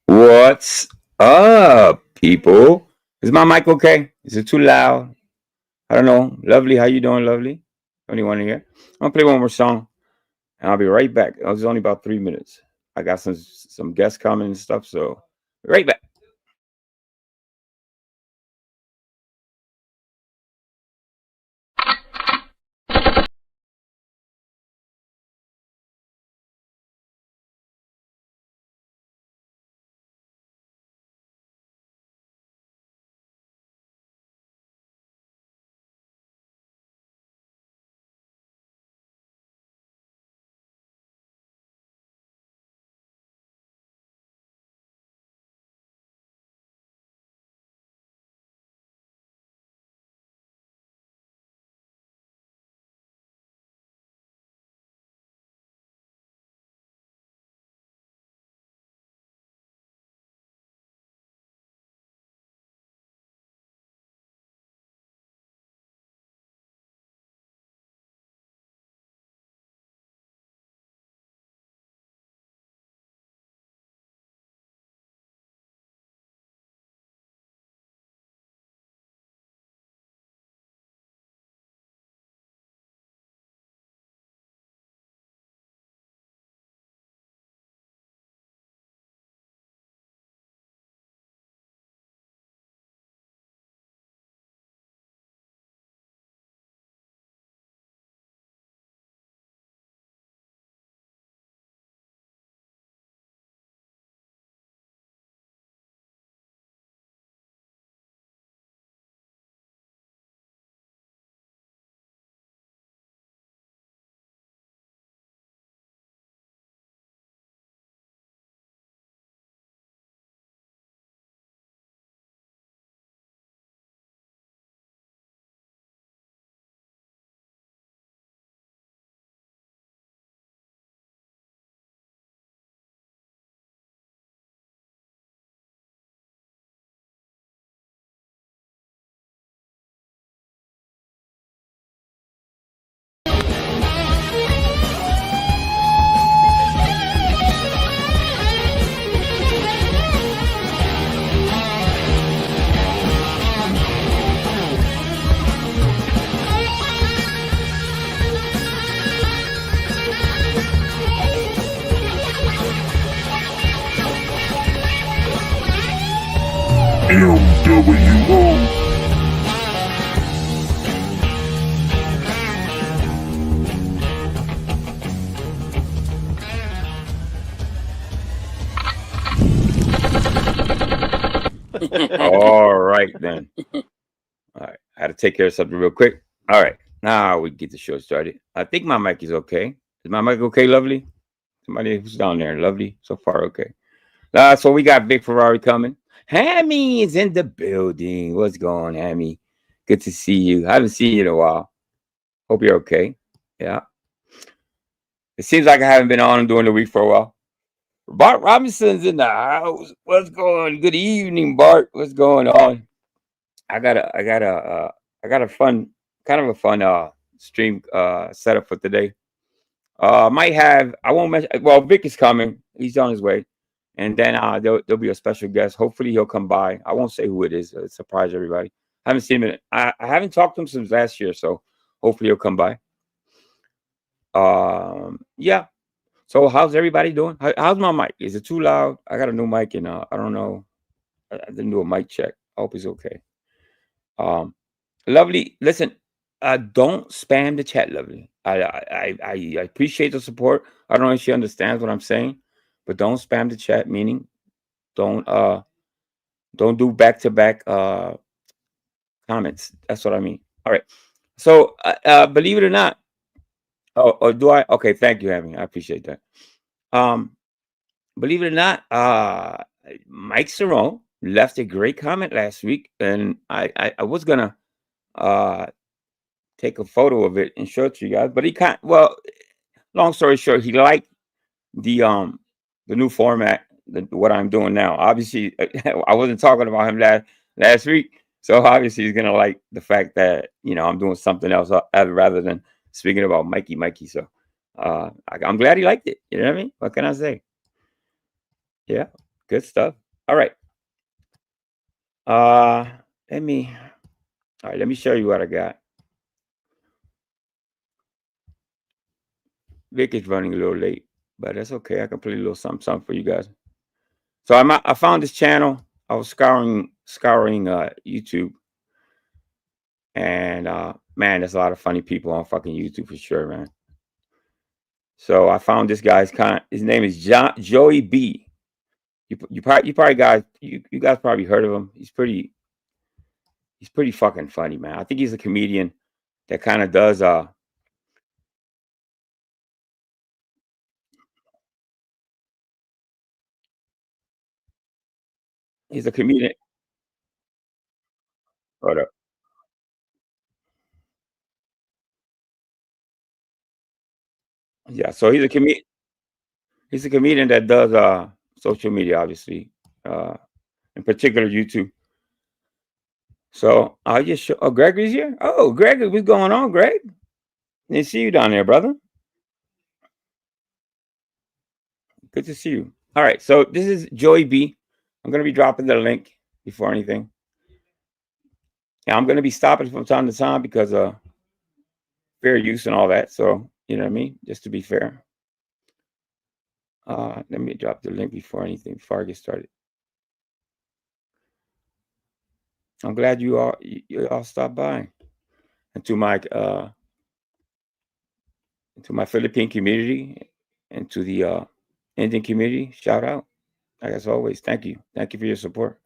What's up, people? Is my mic okay? Is it too loud? I don't know. Lovely, how you doing, Lovely? Anyone here? I'm gonna play one more song, and I'll be right back. It was only about 3 minutes. I got some guests coming and stuff, so right back. MWO. All right, then. All right. I had to take care of something real quick. All right. Now we get the show started. I think my mic is okay. Is my mic okay, Lovely? Somebody who's down there, Lovely? So far, okay. So we got Big Ferrari coming. Hammy is in the building. What's going on, Hammy? Good to see you. I haven't seen you in a while. Hope you're okay. Yeah. It seems like I haven't been on during the week for a while. Bart Robinson's in the house. What's going on? Good evening, Bart. What's going on? I got a fun, kind of a fun stream setup for today. Might have, I won't mention, well, Vic is coming. He's on his way. And then there'll be a special guest. Hopefully he'll come by. I won't say who it is. Surprise everybody. I haven't seen him. I haven't talked to him since last year, so hopefully he'll come by. Yeah. So how's everybody doing? How's my mic? Is it too loud? I got a new mic, and I don't know. I didn't do a mic check. I hope it's okay. Lovely. Listen, don't spam the chat, Lovely. I appreciate the support. I don't know if she understands what I'm saying, but don't spam the chat. Meaning, don't do back-to-back comments. That's what I mean. All right. So believe it or not, or do I? Okay, thank you, Hammy. I appreciate that. Believe it or not, Mike Cerrone left a great comment last week, and I was gonna take a photo of it and show it to you guys, but he can't. Well, long story short, he liked the new format, what I'm doing now. Obviously, I wasn't talking about him last week, So obviously he's gonna like the fact that I'm doing something else rather than speaking about Mikey. So I'm glad he liked it. You know what I mean? What can I say? Yeah, good stuff. All right. Uh, let me. All right, let me show you what I got. Vic is running a little late, but that's okay. I can play a little something for you guys. So I found this channel. I was scouring YouTube, and man, there's a lot of funny people on fucking YouTube for sure, man. So I found this guy's his name is Joey B. You probably guys you guys probably heard of him. He's pretty fucking funny, man. I think he's a comedian that kind of does he's a comedian. Hold up. Yeah, so he's a comedian that does social media, obviously. In particular YouTube. So I'll just show Gregory's here. Oh, Gregory, what's going on, Greg? Didn't see you down there, brother. Good to see you. All right, so this is Joey B. I'm gonna be dropping the link before anything. Yeah, I'm gonna be stopping from time to time because fair use and all that. So you know what I mean? Just to be fair. Let me drop the link before I get started. I'm glad you all stopped by. And to my Philippine community and to the Indian community, shout out. Like as always, thank you for your support.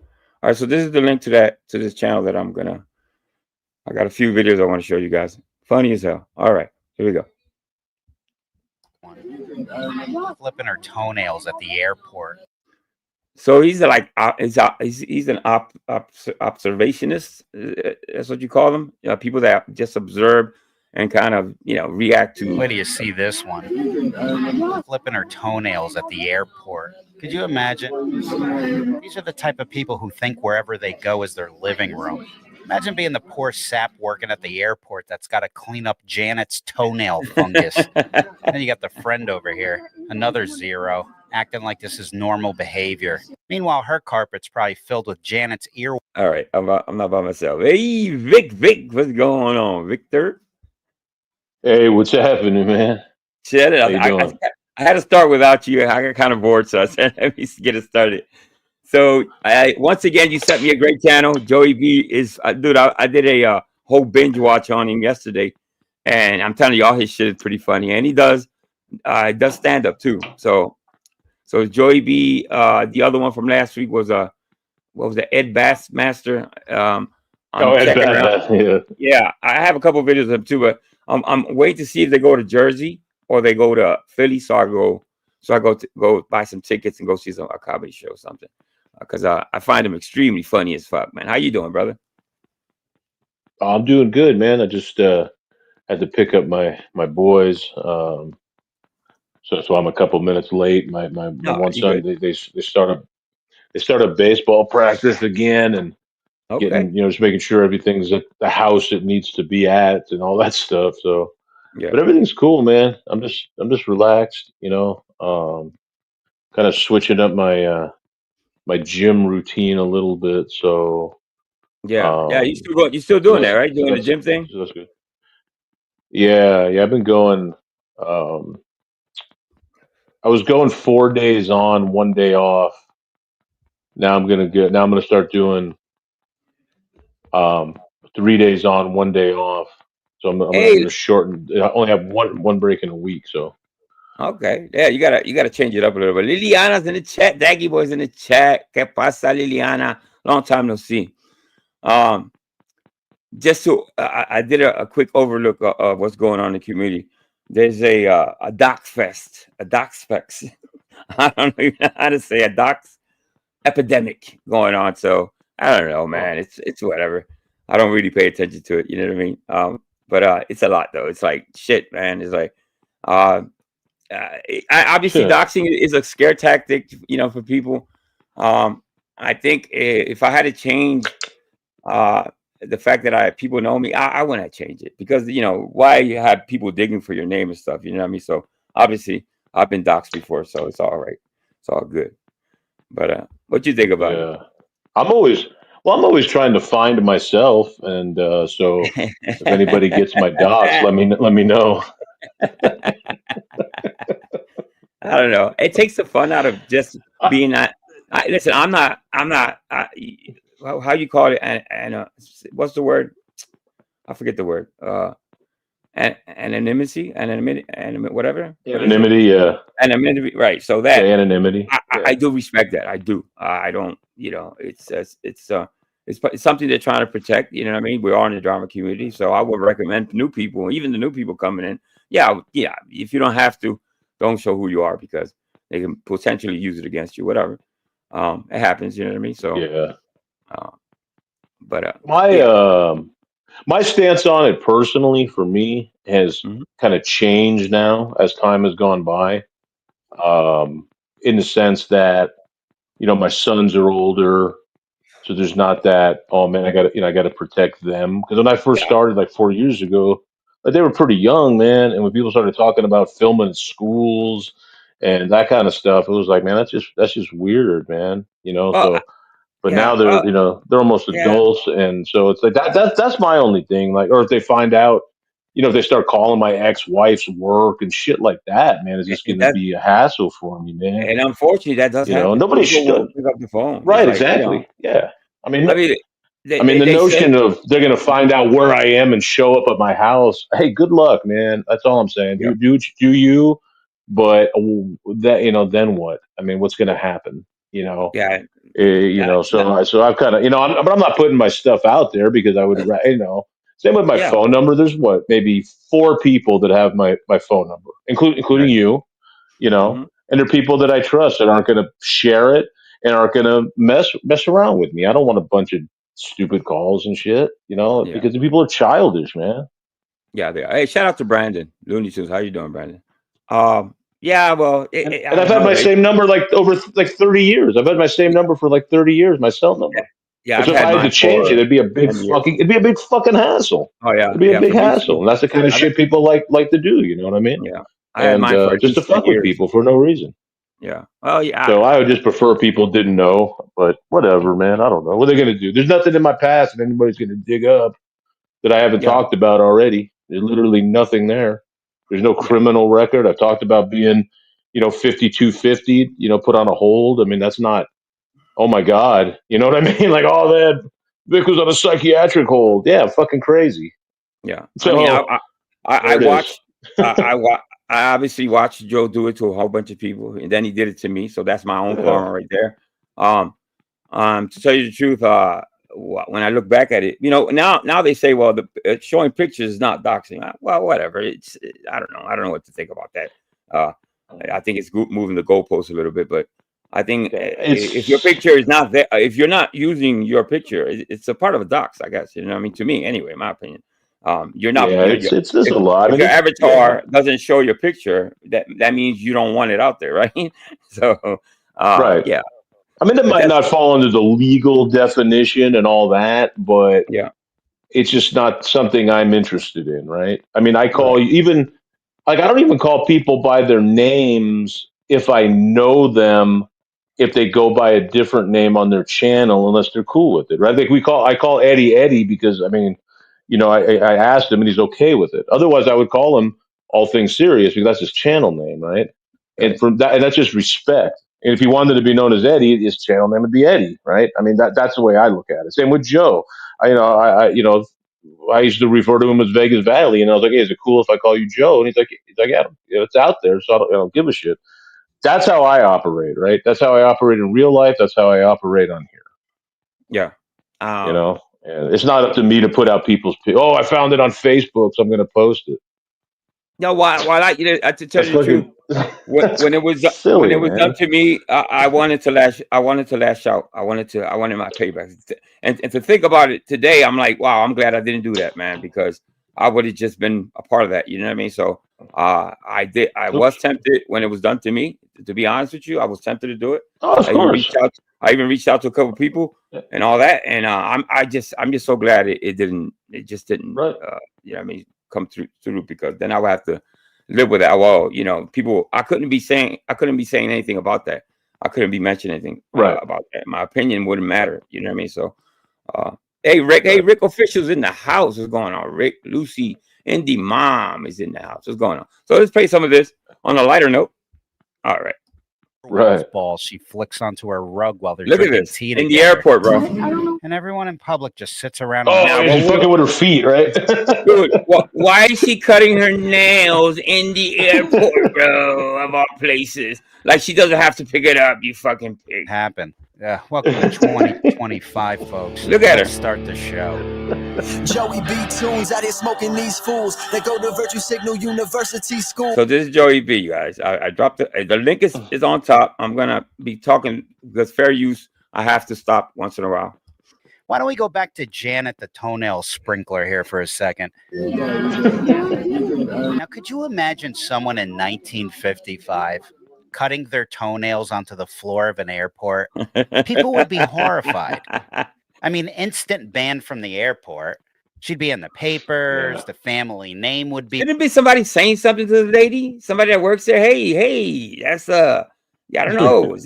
All right, so this is the link to this channel that I got a few videos I want to show you guys. Funny as hell. All right, here we go. Flipping her toenails at the airport. So he's like he's an observationist. That's what you call them. People that just observe and kind of react to. Where do you see this one? Flipping her toenails at the airport. Could you imagine? These are the type of people who think wherever they go is their living room. Imagine being the poor sap working at the airport that's got to clean up Janet's toenail fungus. Then you got the friend over here, another zero, acting like this is normal behavior. Meanwhile, her carpet's probably filled with Janet's ear. All right, I'm not by myself. Hey, Vic, what's going on, Victor? Hey, what's happening, man? Shit, How you doing? I had to start without you. I got kind of bored, so I said, let me get it started. So, once again, you sent me a great channel. Joey B is, dude, I did a whole binge watch on him yesterday, and I'm telling you, all his shit is pretty funny. And he does stand up too. So Joey B, the other one from last week was what was it, Ed Bassmaster? Ed Bass, yeah. I have a couple of videos of him too, but I'm waiting to see if they go to Jersey or they go to Philly. So I go buy some tickets and go see a comedy show or something. Because I find him extremely funny as fuck, man. How you doing, brother? I'm doing good, man. I just had to pick up my boys, so I'm a couple minutes late. My one son, they start a baseball practice again, and getting just making sure everything's at the house it needs to be at and all that stuff. So, but everything's cool, man. I'm just relaxed, kind of switching up my gym routine a little bit. So you still doing that, right? Doing the gym thing. So that's good. Yeah. I've been going. I was going 4 days on, 1 day off. Now I'm gonna start doing 3 days on, 1 day off. So I'm gonna shorten. I only have one break in a week. So. Okay. Yeah, you gotta change it up a little bit. Liliana's in the chat. Daggy Boy's in the chat. ¿Qué pasa, Liliana? Long time no see. Just so I did a quick overlook of what's going on in the community. There's a dox fest. I don't even know how to say a dox epidemic going on. So I don't know, man. It's whatever. I don't really pay attention to it. You know what I mean? But it's a lot though. It's like shit, man. It's like obviously doxing is a scare tactic, for people. I think if I had to change the fact that people know me, I want to change it, because why you have people digging for your name and stuff, you know what I mean? So obviously I've been doxxed before, so it's all right, it's all good. But what you think about Yeah. I'm always trying to find myself, and so it? if anybody gets my docs, let me know. I don't know. It takes the fun out of just being that. Listen, I'm not. How you call it? And what's the word? I forget the word. Anonymity, whatever. What is it? Anonymity, yeah. Anonymity, right? So Yeah, that anonymity. I do respect that. I do. I don't. It's something they're trying to protect. You know what I mean? We're all in the drama community, so I would recommend new people, even the new people coming in. Yeah. If you don't have to, don't show who you are, because they can potentially use it against you. Whatever. It happens. You know what I mean? So Yeah. but My yeah. my stance on it personally, for me, has Mhm. kind of changed now as time has gone by. In the sense that my sons are older, so there's not that, oh man, I got to protect them, because when I first Yeah. started like 4 years ago, like, they were pretty young, man, and when people started talking about filming in schools and that kind of stuff, it was like, man, that's just weird, man. Well, So but yeah. now they're they're almost Yeah. adults, and so it's like that's my only thing. Like, or if they find out, if they start calling my ex-wife's work and shit like that, man, it's just And going to that be a hassle for me, man. and unfortunately, that does happen. Nobody People should. won't pick up the phone. It's Right, like, exactly. Yeah. I mean, I mean, the they say, notion of they're going to find out where I am and show up at my house. Hey, good luck, man. That's all I'm saying. yeah, Do you? But that, then what? I mean, what's going to yeah, happen? yeah, So I've kind of, but I'm not putting my stuff out there because I would, same with my yeah, phone number. There's maybe 4 people that have my phone number, including right. you, Hmm. and they're people that I trust that aren't going to share it and aren't going to mess around with me. I don't want a bunch of stupid calls and shit, Yeah, because the people are childish, man. yeah, they are. Hey, shout out to Brandon Looney Tunes. How you doing, Brandon? Yeah, well, And I I've don't had know. my same number like over like 30 years. I've had my same number for like 30 years, my cell number. Yeah, And I've so if had I had to mine change it, for it'd be a big 10 years. fucking hassle. Oh yeah, It'd be a yeah, big for at least hassle. And that's the kind of I've, shit people like to do, you know what I mean? yeah, I had And mine for at just to least 10 fuck with years. people for no reason. Yeah. Well, yeah, So I would just prefer people didn't know, but whatever, man. I don't know. What are they going to do? There's nothing in my past that anybody's going to dig up that I haven't yeah, talked about already. There's literally nothing there. There's no yeah, criminal record. I've talked about being, 5250, put on a hold. I mean, that's not, oh my God. You know what I mean? Like, oh man, Vic was on a psychiatric hold. Yeah, fucking crazy. yeah. I mean, So I there it is. watched. I obviously watched Joe do it to a whole bunch of people, and then he did it to me. So that's my own Yeah. karma right there. Um, to tell you the truth, when I look back at it, now they say, well, the showing pictures is not doxing. Well, whatever. I don't know. I don't know what to think about that. I think it's moving the goalpost a little bit, but I think if your It's picture is not there, if you're not using your picture, it's a part of a dox, I guess. You know what I mean? To me, anyway, in my opinion. You're not. yeah, it's there's a lot. I If mean, your yeah. avatar doesn't show your picture, that means you don't want it out there, right? So, Right. yeah. I mean, it But might that's not fall under the legal definition and all that, but yeah, it's just not something I'm interested in, right? I mean, I call right, even like I don't even call people by their names if I know them, if they go by a different name on their channel, unless they're cool with it, right? Like I call Eddie Eddie because I mean, I asked him and he's okay with it. Otherwise, I would call him All Things Serious because that's his channel name, right? And right. from that, and that's just respect. And if he wanted to be known as Eddie, his channel name would be Eddie, right? I mean, that's the way I look at it. Same with Joe. I used to refer to him as Vegas Valley, and I was like, "Hey, is it cool if I call you Joe?" And he's like, "Yeah, it's out there, so I don't give a shit." That's how I operate, right? That's how I operate in real life. That's how I operate on here. Yeah. You know, and it's not up to me to put out people's. Oh, I found it on Facebook, so I'm going to post it. No, while to tell That's you the truth, fucking. when That's when it was when silly, it was done man. to me, I wanted to lash out. I wanted my payback. And to think about it today, I'm like, wow, I'm glad I didn't do that, man, because I would have just been a part of that. You know what I mean? So I So, was tempted when it was done to me. To be honest with you, I was tempted to do it. oh, of I even course. reached out. I even reached out to a couple people and all that, and I'm just so glad it just didn't you know what I mean, come through, because then I would have to live with that. Well, you know, people, I couldn't be saying anything about that. I couldn't be mentioning anything about that. My opinion wouldn't matter. You know what I mean? So, hey Rick official's in the house. What's going on? Rick, Lucy, Indy mom is in the house. What's going on? So let's play some of this on a lighter note. All right. Ball she flicks onto her rug while they're look at drinking this tea in together. the airport, bro. And everyone in public just sits around. She's fucking with her feet, right? Dude, why is she cutting her nails in the airport, bro? Of all places, like she doesn't have to pick it up. You fucking pig. Happen. Yeah. Welcome to 2025, folks. Look at her. Let's start the show. Joey B. Tunes out here smoking these fools that go to Virtue Signal University School. So this is Joey B, guys. I dropped the link is on top. I'm gonna be talking because fair use. I have to stop once in a while. Why don't we go back to Janet, the toenail sprinkler, here for a second? Now, could you imagine someone in 1955 cutting their toenails onto the floor of an airport? People would be horrified. I mean, instant ban from the airport. She'd be in the papers. Yeah. The family name would be. Shouldn't it be somebody saying something to the lady? Somebody that works there. Hey, that's I don't know.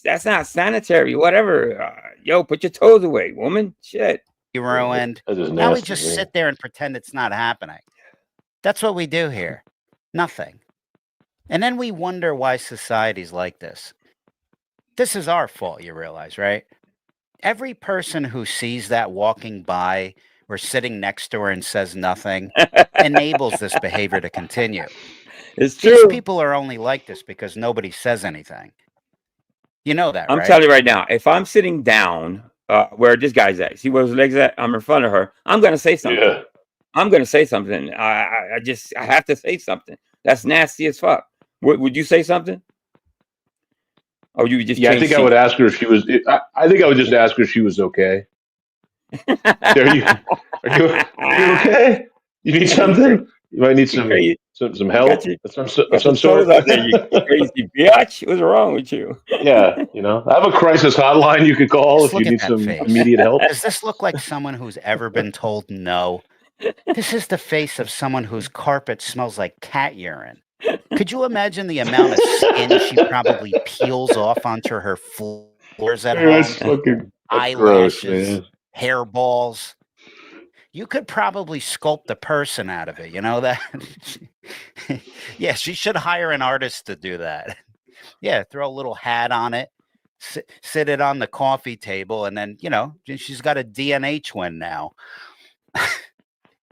That's not sanitary. Whatever. Yo, put your toes away, woman. Shit. You ruined. Now we just sit there and pretend it's not happening. That's what we do here. Nothing. And then we wonder why society's like this. This is our fault, you realize, right? Every person who sees that walking by or sitting next to her and says nothing enables this behavior to continue. It's true. These people are only like this because nobody says anything. You know that, right? I'm telling you right now, if I'm sitting down where this guy's at, see where his legs at? I'm in front of her. I'm going to say something. Yeah. I'm going to say something. I have to say something. That's nasty as fuck. Would you say something? Or you would just I think I would ask her if she was. I think I would just ask her if she was okay. Are you okay? You need something? You might need some help. Some sort. Out there, you crazy bitch. What's wrong with you? Yeah, I have a crisis hotline you could call if you need some immediate help. Does this look like someone who's ever been told no? This is the face of someone whose carpet smells like cat urine. Could you imagine the amount of skin she probably peels off onto her floors at home? Eyelashes, hairballs. You could probably sculpt a person out of it. You know that? Yeah, she should hire an artist to do that. Yeah, throw a little hat on it, sit it on the coffee table, and then, she's got a DNA twin now.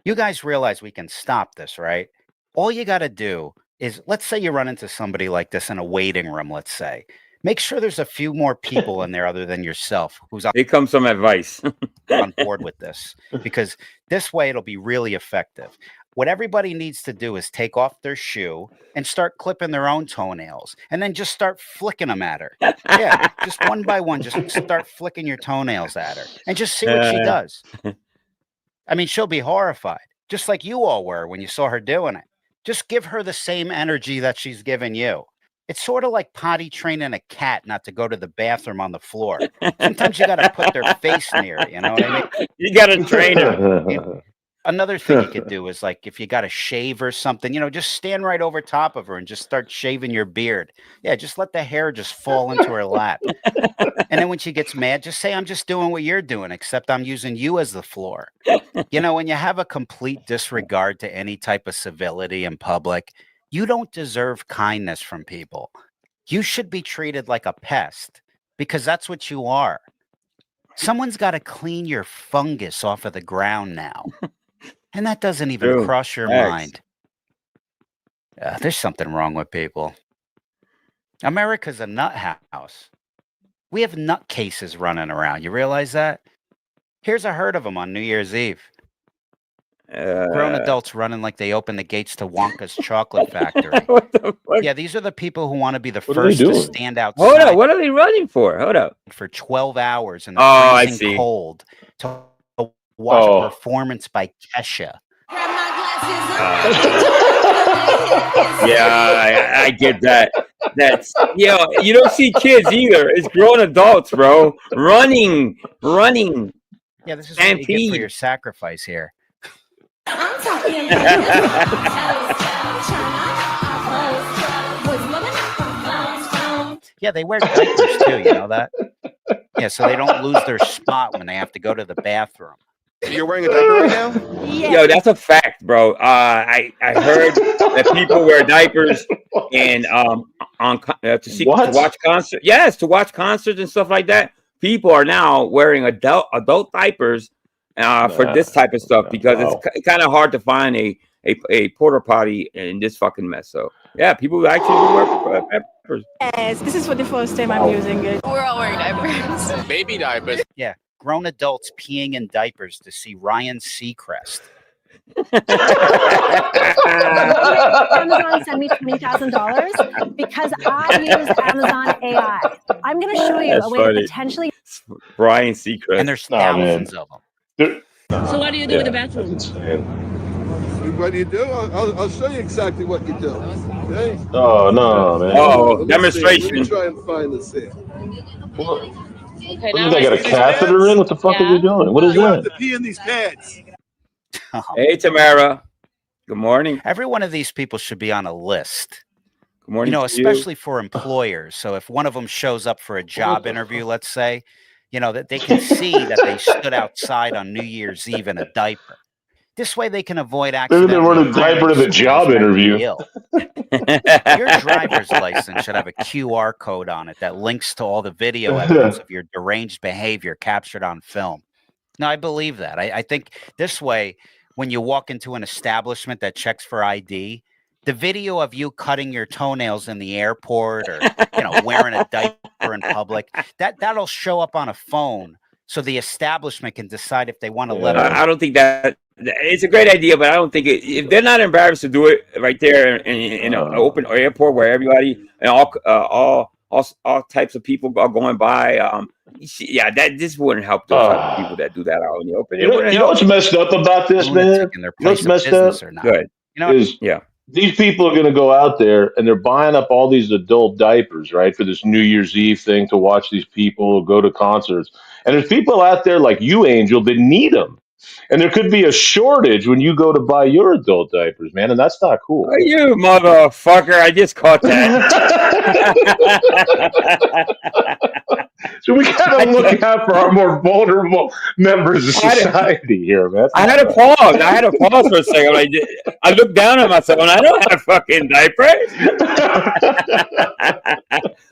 You guys realize we can stop this, right? All you got to do is, let's say you run into somebody like this in a waiting room, let's say. Make sure there's a few more people in there other than yourself who's Here comes some advice on board with this, because this way it'll be really effective. What everybody needs to do is take off their shoe and start clipping their own toenails, and then just start flicking them at her. Yeah, just one by one, just start flicking your toenails at her and just see what she does. I mean, she'll be horrified, just like you all were when you saw her doing it. Just give her the same energy that she's giving you. It's sort of like potty training a cat not to go to the bathroom on the floor. Sometimes you got to put their face near it. You know what I mean? You got to train her. Another thing you could do is, like, if you got to shave or something, just stand right over top of her and just start shaving your beard. Yeah, just let the hair just fall into her lap. And then when she gets mad, just say, I'm just doing what you're doing, except I'm using you as the floor. When you have a complete disregard to any type of civility in public, you don't deserve kindness from people. You should be treated like a pest, because that's what you are. Someone's got to clean your fungus off of the ground now. And that doesn't even cross your mind. There's something wrong with people. America's a nut house. We have nutcases running around. You realize that? Here's a herd of them on New Year's Eve. Grown adults running like they opened the gates to Wonka's chocolate factory. What the fuck? Yeah, these are the people who want to be the first to stand outside. Hold up, what are they running for? Hold up. For 12 hours in the freezing cold to watch a performance by Kesha. Yeah, I get that. That's you don't see kids either. It's grown adults, bro. Running. Yeah, this is what you get for your sacrifice here. I'm talking Yeah, they wear diapers too, you know that? Yeah, so they don't lose their spot when they have to go to the bathroom. You're wearing a diaper right now? Yeah. Yo, that's a fact, bro. I heard that people wear diapers and to watch concerts. Yes, to watch concerts and stuff like that. People are now wearing adult diapers for this type of stuff because it's kind of hard to find a porta potty in this fucking mess. So yeah, people actually wear diapers. Yes, this is for the first time I'm using it. We're all wearing diapers. Baby diapers. Yeah, grown adults peeing in diapers to see Ryan Seacrest. Amazon sent me $20,000 because I use Amazon AI. I'm going to show you a way to potentially. Ryan Seacrest. And there's thousands of them. So what do you do with the bathroom? What do you do? I'll show you exactly what you do. Okay? Oh no, man! Oh, demonstration. Let me try and find this here. Okay, What, they got a catheter in? What the fuck are they doing? What is You have that? to pee in these pads. Hey, Tamara. Good morning. Every one of these people should be on a list. Good morning. Especially for employers. So if one of them shows up for a job interview, let's say, that they can see that they stood outside on New Year's Eve in a diaper. This way they can avoid accidents. They were in a diaper to the job interview. Your driver's license should have a QR code on it that links to all the video evidence of your deranged behavior captured on film. No, I believe that. I think this way, when you walk into an establishment that checks for ID, the video of you cutting your toenails in the airport or wearing a diaper in public, that'll show up on a phone so the establishment can decide if they want to let it. I don't think that it's a great idea, but I don't think if they're not embarrassed to do it right there in an open airport where everybody and all types of people are going by. This wouldn't help those type of people that do that out in the open. You know what's messed up about this, man? You know what's messed up? Good. These people are going to go out there and they're buying up all these adult diapers, right, for this New Year's Eve thing to watch these people go to concerts. And there's people out there like you, Angel, that need them. And there could be a shortage when you go to buy your adult diapers, man, and that's not cool. Oh, you motherfucker. I just caught that. So we got to look out for our more vulnerable members of society here, man. I had to pause. For a second. I looked down at myself, and I don't have fucking diapers.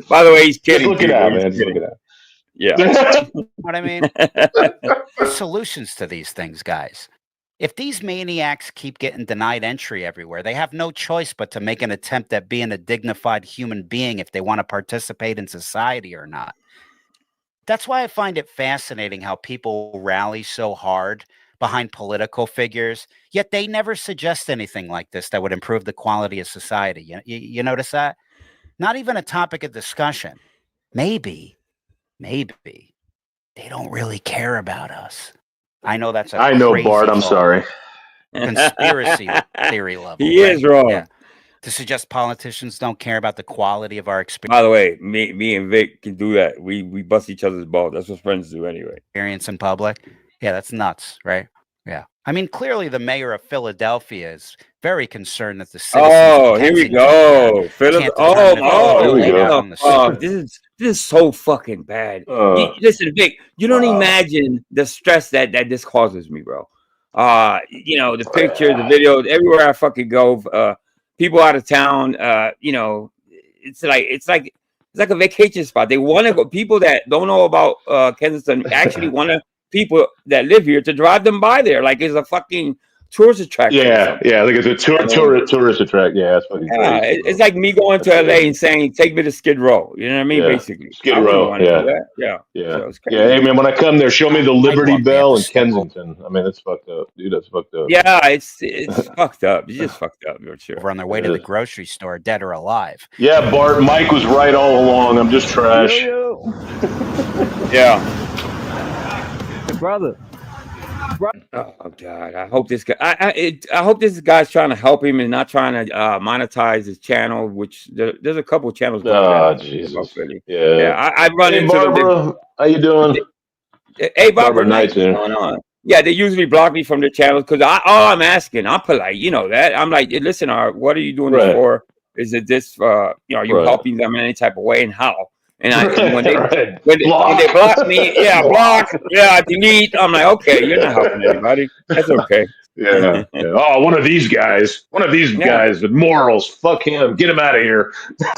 By the way, he's kidding. Just look it out, man. Just look it out. Yeah. What I mean, there's solutions to these things, guys. If these maniacs keep getting denied entry everywhere, they have no choice but to make an attempt at being a dignified human being if they want to participate in society or not. That's why I find it fascinating how people rally so hard behind political figures, yet they never suggest anything like this that would improve the quality of society. You notice that? Not even a topic of discussion. Maybe they don't really care about us. I know that's I know, Bart. I'm sorry. Conspiracy theory level. He is wrong. Yeah. To suggest politicians don't care about the quality of our experience. By the way, me and Vic can do that. We bust each other's balls. That's what friends do anyway. Experience in public. Yeah, that's nuts, right? Yeah. I mean, clearly the mayor of Philadelphia is very concerned that the citizens. Oh, here we go. Here we go. This is so fucking bad. Listen, Vic, you don't imagine the stress that this causes me, bro. The pictures, the videos, everywhere I fucking go, people out of town, it's like a vacation spot. They want to go. People that don't know about Kensington actually want to. People that live here to drive them by there like it's a fucking tourist attraction. Yeah, like it's a tourist attraction. Yeah, that's fucking crazy. It's like me going to LA and saying, "Take me to Skid Row." You know what I mean? Basically, Skid Row. Yeah. So hey man, when I come there, show me the Liberty Bell in Kensington. I mean, that's fucked up, dude. That's fucked up. Yeah, it's fucked up. It's just fucked up. For sure. We're on their way to the grocery store, dead or alive. Yeah, Bart. Mike was right all along. I'm just trash. Yeah. Brother, Oh God! I hope this guy. I hope this guy's trying to help him and not trying to monetize his channel. Which there's a couple channels going Oh, down Jesus. about Philly. Yeah. Yeah, I run Hey, into them. Barbara. How you doing? Hey, Barbara Knight, Knight's what's here. going on? Yeah, they usually block me from the channels because all I'm asking, I'm polite, you know that. I'm like, hey, listen, what are you doing this Right. for? Is it this? Are you Right. helping them in any type of way, and how? And when Right. they block me, yeah, block, yeah, delete. I'm like, okay, you're not helping anybody. That's okay. Yeah. Oh, one of these guys. One of these Yeah. guys with morals. Fuck him. Get him out of here.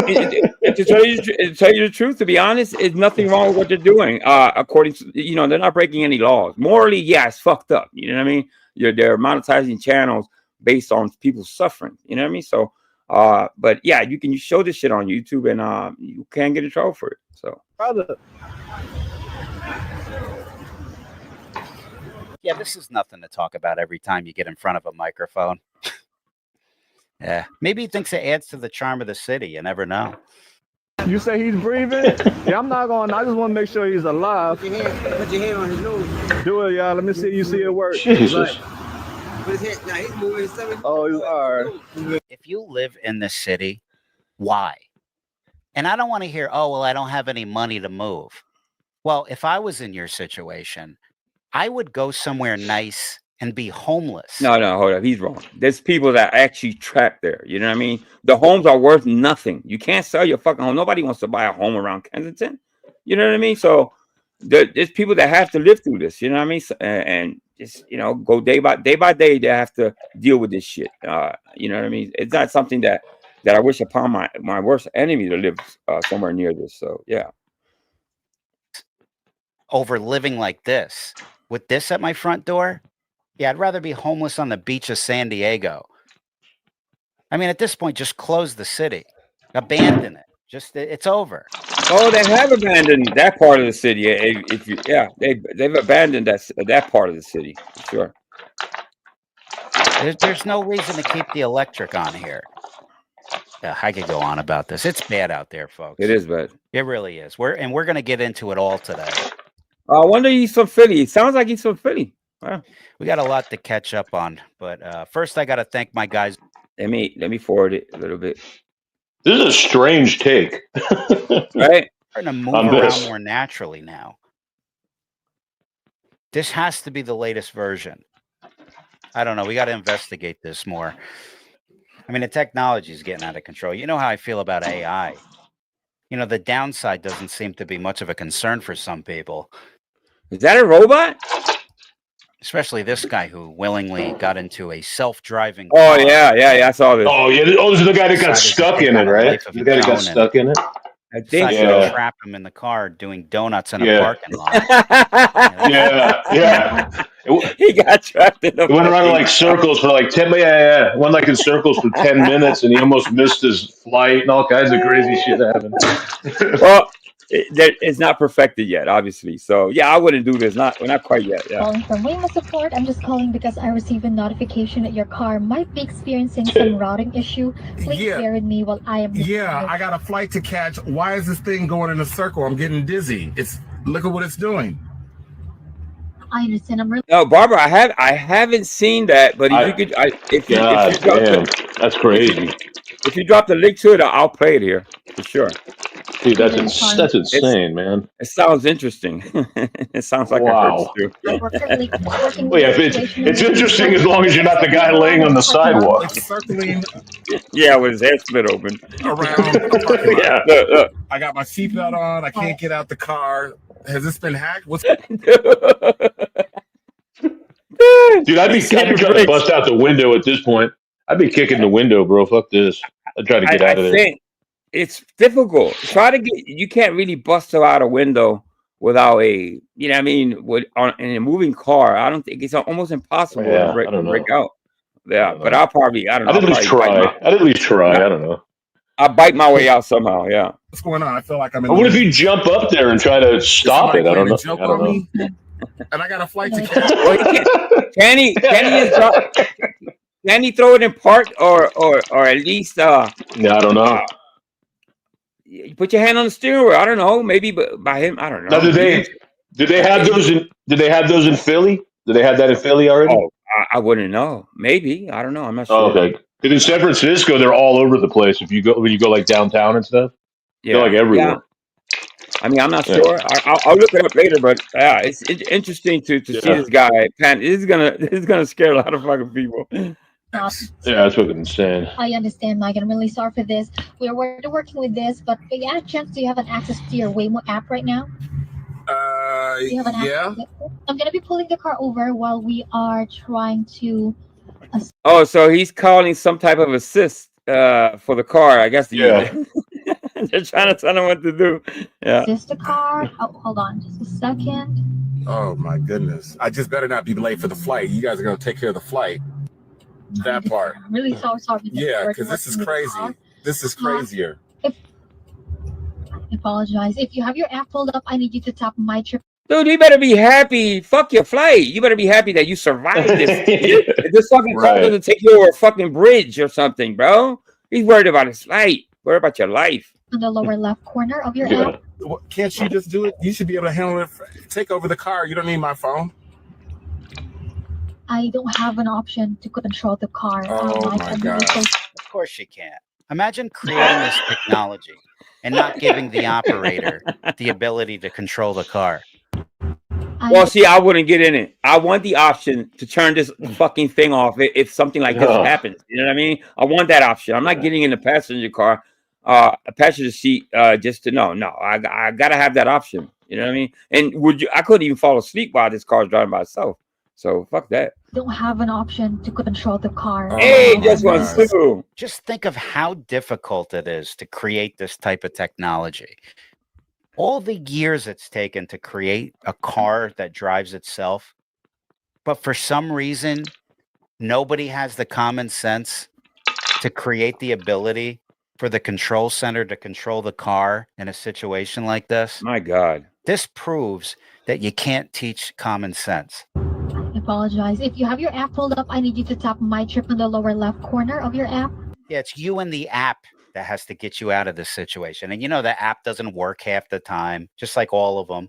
And to tell you the truth, to be honest, there's nothing wrong with what they're doing. According to they're not breaking any laws. Morally, yeah, it's fucked up. You know what I mean? They're monetizing channels based on people suffering. You know what I mean? So, but yeah, you can show this shit on YouTube, and you can't get in trouble for it. So, Yeah, this is nothing to talk about every time you get in front of a microphone. Yeah, maybe he thinks it adds to the charm of the city. You never know. You say he's breathing? Yeah, I'm not going. I just want to make sure he's alive. Put your hand on his nose. Do it, y'all. Let me see you see it work. Jesus. Put his hand. Now he's moving his stomach. Oh, he's all right. If you live in the city, why? And I don't want to hear, oh, well, I don't have any money to move. Well, if I was in your situation, I would go somewhere nice and be homeless. no, hold up, he's wrong. There's people that actually trapped there. You know what I mean? The homes are worth nothing. You can't sell your fucking home. Nobody wants to buy a home around Kensington. You know what I mean? So there's people that have to live through this. You know what I mean? So, and just go day by day. They have to deal with this shit. You know what I mean? It's not something that I wish upon my worst enemy to live somewhere near this. So yeah. Over living like this, with this at my front door, yeah, I'd rather be homeless on the beach of San Diego. I mean, at this point, just close the city, abandon it. It's over. Oh, they have abandoned that part of the city. They've abandoned that part of the city for sure. There's no reason to keep the electric on here. Yeah, I could go on about this. It's bad out there, folks. It is bad. It really is. We're going to get into it all today. I wonder he's from Philly. It sounds like he's from Philly. Wow. We got a lot to catch up on, but first I got to thank my guys. Let me forward it a little bit. This is a strange take. Right? Starting to move around more naturally now. This has to be the latest version. I don't know. We got to investigate this more. I mean, the technology is getting out of control. You know how I feel about AI. The downside doesn't seem to be much of a concern for some people. Is that a robot? Especially this guy who willingly got into a self-driving car. Oh, yeah, I saw this. Oh, yeah. Oh, this is the guy that got stuck in it, right? The guy that got stuck in it? I think so. Trap him in the car doing donuts in a parking lot. Yeah. He got trapped in It went around in like circles for like 10 minutes. Yeah. It went like in circles for 10 minutes, and he almost missed his flight and all kinds of crazy shit happened. Well, it's not perfected yet, obviously. So yeah, I wouldn't do this. Not quite yet. Yeah. Calling from Waymo support. I'm just calling because I received a notification that your car might be experiencing some routing issue. Please bear with me while I am. Yeah, I got a flight to catch. Why is this thing going in a circle? I'm getting dizzy. Look at what it's doing. I understand. I'm really. No, Barbara, I haven't seen that, but if you that's crazy. If you drop the link to it, I'll play it here for sure. Dude, that's insane, man. It sounds interesting. It sounds like wow. I heard it too. Well, yeah, it's interesting as long as you're not the guy laying on the sidewalk. It's circling. Yeah, with his head split open. Around. Yeah. Look. I got my seatbelt on. I can't get out the car. Has this been hacked? What's Dude, I'd be trying to bust out the window at this point. I'd be kicking the window, bro. Fuck this. I'd try to get out of there. It's difficult. You can't really bust out a window without in a moving car. I don't think it's almost impossible to break out. Yeah, but I'd at least try. I don't know. I'll bite my way out somehow. Yeah. What's going on? I feel like I'm in. What if you jump up there and try to stop it? I don't know. And I got a flight to catch. Can he throw it in part or at least? Yeah, I don't know. You put your hand on the steering wheel. I don't know. Maybe by him. I don't know. Now, did they have those in Philly? Do they have that in Philly already? Oh, I wouldn't know. Maybe. I don't know. I'm not sure. Oh, okay. Because in San Francisco, they're all over the place. If you go when you go like downtown and stuff, they're like everywhere. I mean, I'm not sure. I'll look it up later, but it's interesting to see this guy. This is gonna scare a lot of fucking people. That's fucking insane. I understand, Mike. I'm really sorry for this. We're working with this, but yeah, chance, do you have an access to your Waymo app right now? Yeah. I'm gonna be pulling the car over while we are trying to. Oh, so he's calling some type of assist for the car. I guess. They're trying to tell him what to do. Yeah. Assist the car. Oh, hold on, just a second. Oh my goodness! I just better not be late for the flight. You guys are gonna take care of the flight. That part. I'm really sorry. Yeah, because this is crazy. This is crazier. I apologize. If you have your app pulled up, I need you to tap my trip. Dude, you better be happy. Fuck your flight. You better be happy that you survived this. If this fucking car doesn't take you over a fucking bridge or something, bro. He's worried about his flight. Worried about your life. In the lower left corner of your app. Can't you just do it? You should be able to handle it. Take over the car. You don't need my phone. I don't have an option to control the car. Oh my God. Of course you can't. Imagine creating this technology and not giving the operator the ability to control the car. Well, see, I wouldn't get in it. I want the option to turn this fucking thing off if something like this happens. You know what I mean? I want that option. I'm not getting in the passenger car, a passenger seat, just to know. No, I gotta have that option. You know what I mean? And I couldn't even fall asleep while this car's driving by itself. So fuck that. Don't have an option to control the car. Hey, just one too. Just think of how difficult it is to create this type of technology. All the years it's taken to create a car that drives itself, but for some reason, nobody has the common sense to create the ability for the control center to control the car in a situation like this. My God. This proves that you can't teach common sense. I apologize. If you have your app pulled up, I need you to tap my trip in the lower left corner of your app. Yeah, it's you and the app that has to get you out of this situation. And you know, the app doesn't work half the time, just like all of them.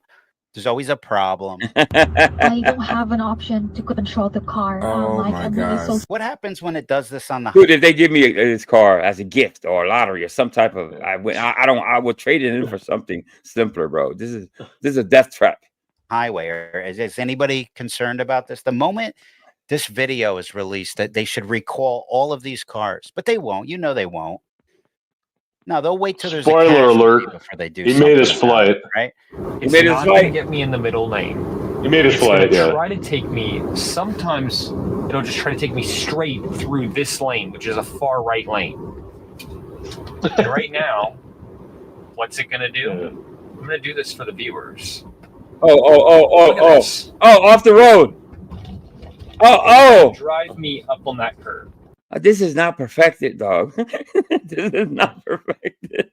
There's always a problem. I don't have an option to control the car. Oh my God. What happens when it does this on the Dude, if they give me this car as a gift or a lottery or some type of, I would trade it in for something simpler, bro. This is a death trap. Highway, or is anybody concerned about this? The moment this video is released, that they should recall all of these cars, but they won't. You know they won't. No, they'll wait till there's spoiler a casualty alert before they do. He made his flight, right? He made his flight. Get me in the middle lane. He made his flight. Yeah. Try to take me. Sometimes it'll just try to take me straight through this lane, which is a far right lane. And right now, what's it gonna do? I'm gonna do this for the viewers. Oh, off the road. Drive me up on that curve. This is not perfected, dog. This is not perfected.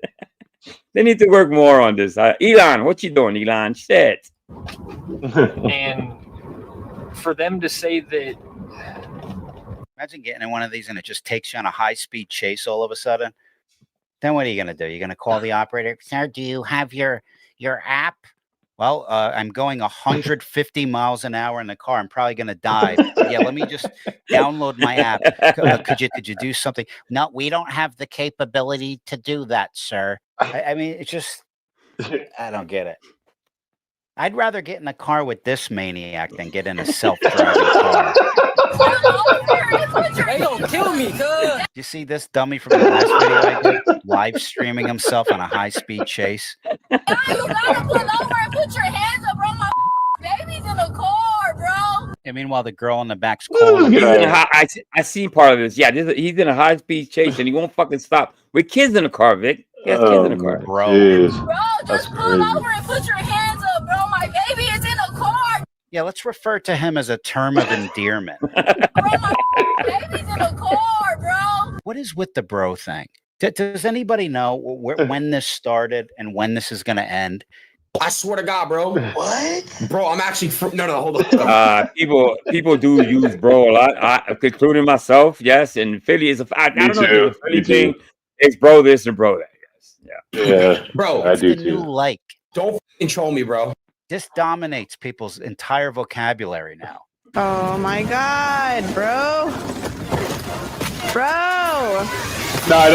They need to work more on this. Elon, what you doing, Elon? Shit. And for them to say that. Imagine getting in one of these and it just takes you on a high-speed chase all of a sudden. Then what are you going to do? You're going to call the operator. Sir, do you have your app? Well, I'm going 150 miles an hour in the car. I'm probably going to die. Yeah, let me just download my app. Could you do something? No, we don't have the capability to do that, sir. I mean, it's just, I don't get it. I'd rather get in a car with this maniac than get in a self-driving car. They gonna kill me, cuz. You see this dummy from the last video I did? Live streaming himself on a high-speed chase. You gotta pull over and put your hands up, bro. My baby's in the car, bro. And meanwhile, the girl in the back's calling. I seen part of this. Yeah, he's in a high-speed chase and he won't fucking stop. With kids in the car, Vic. He has kids in the car. Bro, just pull over and put your hands up, bro. My baby is in the car. Yeah, let's refer to him as a term of endearment. Bro, my baby's in the car, bro. What is with the bro thing? Does anybody know when this started and when this is going to end? I swear to God, bro. What? Bro, I'm actually no, hold on. People do use bro a lot, including myself. Yes, and Philly is I don't know if it's a Philly thing. It's bro this and bro that. Yes, yeah, bro. I do the too. New like. Don't control me, bro. This dominates people's entire vocabulary now. Oh my God, bro. Bro. No, I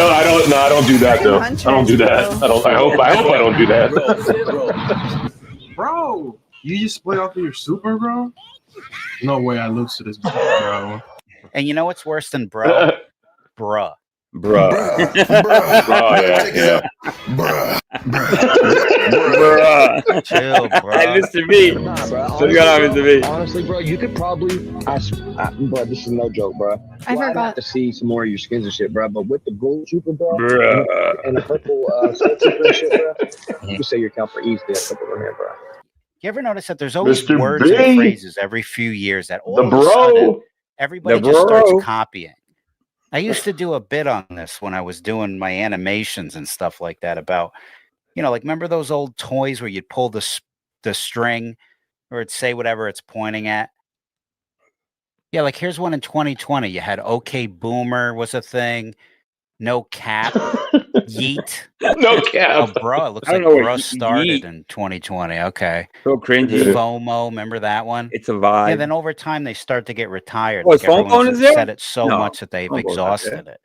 don't do that though. I don't do that. I hope I don't do that. Bro, you just split off of your super, bro? No way I lose to this, bro. And you know what's worse than bro? Bruh. Bruh. Yeah. Bruh. Chill, bro. Hey, Mr. B. Nah, bro. What's going on, Mr. B? Honestly, bro, you could probably, bro, this is no joke, bro. I I'd forgot. have to see some more of your skins and shit, bro. But with the gold super, bro, Bruh. and the purple skin super and shit, bro, you can say your account for easily a couple of them, bro. You ever notice that there's always Mr. words B. and phrases every few years that all The of a sudden bro. everybody The just starts bro. copying? I used to do a bit on this when I was doing my animations and stuff like that about, like, remember those old toys where you'd pull the string or it'd say whatever it's pointing at? Yeah, like here's one in 2020. You had OK Boomer was a thing. No cap. Yeet. No cap. Oh, bro, it looks I like don't know what bro started yeet. in 2020. Okay. So cringy. FOMO, remember that one? It's a vibe. Yeah, then over time they start to get retired. Oh, Like phone everyone's is there? said it so No, much that they've phone bone's not exhausted there. it.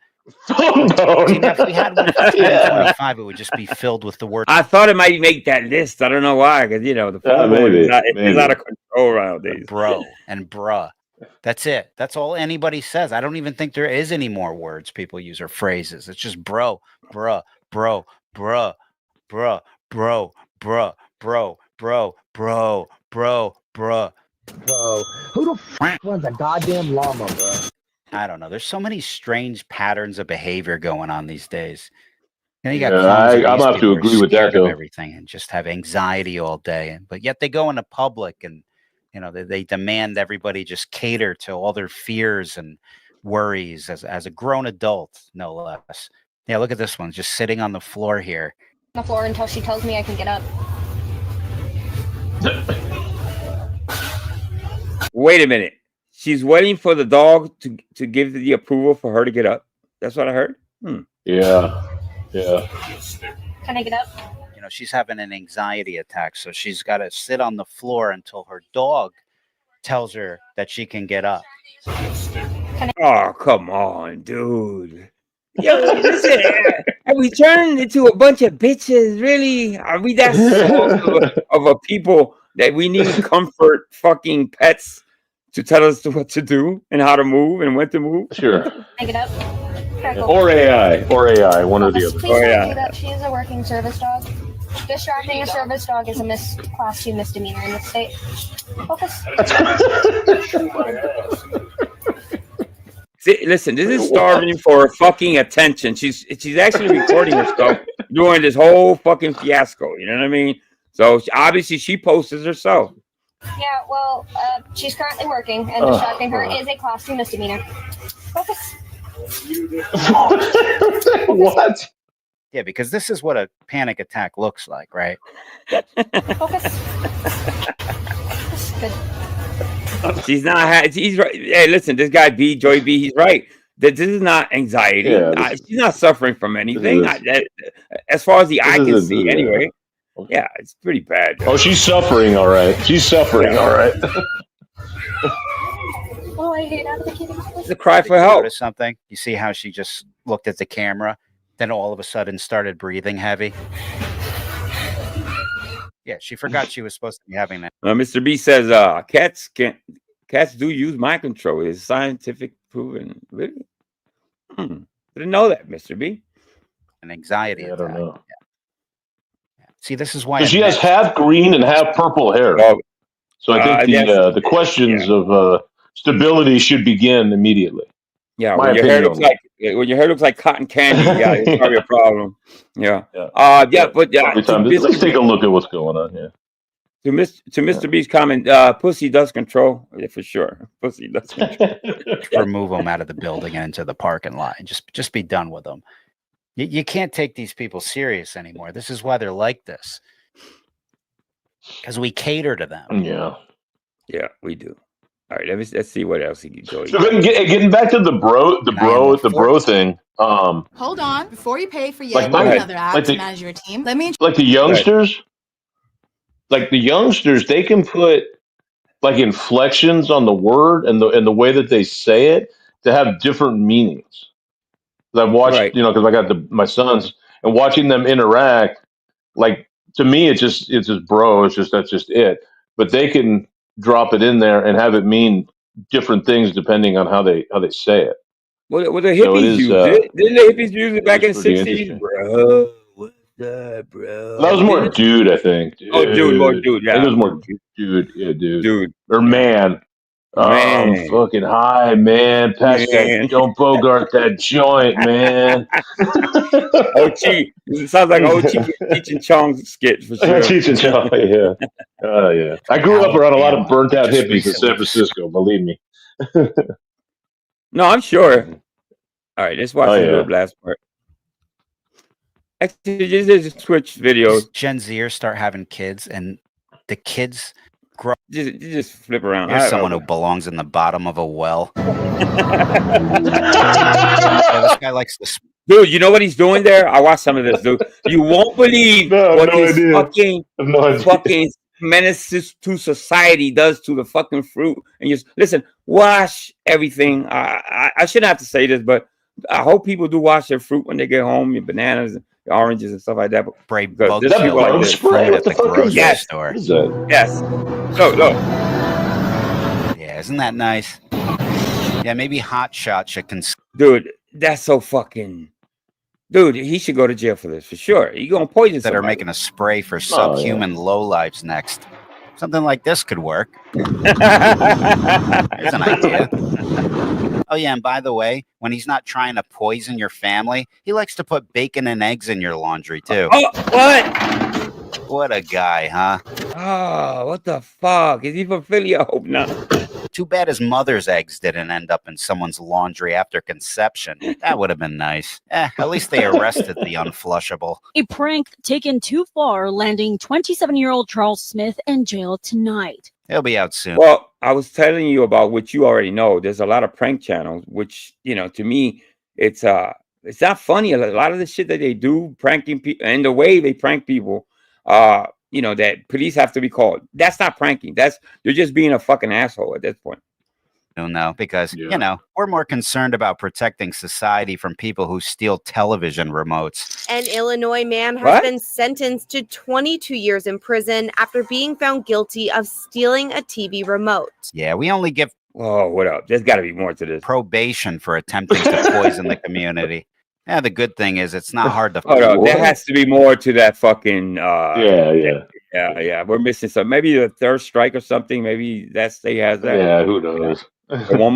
See, now if we had one for 2025, it would just be filled with the word. I thought it might make that list. I don't know why, because the phone maybe, is out of control nowadays. Bro and bruh. That's it. That's all anybody says. I don't even think there is any more words people use or phrases. It's just bro, bruh, bro, bruh, bruh, bro, bruh, bro, bro, bro, bro, bruh. Bro, who the f runs a goddamn llama, bro? I don't know. There's so many strange patterns of behavior going on these days. And you got I'm have to agree with that of though. everything and just have anxiety all day. But yet they go into public and they demand everybody just cater to all their fears and worries as a grown adult, no less. Yeah, look at this one, just sitting on the floor here. On the floor until she tells me I can get up. Wait a minute. She's waiting for the dog to give the approval for her to get up. That's what I heard. Yeah. Can I get up? She's having an anxiety attack, so she's got to sit on the floor until her dog tells her that she can get up. Oh, come on, dude. Yo, listen, are we turning into a bunch of bitches? Really? Are we that soft of a people that we need comfort fucking pets to tell us what to do and how to move and when to move? Sure. Can I get up? Or AI, one or the other. Please don't do that. She is a working service dog. Distracting a service dog is a class 2 misdemeanor in the state. Focus. See, listen, this is starving for fucking attention. She's actually recording herself during this whole fucking fiasco. You know what I mean? So obviously she posts herself. Yeah, well, she's currently working, and distracting her is a class 2 misdemeanor. Focus. What? Yeah, because this is what a panic attack looks like, right? Focus. Good. She's not. He's right. Hey, listen, this guy Joey B. He's right. This is not anxiety. Yeah, she's not suffering from anything. As far as the eye can see, anyway. Yeah, it's pretty bad. Oh, she's suffering, all right. She's suffering, all right. Oh, I hate advocating. It's a cry for help. Notice something? You see how she just looked at the camera, then all of a sudden started breathing heavy? Yeah, she forgot she was supposed to be having that. Mr. B says cats do use mind control. It's scientific proven. Really? Didn't know that, Mr. B. An anxiety attack. I don't know. Yeah. See, this is why She has half green and half purple hair. So I think the questions of stability should begin immediately. Yeah, when your hair looks like cotton candy, yeah, it's probably a problem. Yeah. Let's take a look at what's going on here. To Mr. B's comment, pussy does control, for sure. Pussy does control. Remove them out of the building and into the parking lot, and just be done with them. You can't take these people serious anymore. This is why they're like this, because we cater to them. Yeah, we do. All right, let's see what else he can do. So getting back to the bro thing. Hold on, before you pay for yet another app to manage your team, let me like the youngsters, they can put like inflections on the word and the way that they say it to have different meanings. I've watched, because I got my sons and watching them interact. Like to me, it's just bro. That's just it. But they can drop it in there and have it mean different things depending on how they say it. Well, the hippies use it. Didn't the hippies use it back in the 60s? Bro, what's up, bro? That was more dude, I think. Oh, dude, more dude. Yeah, I think it was more dude. Yeah, dude. Or man. Man. Fucking high, man. Pass that. Don't bogart that joint, man. Ochi. It sounds like Ochi Cheech and Chong's skit for sure. Cheech and Chong, yeah. Oh, yeah. I grew up around a lot of burnt out hippies in San Francisco, believe me. No, I'm sure. All right, let's watch the last part. Actually, just switch videos. Gen Zers start having kids, and the kids grow. Just flip around. Here's someone who belongs in the bottom of a well. This guy likes this. Dude, you know what he's doing there? I watched some of this, dude. You won't believe what his fucking menace to society does to the fucking fruit. And just listen, wash everything. I shouldn't have to say this, but I hope people do wash their fruit when they get home, your bananas, and oranges and stuff like that. Spray bug spray at the grocery store. Yes. Look. Yeah, isn't that nice? Yeah, maybe Hot Shot should Dude, that's so fucking. Dude, he should go to jail for this for sure. You're gonna poison that somebody. are making a spray for subhuman lowlifes next. Something like this could work. Here's an idea. Oh yeah, and by the way, when he's not trying to poison your family, he likes to put bacon and eggs in your laundry too. Oh, what? What a guy, huh? Oh, what the fuck? Is he from Philly? I hope not. Too bad his mother's eggs didn't end up in someone's laundry after conception. That would have been nice. At least they arrested the unflushable. A prank taken too far, landing 27-year-old Charles Smith in jail tonight. He'll be out soon. Well, I was telling you about what you already know. There's a lot of prank channels, which, to me, it's not funny. A lot of the shit that they do, pranking people, and the way they prank people, that police have to be called. That's not pranking. You're just being a fucking asshole at this point. No, because, we're more concerned about protecting society from people who steal television remotes. An Illinois man has been sentenced to 22 years in prison after being found guilty of stealing a TV remote. Yeah, we only give... Oh, what up? There's got to be more to this. Probation for attempting to poison the community. Yeah, the good thing is it's not hard to... Oh, no, there has to be more to that fucking... Yeah. We're missing something. Maybe the third strike or something. Maybe that state has that. Yeah, who knows? one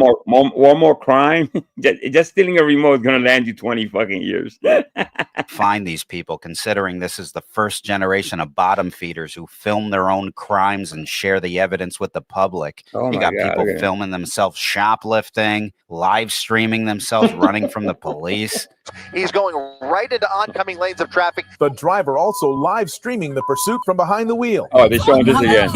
more crime. Just stealing a remote is gonna land you 20 fucking years. Find these people, considering this is the first generation of bottom feeders who film their own crimes and share the evidence with the public. You got people filming themselves shoplifting, live streaming themselves running from the police. He's going right into oncoming lanes of traffic. The driver also live streaming the pursuit from behind the wheel. Oh, they're showing this again.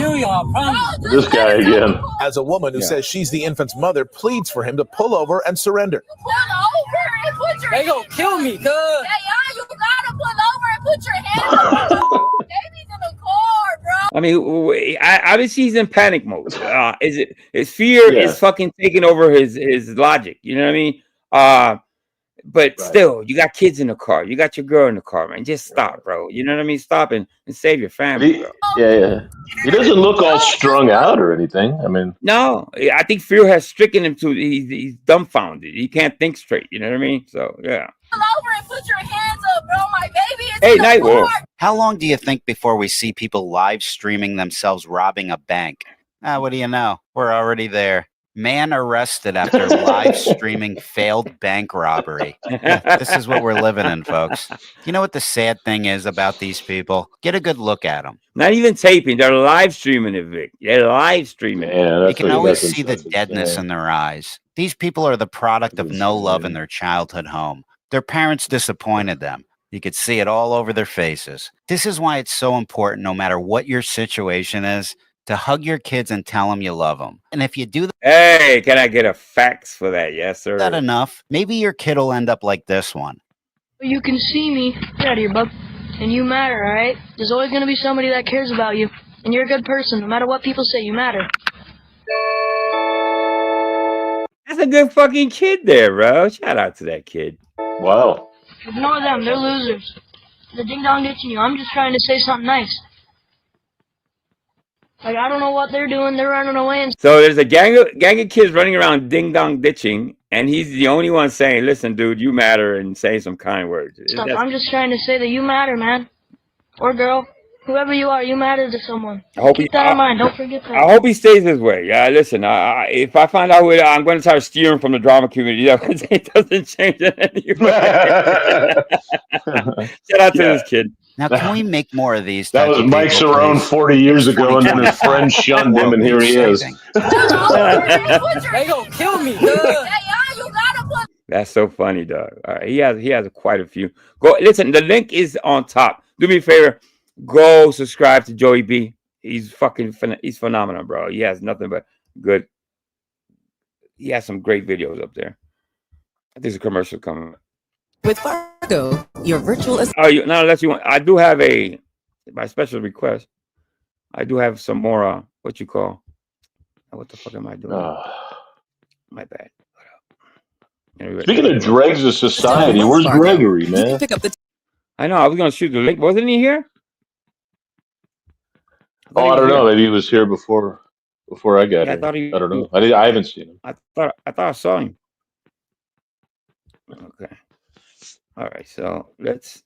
This guy again. As a woman who says she's the infant's mother pleads for him to pull over and surrender. Pull over and put your They gonna kill me, cuz. Yeah, you gotta pull over and put your hands on the baby's in the car, bro. I mean, obviously he's in panic mode. His fear is fucking taking over his logic. You know what I mean? But still, you got kids in the car. You got your girl in the car, man. Just stop, bro. You know what I mean? Stop and save your family, bro. Yeah. He doesn't look all strung out or anything. I mean, no. I think fear has stricken him to he's dumbfounded. He can't think straight. You know what I mean? So yeah. Pull over and put your hands up, bro. My baby is in the car. How long do you think before we see people live streaming themselves robbing a bank? What do you know? We're already there. Man arrested after live streaming failed bank robbery. This is what we're living in, folks. You know what the sad thing is about these people? Get a good look at them. Not even taping. They're live streaming it, Vic. They're live streaming it. You can always see the deadness in their eyes. These people are the product of no love in their childhood home. Their parents disappointed them. You could see it all over their faces. This is why it's so important, no matter what your situation is, to hug your kids and tell them you love them. And if you do that... Hey, can I get a fax for that? Yes, sir. That enough? Maybe your kid will end up like this one. You can see me. Get out of here, bub. And you matter, all right? There's always going to be somebody that cares about you. And you're a good person. No matter what people say, you matter. That's a good fucking kid there, bro. Shout out to that kid. Wow. Ignore them. They're losers. The ding dong ditching you. I'm just trying to say something nice. Like, I don't know what they're doing. They're running away. And So there's a gang of kids running around ding dong ditching, and he's the only one saying, "Listen, dude, you matter," and saying some kind words. stuff. I'm just trying to say that you matter, man. Or girl. Whoever you are, you matter to someone. Keep that in mind. Don't forget that. I hope he stays this way. Yeah, listen. If I find out who it is, I'm going to try to steer him from the drama community. It doesn't change it anyway. Shout out to this kid. Now, can we make more of these? That was Mike Cerrone 40 years ago, and then his friend shunned him, and here he is. They gonna kill me. That's so funny, dog. All right, he has quite a few. Go listen. The link is on top. Do me a favor. Go subscribe to Joey B. He's he's phenomenal, bro. He has nothing but good. He has some great videos up there. There's a commercial coming. With Fargo, your virtual assistant. Oh, now unless you want, I do have my special request. I do have some more. What you call? What the fuck am I doing? My bad. Speaking of dregs of society, where's Gregory, man? I know. I was gonna shoot the link. Wasn't he here? Oh, I don't know. Maybe he was here before I got here. I don't know. I haven't seen him. I thought I saw him. Okay. All right. So let's.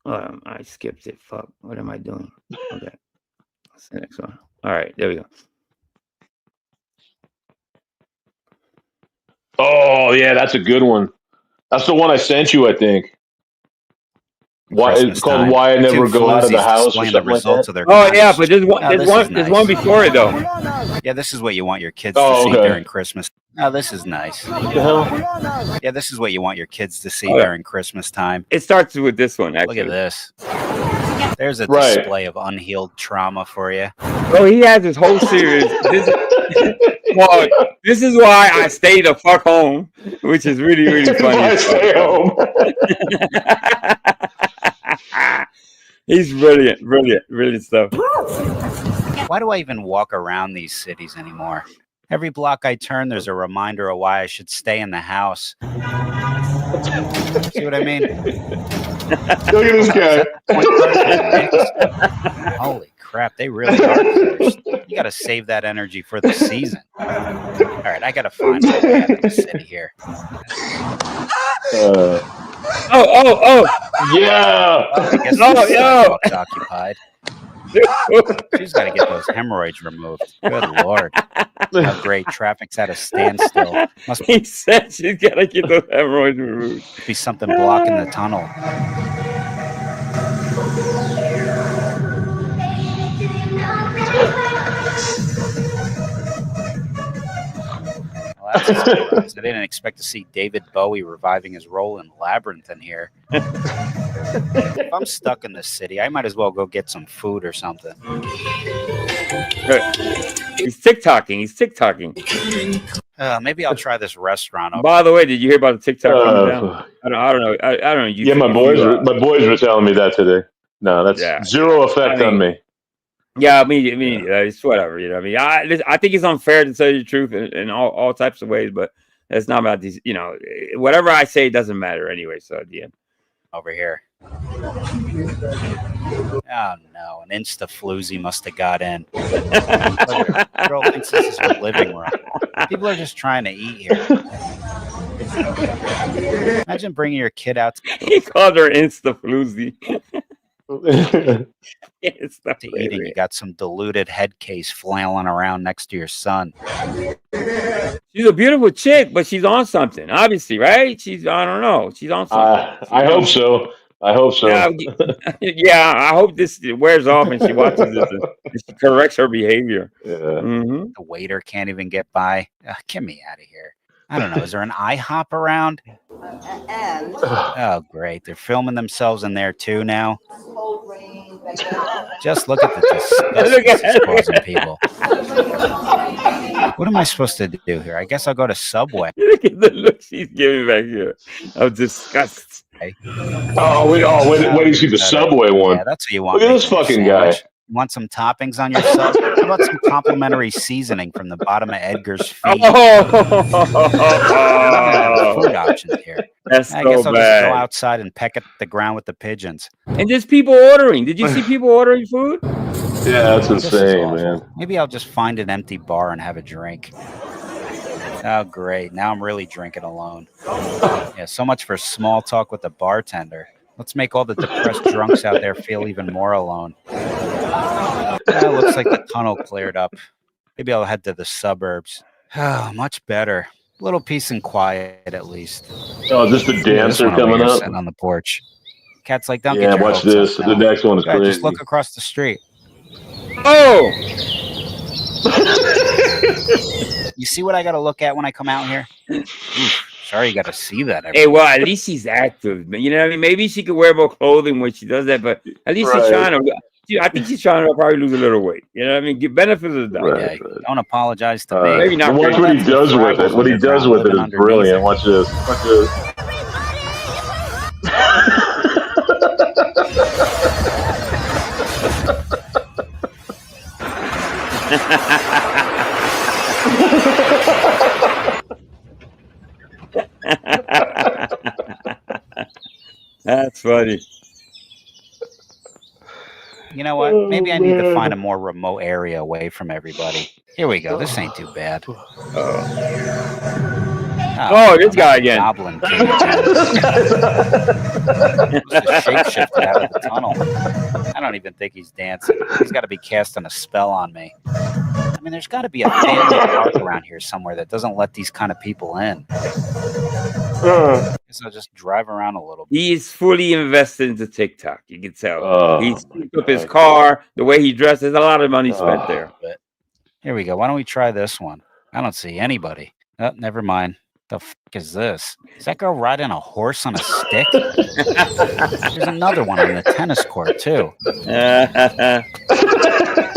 I skipped it. Fuck. What am I doing? Okay. That's the next one. All right. There we go. Oh yeah, that's a good one. That's the one I sent you, I think. Why it's called "Why I Never Go Out of the House" or something like that. Oh yeah, but there's one before it though. Yeah, this is what you want your kids to see during Christmas. Oh, this is nice. What the hell? Yeah, this is what you want your kids to see during Christmas time. It starts with this one. Actually. Look at this. There's a display of unhealed trauma for you. Oh, he has his whole series. This is why I stay the fuck home, which is really, really funny. I stay home. He's brilliant stuff. Why do I even walk around these cities anymore? Every block I turn, there's a reminder of why I should stay in the house. See what I mean? Look at this guy. Holy crap, they really are cursed. You got to save that energy for the season. All right, I got to find my way out of the city here. Yeah. I guess this sidewalk's occupied. She's got to get those hemorrhoids removed. Good Lord. How great. Traffic's at a standstill. He said she's got to get those hemorrhoids removed. Be something blocking the tunnel. Well, that's I didn't expect to see David Bowie reviving his role in Labyrinth in here. If I'm stuck in this city, I might as well go get some food or something. He's TikToking. Maybe I'll try this restaurant. By the way, did you hear about the TikTok coming down? I don't know. I don't know. Yeah, my boys were telling me that today. No, that's zero effect on me. Yeah, I mean, it's whatever. You know, I mean, I think it's unfair to tell you the truth in all types of ways, but it's not about these. You know, whatever I say doesn't matter anyway. So at the end, over here. Oh no, an insta-floozy must have got in. Girl thinks this is her living room. People are just trying to eat here. Imagine bringing your kid out. He called her insta-floozy. To eating, you got some diluted head case flailing around next to your son. She's a beautiful chick, but she's on something, obviously, right? I don't know. She's on something. I hope so. Yeah, I hope this wears off and she watches this and she corrects her behavior. Yeah. Mm-hmm. The waiter can't even get by. Get me out of here. I don't know. Is there an IHOP around? Oh, great. They're filming themselves in there too now. Just look at the disgust this is causing people. What am I supposed to do here? I guess I'll go to Subway. Look at the look she's giving back here of disgust. Wait do you see the Subway one? Yeah, that's what you want. Look at this fucking guy. Want some toppings on your sub? How about some complimentary seasoning from the bottom of Edgar's feet? Food options here. That's I guess so I'll just go bad. outside and peck at the ground with the pigeons. And there's people ordering. Did you see people ordering food? Yeah, that's This is insane, awful. man. Maybe I'll just find an empty bar and have a drink. Oh, great. Now I'm really drinking alone. Yeah, so much for small talk with the bartender. Let's make all the depressed drunks out there feel even more alone. Looks like the tunnel cleared up. Maybe I'll head to the suburbs. Oh, much better. A little peace and quiet, at least. Oh, is this the dancer This one over coming here up? sitting on the porch. Cat's like, don't Yeah, get your watch hopes this. up The now. next one is Go ahead, crazy. just look across the street. Oh! You see what I got to look at when I come out here? Oof, sorry you got to see that. Hey, well, at least she's active. You know what I mean? Maybe she could wear more clothing when she does that, but at least she's trying to. I think she's trying to probably lose a little weight. You know what I mean? Get benefit of the doubt. Okay, don't apologize to me. Maybe not. Watch what he does with it. What he does with it is brilliant. Watch this. Watch this. That's funny. You know what? Maybe I need to find a more remote area away from everybody. Here we go. This ain't too bad. Oh, this guy again. Goblin King again. Shapeshifted out of the tunnel. I don't even think he's dancing. He's got to be casting a spell on me. I mean, there's got to be a family park around here somewhere that doesn't let these kind of people in. So I'll just drive around a little bit. He's fully invested into TikTok. You can tell. He's picked up his car, the way he dresses. There's a lot of money spent there. Here we go. Why don't we try this one? I don't see anybody. Oh, never mind. The f is this? Is that girl riding a horse on a stick? There's another one on the tennis court, too.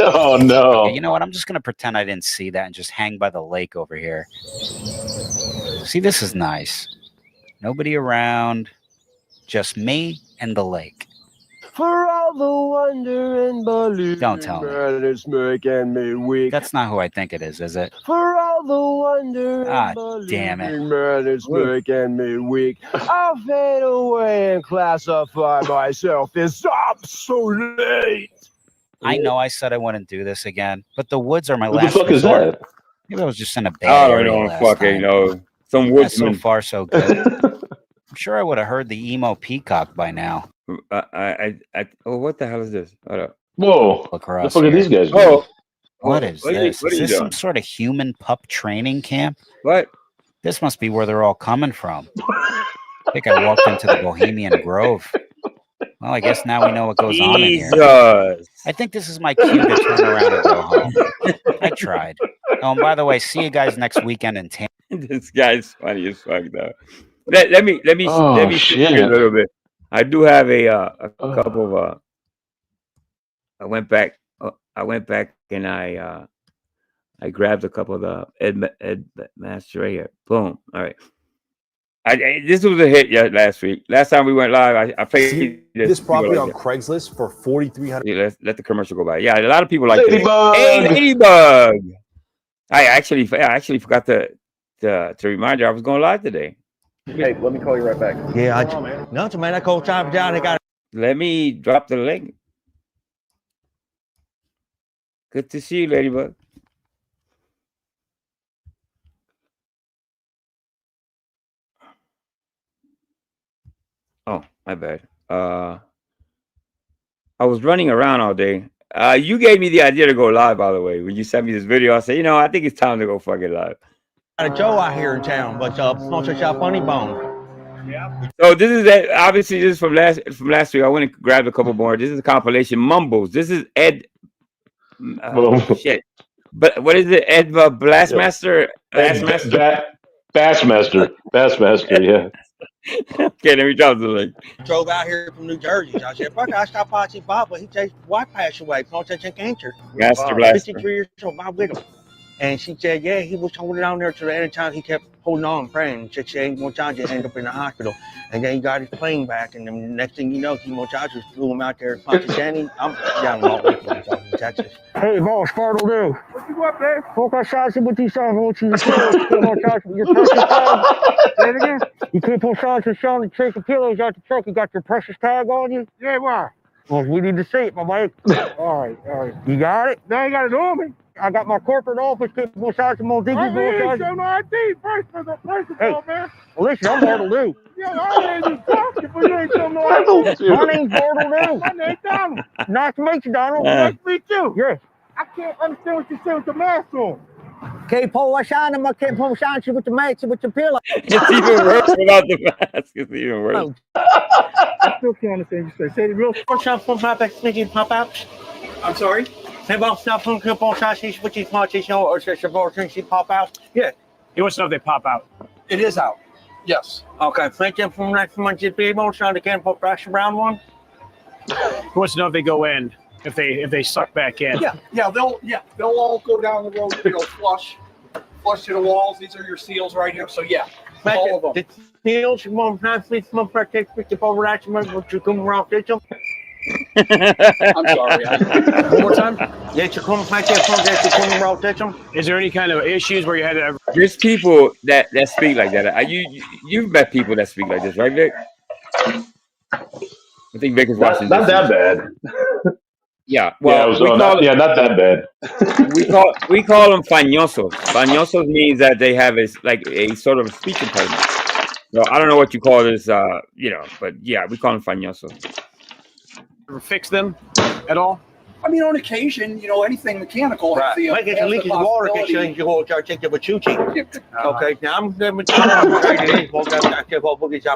Oh, no. Okay, you know what? I'm just going to pretend I didn't see that and just hang by the lake over here. See, this is nice. Nobody around. Just me and the lake. For all the wonder and belief. Don't tell me. It's making me weak. That's not who I think it is it? For all the wonder Ah, and damn it. man, it's making me weak. I'll fade away and classify myself as obsolete. I know I said I wouldn't do this again, but the woods are my What the last fuck is resort. that? Maybe I was just in a bad I area don't last fucking time. know. Some Yeah, so woodsman. far, so good. I'm sure I would have heard the emo peacock by now. Oh, what the hell is this? Hold up. Whoa. Look across The fuck are here. these guys doing? Oh, What is what are you- this? what are Is you this doing? some sort of human pup training camp? What? This must be where they're all coming from. I think I walked into the Bohemian Grove. Well, I guess now we know what goes on in here. Jesus. I think this is my cue to turn around and go home. I tried. Oh, and by the way, see you guys next weekend in Tampa. This guy's funny as fuck, though. Let me Oh, shift shit. gears a little bit. I do have a couple of I went back and I grabbed a couple of the Ed Master here. Boom. All right. This was a hit last week. Last time we went live, I paid This property on like Craigslist for $4,300. yeah, let the commercial go by. Yeah, a lot of people like this. Ladybug. Hey, Ladybug. I actually forgot to remind you I was going live today. Hey, let me call you right back. Yeah, no, man, I called time down. I got Let me drop the link. Good to see you, Ladybug. Oh, my bad. I was running around all day. You gave me the idea to go live, by the way. When you sent me this video, I said, I think it's time to go fucking live. a Joe out here in town, but sponsor shop Funny Bone. So this is obviously this is from last week. I went and grabbed a couple more. This is a compilation. Mumbles. This is Ed. Shit. But what is it? Ed Blastmaster? Bassmaster. Yeah. Okay, let me drop the link. Drove out here from New Jersey. I said, fuck, I stopped watching Bob, but his wife passed away. Cancer. Master Blaster. 53 years old, Bob Whittle. And she said, yeah, he was holding down there till the end of time. He kept holding on and praying. She said, ain't more time to end up in the hospital. And then he got his plane back. And then the next thing you know, Chemo Chargers flew him out there. Danny, I'm down in Malt Lake, Texas. Hey, boss, Spartle do. What you want, man? Fuck I shot you with these songs. What you Chemo Chargers, your precious tag. Say it again. You Chemo Chargers showing the chicken pillows out the truck. You got your precious tag on you? Yeah, why? Well, we need to see it, my man. All right. You got it? Now you got it on me. I got my corporate office. People shout some more diggy. I show my ID first of all, man. Well, listen, I'm Bartle Lou. Yeah, I ain't even talking, but you ain't show no ID. My name's Bartle Lou. My name's Donald. Nice to meet you, Donald. Nice to meet you. Yes. I can't understand what you say with the mask on. K-Pole, I shine him. I can't pull shine you with the mask with the pillow. It's even worse without the mask. It's even worse. I still can't understand what you say. Say the real shot from my back, pop out. I'm sorry? Say about stuff from Kipple Sausage, which is much as or she pop out? Yeah. He wants to know if they pop out. It is out. Yes. Okay, thank you from next month. Just be able to try to get a fresh around one. He wants to know if they go in, if they suck back in. Yeah, they'll all go down the road, flush to the walls. These are your seals right here. So yeah, all of them. The seals, you want to please come over that you come around kitchen. I'm sorry. One more time. Yes, you come back there from that you come around kitchen. Is there any kind of issues where you had to? There's people that speak like that. You've met people that speak like this, right, Vic? I think Vic is watching. Not that bad. Yeah. Well, not that bad. we call them fañosos. Fañosos means that they have a sort of speech impediment. So I don't know what you call this, but yeah, we call them fañosos. Ever fix them at all? I mean, on occasion, anything mechanical. Right. Like it's leaking water, you go take the bachuchi. Okay, now I'm going to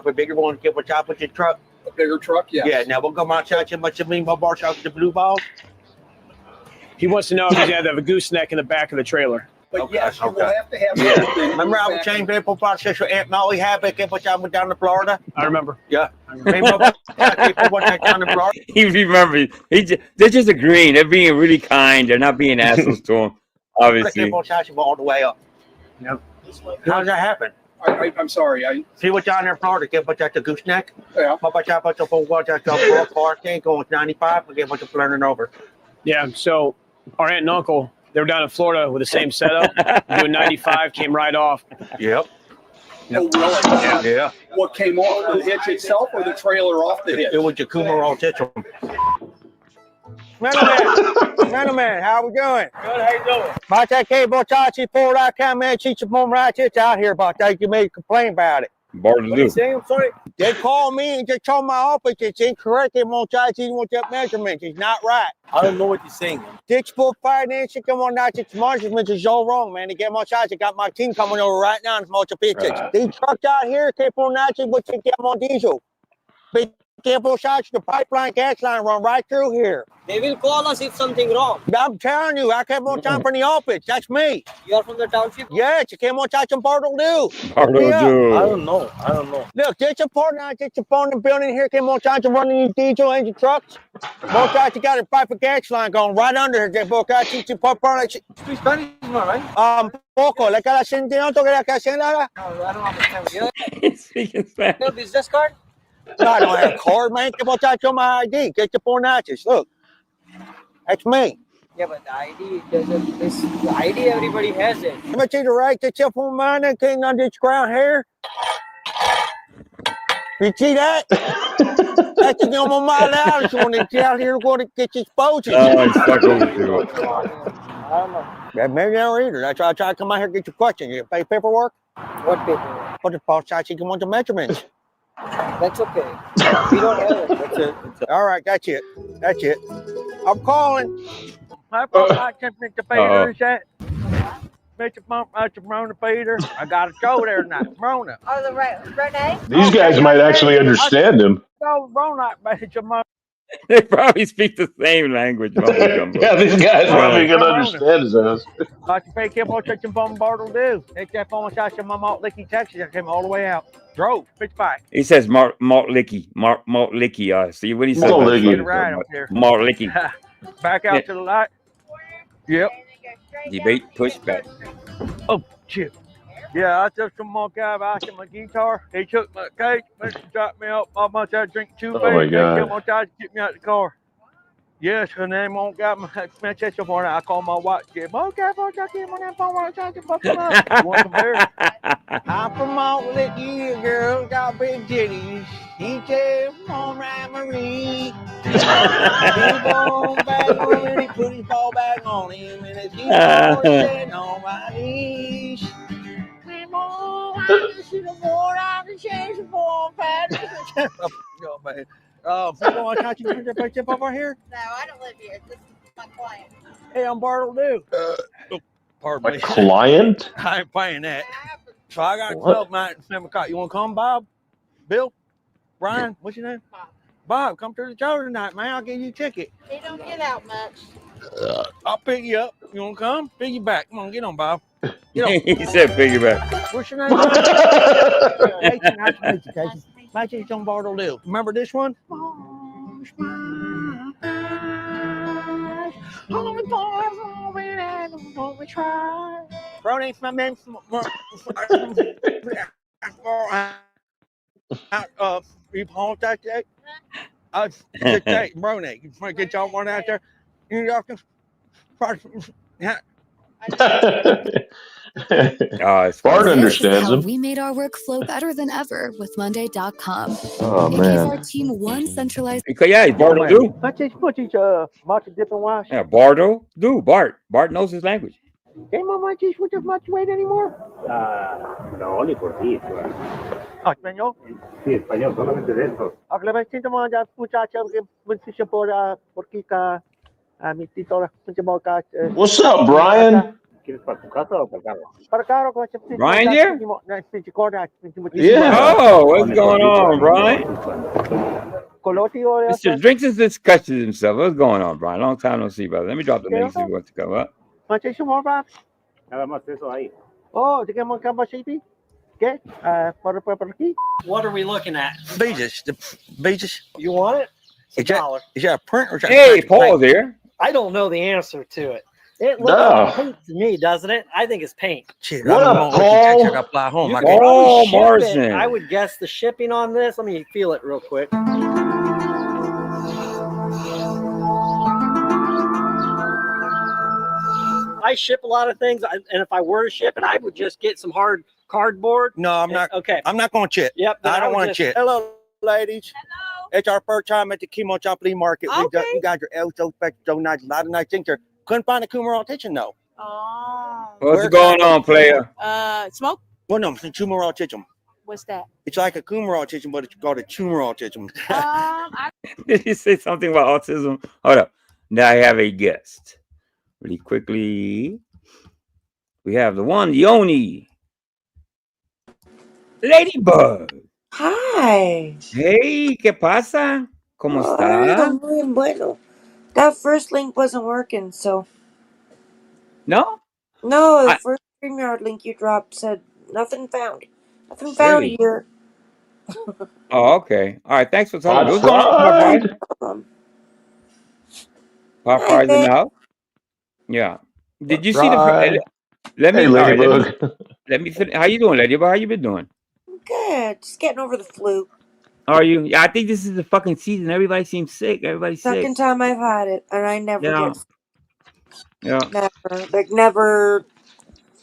a bigger one, get what's up with your truck. A bigger truck, yeah. Yeah, now we'll go outside you much of me, my bar shop with the blue balls. He wants to know if he's had to have a gooseneck in the back of the trailer. But yes, you will have to have everything. Remember I was saying people about Aunt Molly had back when I went down to Florida? I remember. Yeah. He remembers. They're just agreeing. They're being really kind. They're not being assholes to him, obviously. All the way up. Yep. How does that happen? I'm sorry. See what down there in Florida, get what's at the gooseneck? Yeah. Parking going 95, we get what's learning over. Yeah, so our aunt and uncle, they were down in Florida with the same setup, doing 95, came right off. Yep. Oh, really? Yeah. What came off, the hitch itself or the trailer off the hitch? It was the Kuma roll hitch. Man, how we doing? Good, how you doing? About that cable Tachi pulled out, come in, teach your mom right hitch out here about that. You made a complaint about it. Sorry. They called me and just told my office it's incorrect. They won't charge you with that measurement. It's not right. I don't know what you're saying. Ditch full financing, come on now, it's measurements is all wrong, man. To get more charge, I got my team coming over right now and multiple pictures. Right. These trucks out here can't pull nothing but you get them on diesel. They can't pull charge, the pipeline gas line run right through here. They will call us if something wrong. I'm telling you, I came on time from the office. That's me. You are from the township? Yes, you came on time from Bartle Dew. I don't know. Look, this your partner, this your phone in the building here, came on time to running these diesel engine trucks. More times you got a pipe of gas line going right under here. Speak Spanish, right? Poco, ¿le queda sentido que la canción ahora? No, I don't understand. He's speaking Spanish. No business card? No, I don't have a card, man. Come on, touch on my ID. Get your phone notches. Look, that's me. Yeah, but the ID doesn't. The ID, everybody has it. Let me see the right to your phone, man. And king on this ground here. You see that? That's the number mile out. You want to get out here going to get your exposure. Oh, he's fucking over. I don't know. Yeah, maybe I don't either. That's why I try to come out here and get your question. You pay paperwork? What paperwork? For the post size, you can want the measurements. That's okay. We don't have it. That's it. All right, that's it. That's it. I'm calling. My phone the feeder is that. Mr. Bump, Mr. Rona feeder. I got a show there tonight. Rona. Oh, the Renee? These guys might actually understand him. No, Rona, Mr. They probably speak the same language. Yeah, these guys probably can understand his ass. Like you pay Kimbo Chicken Bum Bartle do. Take that phone shot to my Malt Licky, Texas. I came all the way out. Drove, pitch bike. He says Malt Licky. Malt Licky. See what he says? Malt Licky. Right up there. Malt Licky. Back out to the light. Yep. Debate pushback. Oh, shit. Yeah, I took some more guy back in my guitar. He took my cake, dropped me up. I must have drink too Oh, my late. They God. kept on trying to get me out of the car. Yes, her name won't got my message for I call my wife. Okay, you want some beer? I'm from all that you girls got big titties. He came on Marie. He ball back on and he put his ball back on him, and as he ball standing on my knees. People want to touch you over here? No, I don't live here. This is my client. Hey, I'm Bartle pardon My me. client? I ain't paying that. So I got What? 12 nights in Democrat. You want to come, Bob? Bill? Brian? What's your name? Bob, come to the show tonight, man. I'll give you a ticket. He don't get out much. I'll pick you up. You want to come? Pick you back. Come on, get on, Bob. Get on. He said piggyback. What's your name? Casey, nice to meet you, Casey. My name's John Bartle. Remember this one? Ronnie's my man. You hold that day? Good day, Brony. You want to get y'all one out there? New Yorkers? Yeah. Bart understands This is how him. we made our work flow better than ever with Monday.com. Oh, It gave man. our team one centralized. Yeah, Bardo do. Put these much different ways. Yeah, Bardo do. Bart knows his language. ¿Qué mamá cheese with much weight anymore? No, ni por ti. ¿Español? Sí, español, solamente de eso. Agradeciendo a la muchacha que me hizo por Kika, a mi tito, What's up, Brian? ¿Quieres para tu casa o para el carro? Para carro, Brian here? Yeah. Oh, what's going on, Brian? Mr. Drinks and discussions himself. What's going on, Brian? Long time no see, brother. Let me drop the links if you want to come up. Nada más eso ahí. Oh, ¿te queremos CP? ¿Qué? Por aquí? What are we looking at? Beaches. The beaches. You want it? It's $1. Is that a print or is that Hey, Paul's here. I don't know the answer to it. It looks No. like paint to me, doesn't it? I think it's paint. Shit, What up, Paul? You could probably Paul ship Morrison. it. I would guess the shipping on this. Let me feel it real quick. I ship a lot of things, and if I were to ship it, I would just get some hard cardboard. No, I'm not. Okay. I'm not going to chip. Yep. then I don't would want to just- chip. Hello, ladies. Hello. It's our first time at the Chemo Chopley Market. Okay. You guys are so special, so nice. A lot of nice things here. Couldn't find a Kumar Kitchen, though. Oh. What's going on, player? Smoke? Well, no, it's a Kumar Kitchen. What's that? It's like a Kumar Kitchen, but it's called a Kumar Kitchen. Did you say something about autism? Hold up. Now I have a guest. Really quickly. We have the one, the only Ladybug. Hi. Hey, ¿qué pasa? ¿Cómo está? Muy bueno. That first link wasn't working, so. No? No, the first StreamYard link you dropped said nothing found. Nothing found Really? here. Oh, okay. All right. Thanks for telling me. Hot What's going on, fried. Popeye? Popeye's in the house? Yeah. Did you see the? Fried. Let me. Hey, all right, Ladybug. let me finish. How you doing, Ladybug? How you been doing? Good. Just getting over the flu. Are you? Yeah, I think this is the fucking season. Everybody seems sick. Everybody's Second sick. time I've had it, and I never Yeah. get Yeah. never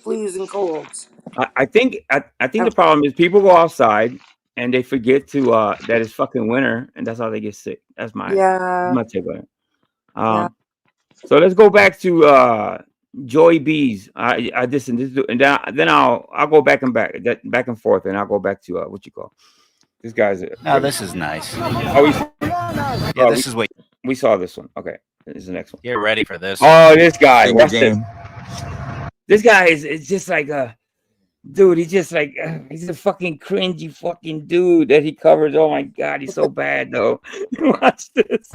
flus and colds. I think the problem is people go outside and they forget to that it's fucking winter and that's how they get sick. That's my take on it. So let's go back to Joey B's. I this and then I'll go back and forth and I'll go back to what you call this guy's. No, this is nice. Oh, Yeah, this is what we saw this one. Okay, this is the next one. Get ready for this. Oh, this guy. Bigger Watch this. game. This guy is just like a dude. He's just like he's a fucking cringy fucking dude that he covers. Oh my god, he's so bad though. Watch this.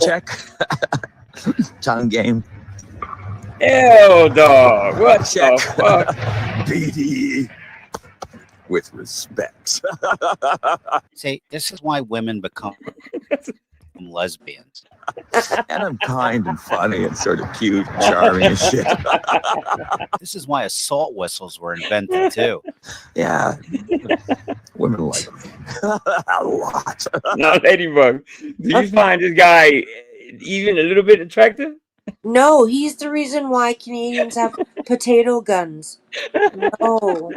Check. Tongue game. Ew, dog. What Check. the fuck? BD with respect. See, this is why women become lesbians. And I'm kind and funny and sort of cute and charming and shit. This is why assault whistles were invented, too. Yeah. Women like me. A lot. Now, Ladybug, do you find this guy even a little bit attractive? No, he's the reason why Canadians have potato guns. No.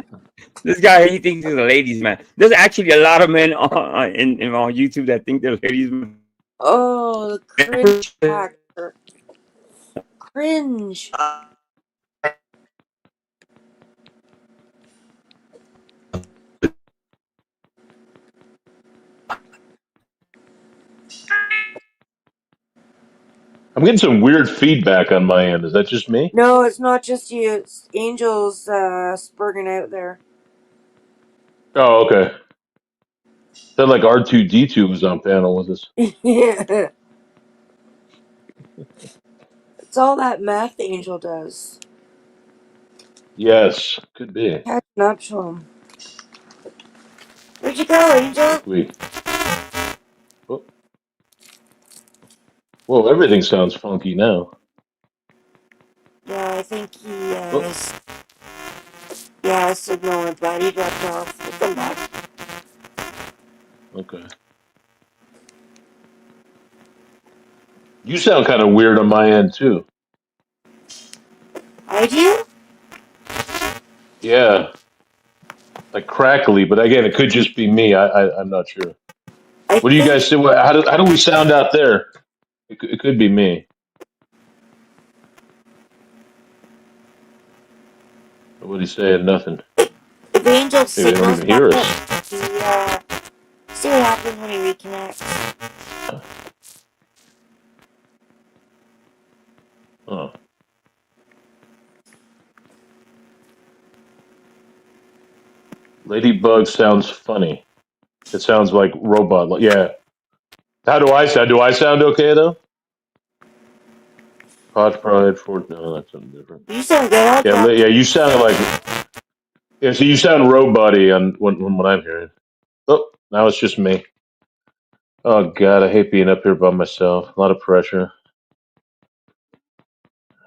This guy, he thinks he's a ladies' man. There's actually a lot of men on YouTube that think they're ladies' men. Oh, the cringe factor. Cringe. I'm getting some weird feedback on my end. Is that just me? No, it's not just you. It's Angel's spurging out there. Oh, okay. Sounded like R2D2 was on panel with us. Yeah. It's all that meth Angel does. Yes, could be. Catching up to him. Where'd you go, Angel? We. Oh. Well, everything sounds funky now. Yeah, I think he Oh. is. Yeah, signal went bad. He dropped off. We'll come back. Okay. You sound kind of weird on my end too. I do? Yeah, like crackly, but again, it could just be me. I'm not sure. What do you guys say? How do we sound out there? It could be me. Nobody's saying nothing. If Angel Maybe they don't signals even back hear up, us. see what happens when he reconnects. Oh. Ladybug sounds funny. It sounds like robot. Yeah. How do I sound? Do I sound okay though? Hot Pride for no, that's something different. You sound good. Yeah, you sound like. Yeah, so you sound robot-y on when I'm hearing. Oh, now it's just me. Oh God, I hate being up here by myself. A lot of pressure.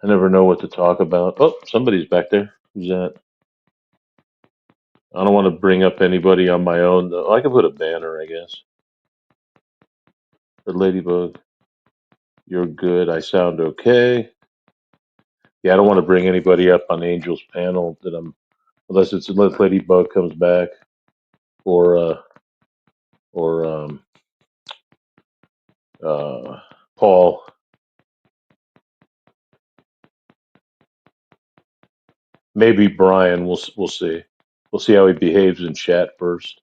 I never know what to talk about. Oh, somebody's back there. Who's that? I don't want to bring up anybody on my own, though. I can put a banner, I guess. But Ladybug, you're good. I sound okay. Yeah, I don't want to bring anybody up on Angel's panel that I'm, unless Ladybug comes back, or Paul. Maybe Brian. We'll see. We'll see how he behaves in chat first.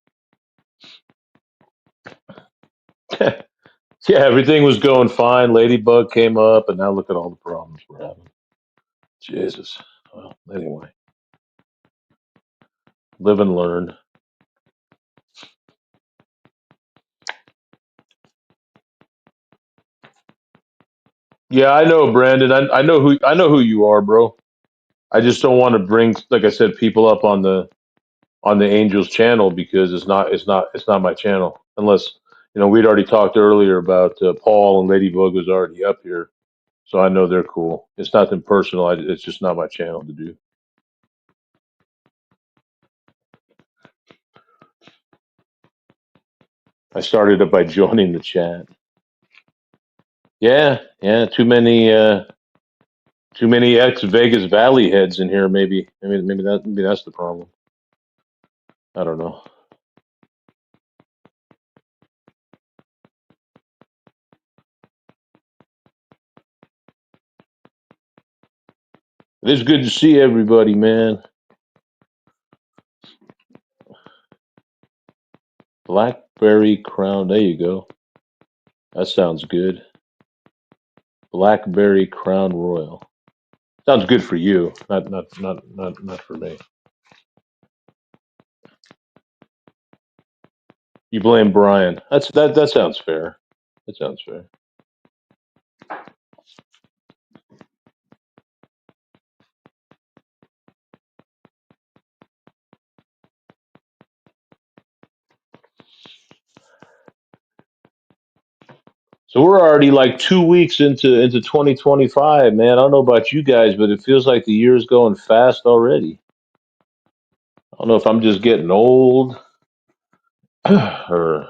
Yeah, everything was going fine. Ladybug came up, and now look at all the problems we're having. Jesus. Well, anyway, live and learn. Yeah, I know, Brandon. I know who you are, bro. I just don't want to bring, like I said, people up on the Angels channel because it's not my channel. Unless we'd already talked earlier about Paul and Ladybug was already up here, so I know they're cool. It's nothing personal. It's just not my channel to do. I started it by joining the chat. Yeah. Too many ex Vegas Valley heads in here. Maybe that's the problem. I don't know. It is good to see everybody, man. Blackberry Crown. There you go. That sounds good. Blackberry Crown Royal. Sounds good for you. Not for me. You blame Brian. That sounds fair. That sounds fair. So we're already like 2 weeks into 2025, man. I don't know about you guys, but it feels like the year's going fast already. I don't know if I'm just getting old or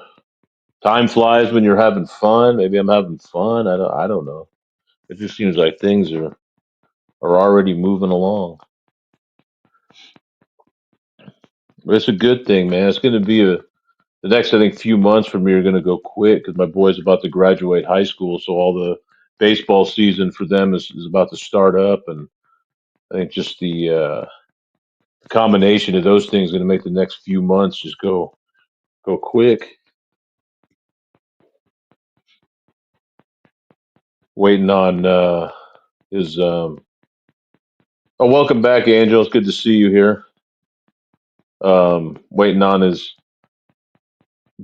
time flies when you're having fun. Maybe I'm having fun. I don't know. It just seems like things are already moving along. But it's a good thing, man. It's going to be the next, I think, few months for me are going to go quick because my boy's about to graduate high school. So all the baseball season for them is about to start up. And I think just the combination of those things is going to make the next few months just go quick. Waiting on his. Welcome back, Angel. It's good to see you here. Waiting on his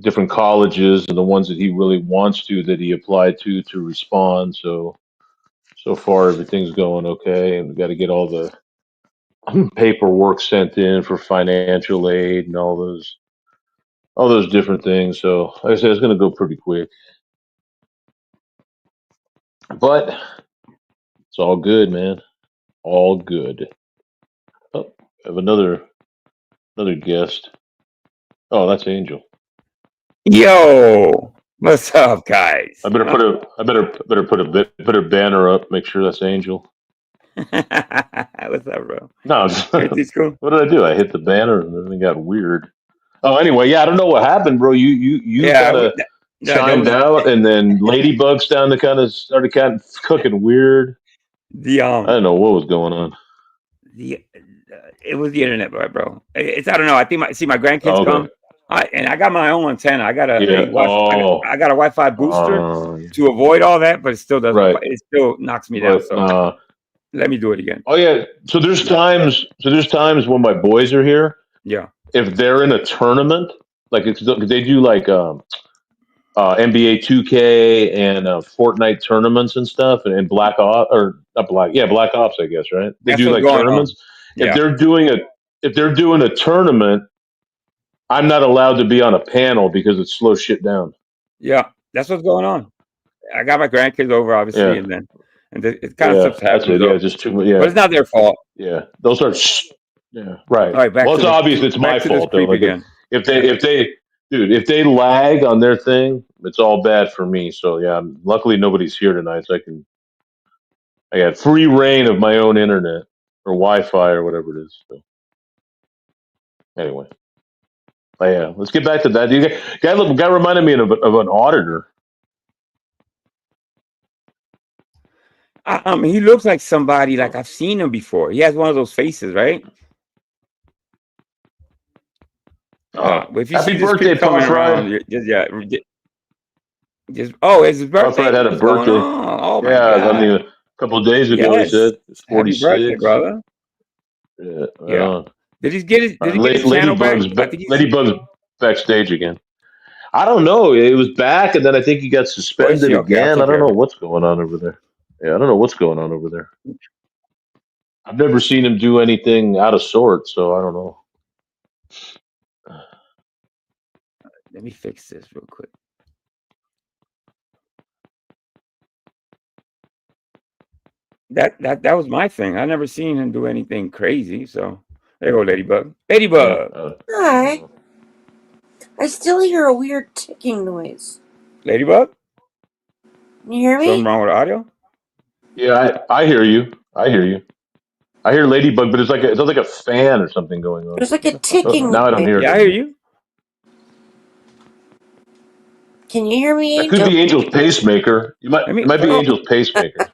different colleges and the ones that he really wants to that he applied to respond. So far everything's going okay, and we got to get all the paperwork sent in for financial aid and all those different things. So like I said, it's going to go pretty quick, but it's all good, man. All good. Oh, I have another guest. Oh, that's Angel. Yo, what's up, guys? I better put a banner up. Make sure that's Angel. What's up, bro? No, cool. What did I do? I hit the banner and everything got weird. Oh, anyway, yeah, I don't know what happened, bro. You kind of chimed out, and then Ladybugs down to kind of started cooking weird. I don't know what was going on. It was the internet, bro. It's I don't know. I think my grandkids come. And I got my own antenna. I got a I got a Wi-Fi booster to avoid all that, but it still doesn't. Right. It still knocks me down. So let me do it again. Oh yeah. So there's times when my boys are here. Yeah. If they're in a tournament, like they do like NBA 2K and Fortnite tournaments and stuff, and Black Ops or not Black, yeah, Black Ops, I guess, right? They do like tournaments. Yeah. If they're doing a tournament, I'm not allowed to be on a panel because it slows shit down. Yeah, that's what's going on. I got my grandkids over, obviously, and it's kind of stuff happening. Yeah, just too much. Yeah, but it's not their fault. Yeah, those are. Yeah, right. All right, well, it's obvious it's my fault though. Like if they lag on their thing, it's all bad for me. So yeah, luckily nobody's here tonight, so I got free reign of my own internet or Wi-Fi or whatever it is. So anyway. Oh, yeah, let's get back to that. Guy reminded me of an auditor. He looks like somebody like I've seen him before. He has one of those faces, right? If you Happy see birthday, this coming around, it's his birthday. Fred had a birthday. Oh my God. God. I mean, a couple of days ago, he said it's 46. Happy birthday, brother. Yeah. Yeah. Did he get his channel back? Ladybug's backstage again. I don't know. It was back, and then I think he got suspended again. I don't know what's going on over there. Yeah, I don't know what's going on over there. I've never seen him do anything out of sorts, so I don't know. Let me fix this real quick. That was my thing. I never seen him do anything crazy. So there you go, Ladybug. Ladybug. Hi. I still hear a weird ticking noise. Ladybug? Can you hear me? Something wrong with the audio? Yeah, I hear you. I hear Ladybug, but it's like a fan or something going on. There's like a ticking Now I don't hear it. Yeah, I hear you. Can you hear me, Angel? That could be Angel's pacemaker. It might be Angel's pacemaker.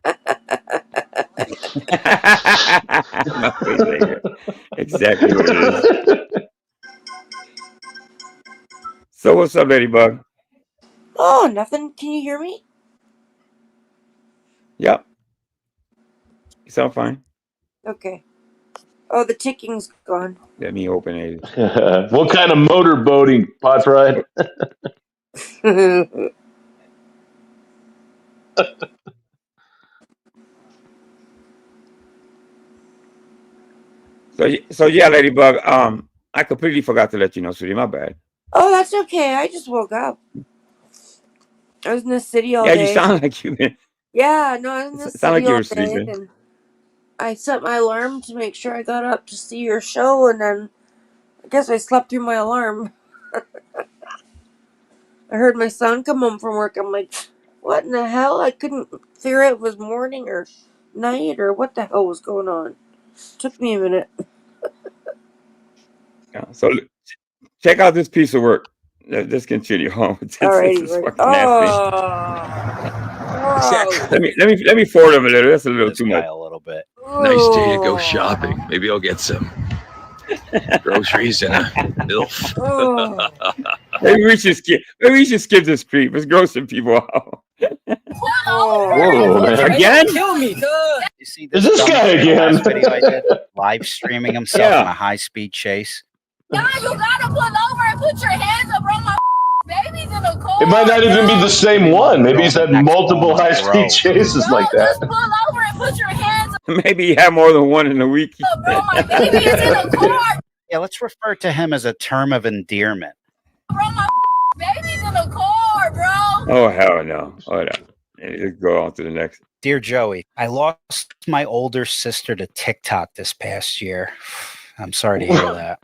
My pacemaker. Exactly what it is. So what's up, Ladybug? Oh, nothing. Can you hear me? Yep. You sound fine. Okay. Oh, the ticking's gone. Let me open it. What kind of motorboating, Pot Fried? So yeah, Ladybug. I completely forgot to let you know, sweetie. My bad. Oh, that's okay. I just woke up. I was in the city all Yeah, day. you sound like you've been. Yeah, no, I was in the Sound like city you all were day, sleeping. and I set my alarm to make sure I got up to see your show, and then I guess I slept through my alarm. I heard my son come home from work. I'm like, what in the hell? I couldn't figure out if it was morning or night or what the hell was going on. Took me a minute. Yeah, so check out this piece of work. Let's continue on. This Alrighty, is right. fucking nasty. Let me forward him a little. That's a little too much. A little bit. Nice day to go shopping. Maybe I'll get some groceries and a MILF. Maybe we should skip. Maybe we should skip this creep. It's grossing people out. Whoa, man. Again? Kill me, You see Is this guy again? last video I did? Live streaming himself in a high-speed chase. Y'all, you gotta pull over and put your hands up, bro. My baby's in the car. It might not even be the same one. Maybe he's had multiple high-speed chases like Just that. pull over and put your hands up, Maybe you have more than one in a week. bro. My baby is in the car, Yeah, let's refer to him as a term of endearment. bro. My baby's in the car, bro. Oh hell no! Hold on. Let's go on to the next. Dear Joey, I lost my older sister to TikTok this past year. I'm sorry to hear that.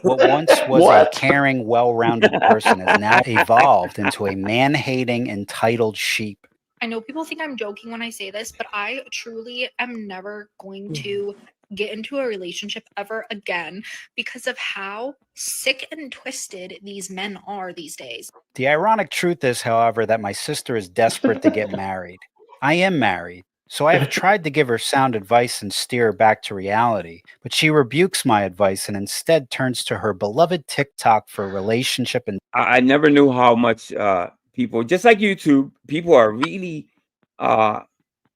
What once was a caring, well-rounded person has now evolved into a man-hating, entitled sheep. I know people think I'm joking when I say this, but I truly am never going to get into a relationship ever again because of how sick and twisted these men are these days. The ironic truth is, however, that my sister is desperate to get married. I am married, so I have tried to give her sound advice and steer her back to reality, but she rebukes my advice and instead turns to her beloved TikTok for relationship and I never knew how much people, just like YouTube, people are really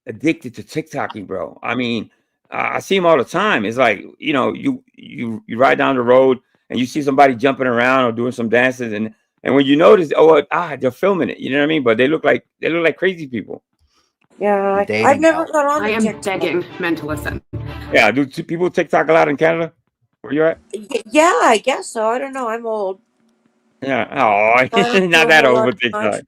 addicted to TikToking, bro. I mean, I see them all the time. It's like, you know, you ride down the road and you see somebody jumping around or doing some dances, and when you notice, they're filming it. You know what I mean? But they look like crazy people. Yeah, I've never got on. I am TikTok. begging men to listen. Yeah, do people TikTok a lot in Canada? Where you at? Yeah, I guess so. I don't know. I'm old. Yeah. Oh, not that old with TikTok.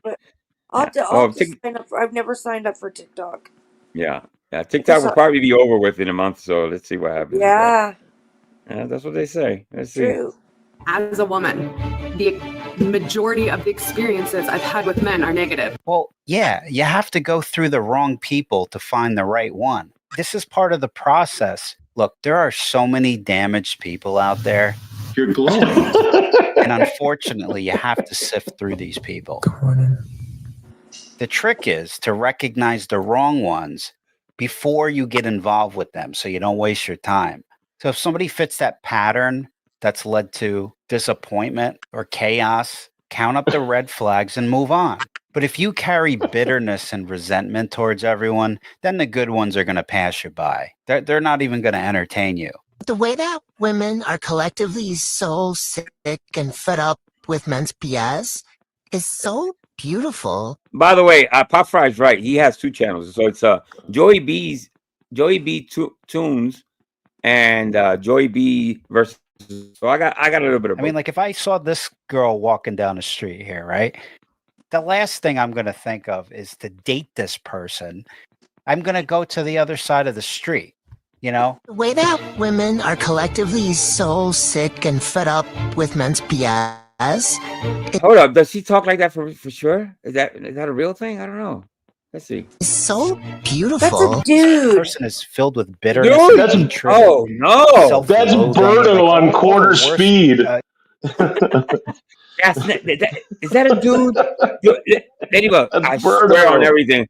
I'll have to sign up for. I've never signed up for TikTok. Yeah. TikTok will probably be over with in a month, so let's see what happens. Yeah. Yeah, that's what they say. Let's True. see. As a woman, the majority of the experiences I've had with men are negative. Well, yeah, you have to go through the wrong people to find the right one. This is part of the process. Look, there are so many damaged people out there. You're glowing. And unfortunately, you have to sift through these people. The trick is to recognize the wrong ones before you get involved with them so you don't waste your time. So if somebody fits that pattern that's led to disappointment or chaos, count up the red flags and move on. But if you carry bitterness and resentment towards everyone, then the good ones are going to pass you by. They're not even going to entertain you. The way that women are collectively so sick and fed up with men's BS is so beautiful. By the way, Pop Fry's right. He has two channels. So it's Joey B Tunes and Joey B versus. So I got a little bit of both. I mean, like if I saw this girl walking down the street here, right? The last thing I'm going to think of is to date this person. I'm going to go to the other side of the street, you know? The way that women are collectively so sick and fed up with men's BS. Hold up, does he talk like that for sure? Is that a real thing? I don't know. Let's see. It's so beautiful. That's a dude. This person is filled with bitterness. Dude, and hatred, oh no, that's Birdo on quarter speed. Is that a dude? Anyway, I swear on everything,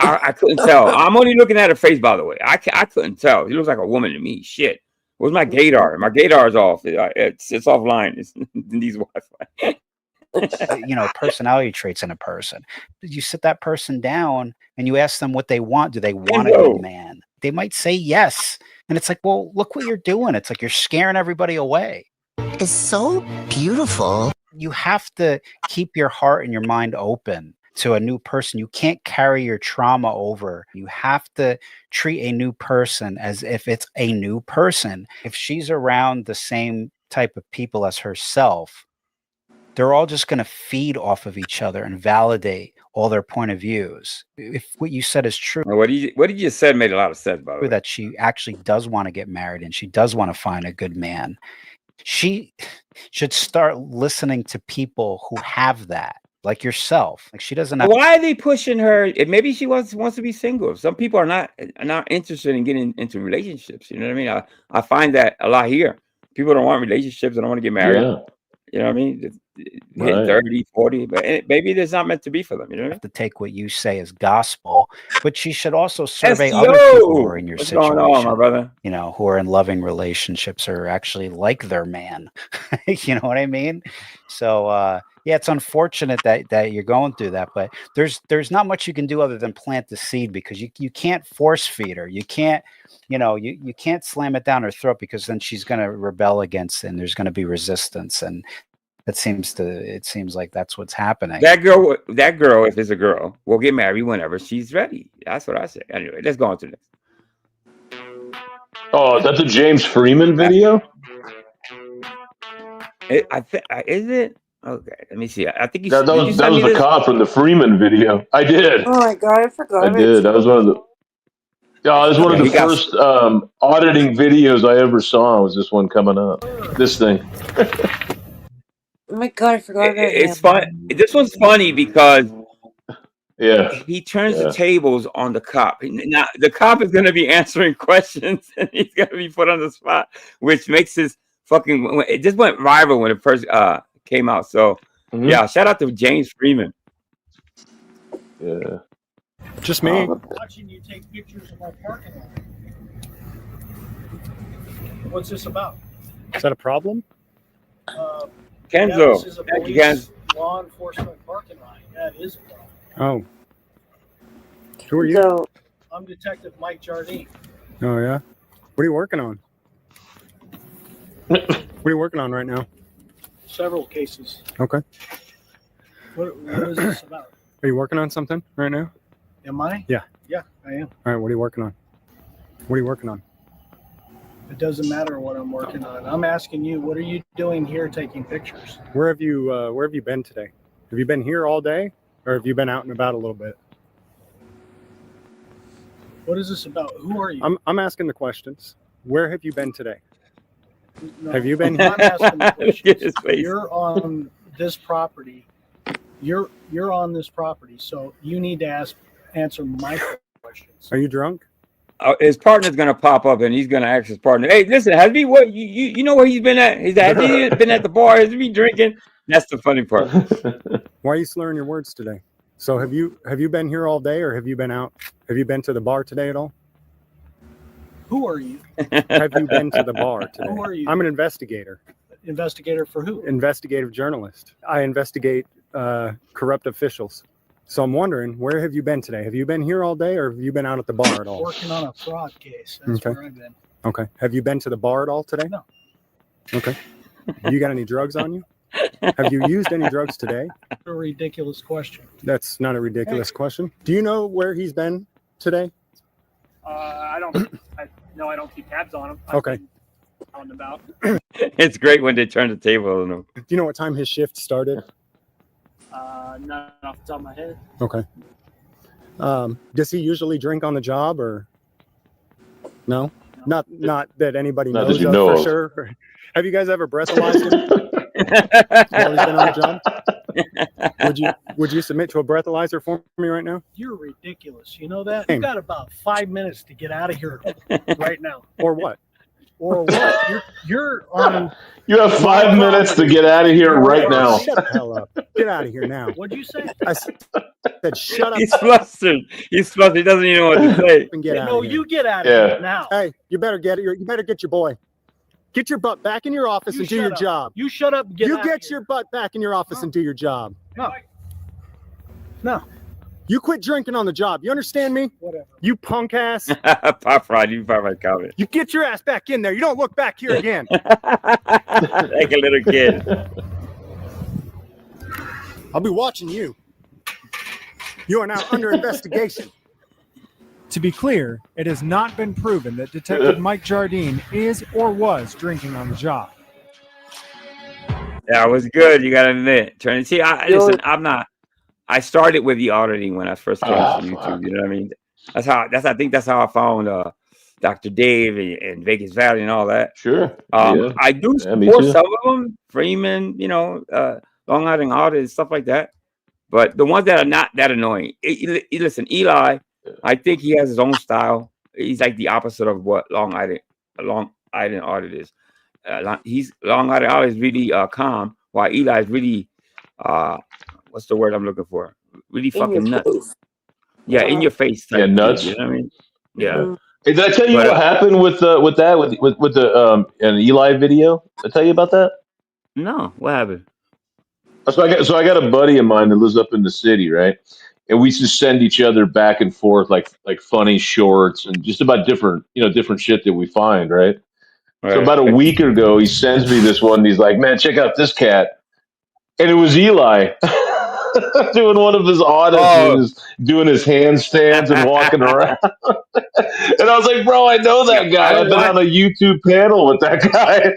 I couldn't tell. I'm only looking at her face, by the way. I couldn't tell. He looks like a woman to me. Shit. Where's my gaydar? My gaydar is off. It's offline. It's in these Wi-Fi. Personality traits in a person. You sit that person down and you ask them what they want. Do they want a good man? They might say yes. And it's like, well, look what you're doing. It's like you're scaring everybody away. It's so beautiful. You have to keep your heart and your mind open to a new person. You can't carry your trauma over. You have to treat a new person as if it's a new person. If she's around the same type of people as herself, they're all just going to feed off of each other and validate all their point of views. If what you said is true, what did you said made a lot of sense, by the way. That she actually does want to get married and she does want to find a good man, she should start listening to people who have that, like yourself. Like, she doesn't have. Why are they pushing her? Maybe she wants to be single. Some people are not interested in getting into relationships. You know what I mean? I find that a lot here. People don't want relationships. They don't want to get married. Yeah. You know what I mean? Hitting 30, 40, but maybe it's not meant to be for them. You know what I mean? To take what you say as gospel, but she should also survey other people who are in your situation. What's going on, my brother? You know, who are in loving relationships or actually like their man. You know what I mean? So yeah, it's unfortunate that you're going through that, but there's not much you can do other than plant the seed, because you can't force feed her. You can't, you can't slam it down her throat, because then she's going to rebel against it and there's going to be resistance. And it seems like that's what's happening. That girl, if it's a girl, will get married whenever she's ready. That's what I say. Anyway, let's go on to this. Oh, that's a James Freeman video? Is it? Okay, let me see. I think you. That was the cop from the Freeman video. I did. Oh my god, I forgot. I did. That was one of the. Yeah, it was one of the first auditing videos I ever saw. Was this one coming up? This thing. Oh my god, I forgot about it. It's fun. This one's funny because he turns Yeah. the tables on the cop. Now the cop is going to be answering questions, and he's going to be put on the spot, which makes his fucking. It just went viral when it first came out. So yeah, shout out to James Freeman. Yeah. Just me. Watching you take pictures of our parking lot. What's this about? Is that a problem? Kenzo, this is a thank you, police Ken. law enforcement parking lot. Yeah, it is a problem. Oh. Who are you? I'm Detective Mike Jardine. Oh, yeah? What are you working on? What are you working on right now? Several cases. Okay. What is this about? Are you working on something right now? Am I? Yeah. Yeah, I am. All right, what are you working on? What are you working on? It doesn't matter what I'm working on. I'm asking you, what are you doing here taking pictures? Where have you been today? Have you been here all day, or have you been out and about a little bit? What is this about? Who are you? I'm asking the questions. Where have you been today? No, Have you been I'm here? asking the Look at questions. his face. You're on this property. You're on this property, so you need to answer my questions. Are you drunk? His partner's gonna pop up, and he's gonna ask his partner, "Hey, listen, has he what you know where he's been at? Has he been at the bar? Has he been drinking?" That's the funny part. Why are you slurring your words today? So have you been here all day, or have you been out? Have you been to the bar today at all? Who are you? Have you been to the bar today? Who are you? I'm an investigator. Investigator for who? Investigative journalist. I investigate corrupt officials. So I'm wondering, where have you been today? Have you been here all day, or have you been out at the bar at all? Working on a fraud case. That's Okay. where I've been. Okay. Have you been to the bar at all today? No. Okay. You got any drugs on you? Have you used any drugs today? A ridiculous question. That's not a ridiculous question. Do you know where he's been today? I don't keep tabs on him. Okay. Out and about. It's great when they turn the table on him. Do you know what time his shift started? Not off the top of my head. Okay. Does he usually drink on the job, or no? Not that anybody Not knows that you of know for of. sure. Have you guys ever breathalyzed him while he's been on the job? Would you submit to a breathalyzer for me right now? You're ridiculous. You know that? Hey. You've got about 5 minutes to get out of here right now. Or what? Or what? You're on. You have 5 minutes to get out of here right now. Shut the hell up. Get out of here now. What'd you say? I said, shut up. He's flustered. He's flustered. He doesn't even know what to say. And get out No, of here. you get out of here now. Hey, you better get your boy. Get your butt back in your office You and do shut your up. job. You shut up and get You out get of your butt back in your office and do your job. No. No. You quit drinking on the job. You understand me? Whatever. You punk ass. Pop Rod, you pop my comment. You get your ass back in there. You don't look back here again. Like a little kid. I'll be watching you. You are now under investigation. To be clear, it has not been proven that Detective Mike Jardine is or was drinking on the job. That was good. You gotta admit. Listen, I'm not I started with the auditing when I first came to YouTube. You know what I mean? I think that's how I found Dr. Dave and Vegas Valley and all that. Sure. I do me support too. some of them, Freeman, you know, Long Island Audit and stuff like that. But the ones that are not that annoying, listen, Eli, I think he has his own style. He's like the opposite of what Long Island Audit is. Long Island Audit is really calm, while Eli is really what's the word I'm looking for? Really fucking nuts. Yeah, in your face type. Yeah, nuts. Dude, you know what I mean? Yeah. Hey, did I tell you what happened with the an Eli video? Did I tell you about that? No, what happened? So I got a buddy of mine that lives up in the city, right? And we just send each other back and forth like funny shorts and just about different shit that we find, right? So about a week ago, he sends me this one. And he's like, "Man, check out this cat," and it was Eli doing one of his audits, and just doing his handstands and walking around. And I was like, "Bro, I know that guy. I've been on a YouTube panel with that guy."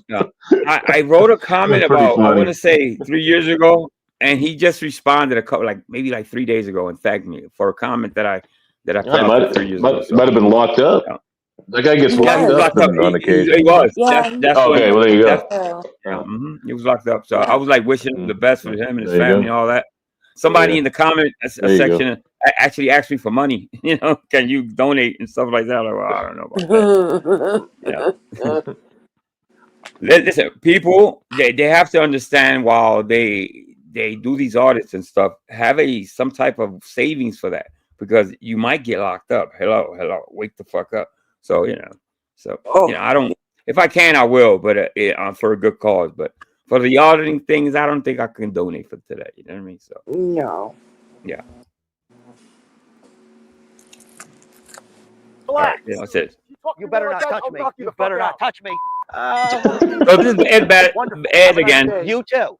No. I wrote a comment That's pretty about, I funny. want to say 3 years ago, and he just responded a couple, maybe 3 days ago, and thanked me for a comment that I put out 3 years ago. Might have been locked up. Yeah. That guy gets Yeah, locked he was up locked up. on occasion. He was. Yeah. That's Okay, well, there you go. Yeah, he was locked up. So I was like wishing him the best for him and his There you family go. and all that. Somebody in the comment There you go. section actually asked me for money. You know, can you donate and stuff like that? I'm like, well, I don't know about that. Yeah. Listen, people, they have to understand while they do these audits and stuff, have some type of savings for that, because you might get locked up. Hello, wake the fuck up. So you know, I don't. If I can, I will, but for a good cause. But for the auditing things, I don't think I can donate for today. You know what I mean? So no. Yeah. Relax. Yeah, that's it. You better not touch me. You better not touch me. So this is Ed again. You too.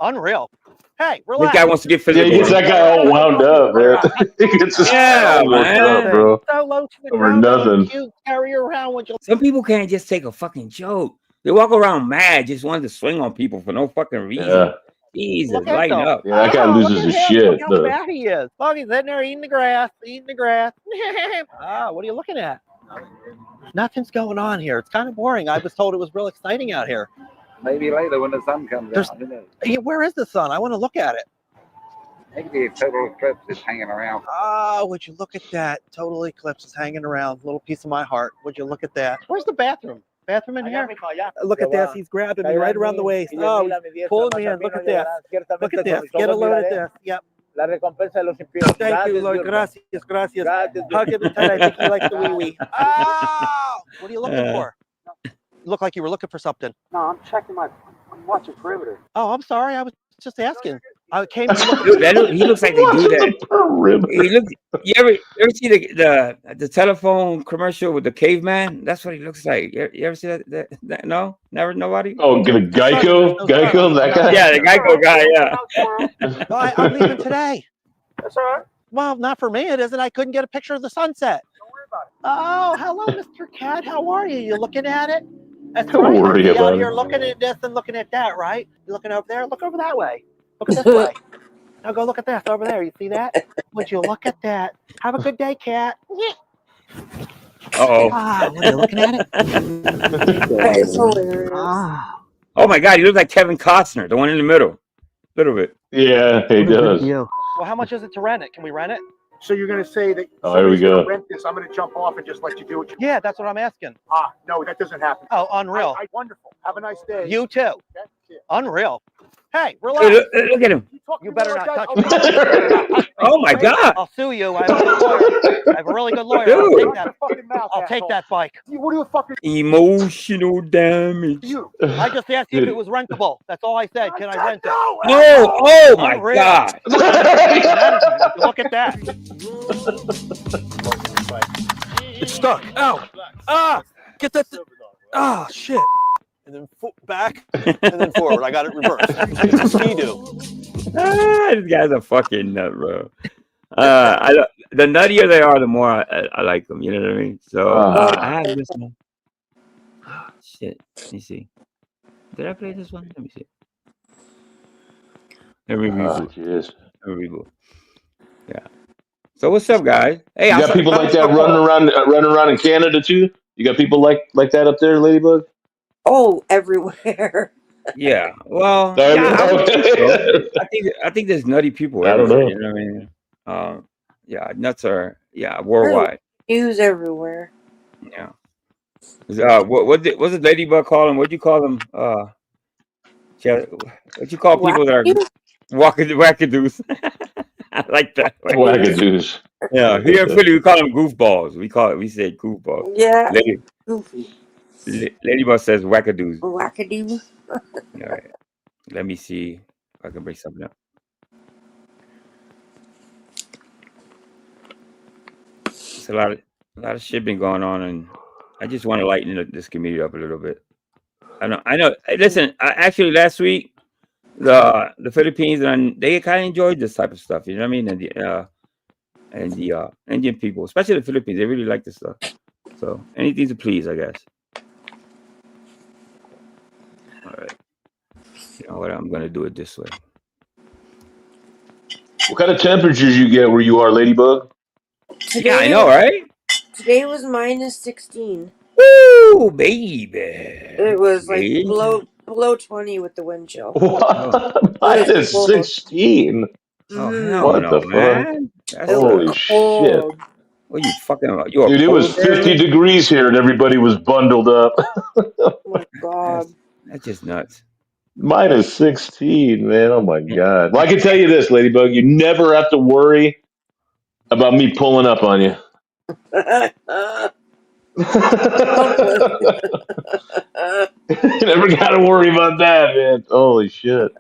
Unreal. Hey, This relax. guy wants to get Yeah, physical. he gets that guy all wound up, man. He gets his all worked up, bro. So low to the Over ground, nothing. You carry around with your. Some people can't just take a fucking joke. They walk around mad, just wanting to swing on people for no fucking reason. Yeah. Jesus, Look at lighten him. up. Yeah, that guy Oh, loses look his at him. shit. Look how Look. fat he is. Look, he's in there eating the grass. What are you looking at? Nothing's going on here. It's kind of boring. I was told it was real exciting out here. Maybe later when the sun comes out, isn't it? Yeah, where is the sun? I want to look at it. Maybe a total eclipse is hanging around. Oh, would you look at that? Total eclipse is hanging around. Little piece of my heart. Would you look at that? Where's the bathroom? Bathroom in here? Look at this. He's grabbing me right around the waist. Oh, pulling me in. Look at this. Look at this. Get a load of this. Yep. La recompensa de los impíos. Thank you, Lord. Gracias. Hug him tight. I think he likes the wee-wee. Oh! What are you looking for? You look like you were looking for something. No, I'm checking I'm watching perimeter. Oh, I'm sorry. I was just asking. I came to Dude, he looks like they do that. He looks. You ever see the telephone commercial with the caveman? That's what he looks like. You ever see that? No, never. Nobody. Oh, Geico, that guy. Yeah, the Geico guy. Yeah. No, I'm leaving today. That's all right. Well, not for me. It isn't. I couldn't get a picture of the sunset. Don't worry about it. Oh, hello, Mr. Cat. How are you? You looking at it? That's Don't right. worry You're about out it. here looking at this and looking at that, right? You're looking over there. Look over that way. Look at this way. Now go look at this over there. You see that? Would you look at that? Have a good day, Cat. Oh. Ah, what are you looking at it? That is hilarious. Oh my God, he looks like Kevin Costner, the one in the middle. A little bit. Yeah, he does. Well, how much is it to rent it? Can we rent it? So you're going to say that Oh, here we somebody's gonna go. rent this, I'm going to jump off and just let you do it. Yeah, that's what I'm asking. No, that doesn't happen. Oh, unreal. Wonderful. Have a nice day. You too. Okay. Unreal. Hey, Hey, relax. look at him. You better not touch me. Oh my God. I'll sue you. I have a good lawyer. I have a really good lawyer. I'll take that bike. What are you fucking? Emotional damage. I just asked you if it was rentable. That's all I said. Can I rent it? Oh my Unreal. God. Look at that. It's stuck. Ow. Ah. Get that. Ah, shit. And then back, and then forward. I got it reversed. Ski-doo. This guy's a fucking nut, bro. The nuttier they are, the more I like them. You know what I mean? So I have this one. Oh, shit. Let me see. Did I play this one? Let me see. Let me reboot. Jeez. Let me reboot. Yeah. So what's up, guys? Hey, You got people like that running around in Canada too. You got people like that up there, Ladybug. Oh, everywhere. Yeah. Well, No, yeah, I would think so. okay. I think there's nutty people I don't everywhere. know. You know what I mean? Yeah, nuts are worldwide. News everywhere. Yeah. What's it Ladybug call them? What'd you call them? What you call people that are wackadoos? I like that. Wackadoos. Yeah, here in Philly we call them goofballs. We say goofballs. Yeah. Goofy. Ladybug says wackadoos. Wackadoo. All right. Let me see if I can bring something up. It's a lot of shit been going on, and I just want to lighten this community up a little bit. I know. Hey, listen, actually last week the Philippines and they kind of enjoyed this type of stuff. You know what I mean? And the Indian people, especially the Philippines, they really like this stuff. So anything to please, I guess. All right. You know what? I'm gonna do it this way. What kind of temperatures you get where you are, Ladybug? Today, yeah, I know, right? Today was minus 16. Woo, baby! It was like below 20 with the wind chill. What? Minus 16. Oh Mhm. hell What no, the fuck? man! That's Holy shit! Cold. What are you fucking about? You a Dude, it was polar bear? 50 degrees here, and everybody was bundled up. Oh my god. That's just nuts. Minus 16, man. Oh my god. Well, I can tell you this, Ladybug. You never have to worry about me pulling up on you. You never got to worry about that, man. Holy shit.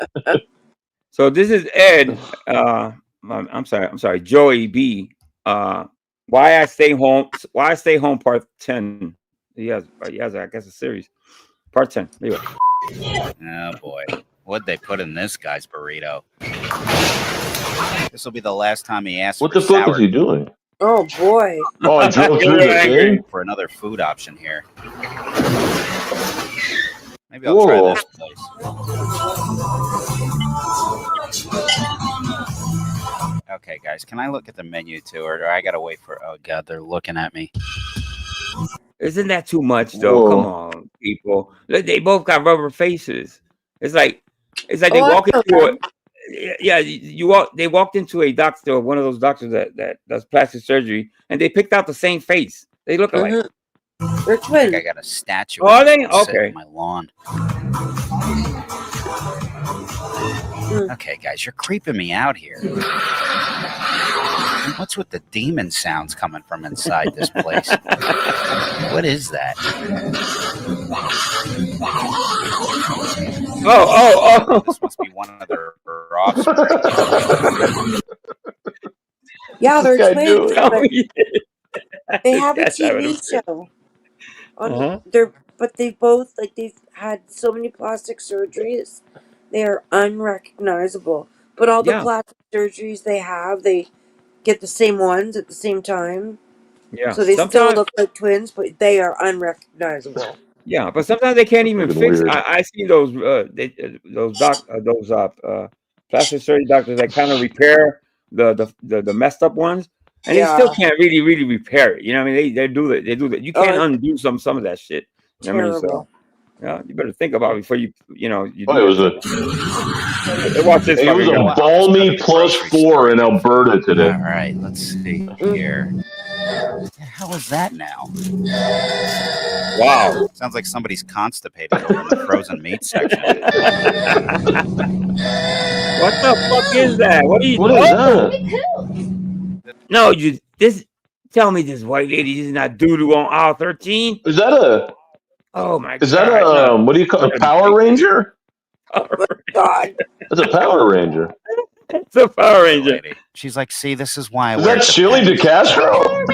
So this is Ed. I'm sorry, Joey B. Why I stay home? Why I stay home? Part 10. He has, I guess, a series. Part 10. There you go. Oh boy, what'd they put in this guy's burrito? This will be the last time he asks. What the fuck is he doing? Oh boy. Oh, I drove through the thing? For another food option here. Maybe I'll try this place. Okay, guys, can I look at the menu too, or do I gotta wait for? Oh god, they're looking at me. Isn't that too much, though? Whoa. Come on, people. Look, they both got rubber faces. It's like they walk into it. Yeah, they walked into a doctor, one of those doctors that does plastic surgery, and they picked out the same face. They look alike. They're twins. I got a statue. Oh, are they? sitting Okay. on my lawn. Okay, guys, you're creeping me out here. What's with the demon sounds coming from inside this place? What is that? Oh. This must be one of their offspring. Yeah, they're This guy twins. doing? They have a That's how TV it show. They've both they've had so many plastic surgeries, they are unrecognizable. But all the plastic surgeries they get the same ones at the same time. Yeah. So they still look like twins, but they are unrecognizable. Yeah, but sometimes they can't even Fucking fix. weird. I see those plastic surgery doctors that kind of repair the messed up ones, and they still can't really repair it. You know what I mean? They do that. You can't undo some of that shit. You know what I mean? So, yeah, you better think about it before you do it was watch this. It was a balmy +4 in Alberta today. All right, let's see here. What the hell is that now? Wow. Sounds like somebody's constipated over in the frozen meat section. What the fuck is that? What is that? No, tell me this white lady is not doo-doo on aisle 13? Is that a? Oh my god! Is that a what do you call it? Power Ranger? God, that's a Power Ranger. It's a Power Ranger. She's like, see, this is why I Is wear that Chili DeCastro?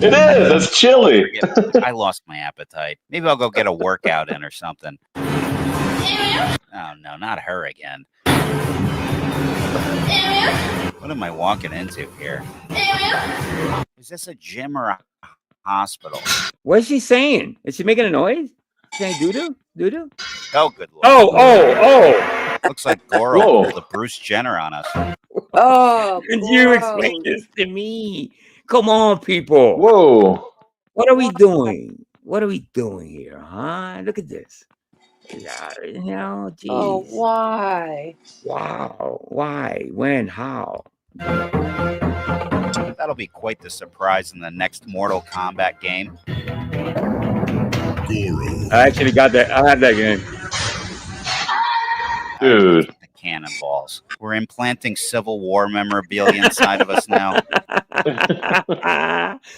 It is. That's Chili. I lost my appetite. Maybe I'll go get a workout in or something. Oh no, not her again. What am I walking into here? Is this a gym or a hospital? What is she saying? Is she making a noise? Saying doo-doo? Doo-doo? Oh, good lord. Oh. Looks like Goro pulled a Bruce Jenner on us. Oh, Could you explain this to me? Come on, people. Whoa. What are we doing? What are we doing here, huh? Look at this. You know, geez. Oh, why? Wow. Why? When? How? That'll be quite the surprise in the next Mortal Kombat game. I actually got that. I have that game. Dude. The cannonballs. We're implanting Civil War memorabilia inside of us now.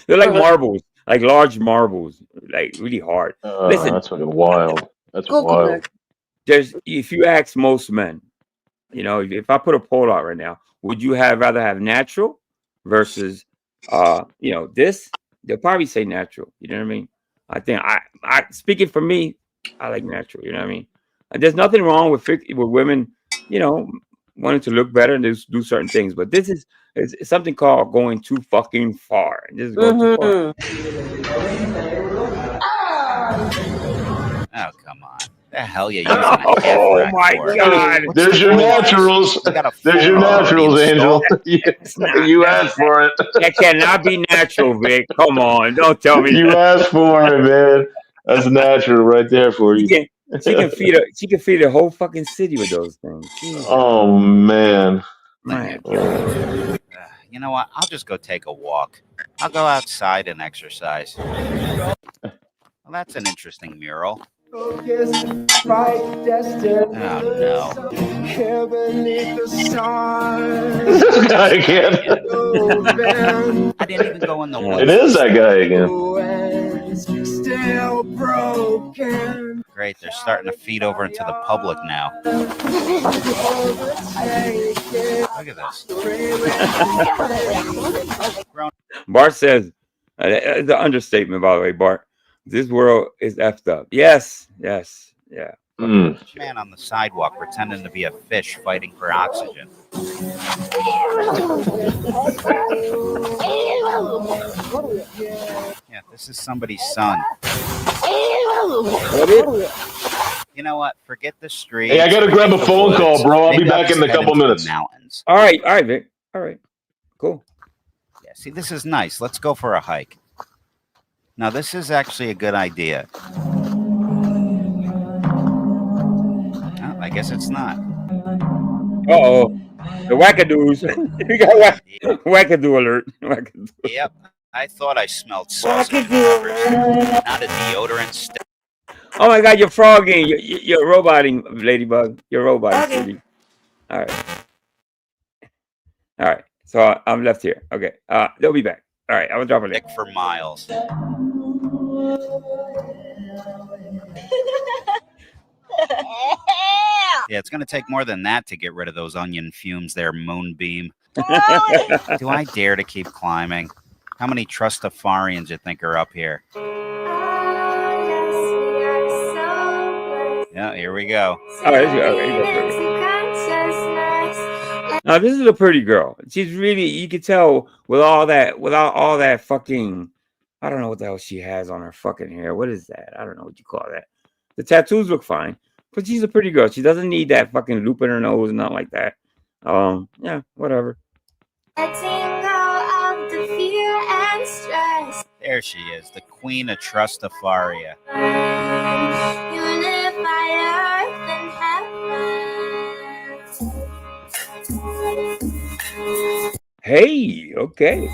They're like marbles, like large marbles, like really hard. Listen, that's fucking wild. That's wild. If you ask most men, you know, if I put a poll out right now, would you rather have natural versus, you know, this? They'll probably say natural. You know what I mean? I think I speaking for me, I like natural. You know what I mean? There's nothing wrong with women, you know, wanting to look better and do certain things, but this is it's something called going too fucking far. This is going too far. Oh, come on. The hell you using a half Oh my God. There's your naturals. There's your naturals, Angel. You asked for it. That cannot be natural, Vic. Come on. Don't tell me You asked for it, man. That's natural right there for you. She can feed a whole fucking city with those things. Jesus. Oh man. My God. You know what? I'll just go take a walk. I'll go outside and exercise. Well, that's an interesting mural. Oh no. This guy again. I didn't even go in the woods. It is that guy again. Still broken. Great, they're starting to feed over into the public now. Look at this. Bart says, it's an understatement, by the way, Bart. This world is effed up. Yes, yeah. Man on the sidewalk pretending to be a fish fighting for oxygen. Yeah, this is somebody's son. You know what? Forget the street. Hey, I gotta grab a phone call, bro. I'll be back in a couple minutes. Mountains. All right, Vic. All right, cool. Yeah, see, this is nice. Let's go for a hike. Now, this is actually a good idea. Oh, I guess it's not. Uh-oh. The wackadoos. We got wackadoo alert. Wackadoo. Yep. I thought I smelled sausage crackers. Not a deodorant stick. Oh my God, you're frogging. You're roboting, Ladybug. You're roboting, sweetie. All right. So I'm left here. Okay. They'll be back. All right. I will drop a link. For miles. Yeah, it's going to take more than that to get rid of those onion fumes there, Moonbeam. Do I dare to keep climbing? How many Trustafarians you think are up here? Yeah, here we go. All right, now this is a pretty girl. She's really, you can tell without all that fucking, I don't know what the hell she has on her fucking hair. What is that? I don't know what you call that. The tattoos look fine, but she's a pretty girl. She doesn't need that fucking loop in her nose and nothing like that. Yeah, whatever. There she is, the queen of Trustafaria. Hey, okay.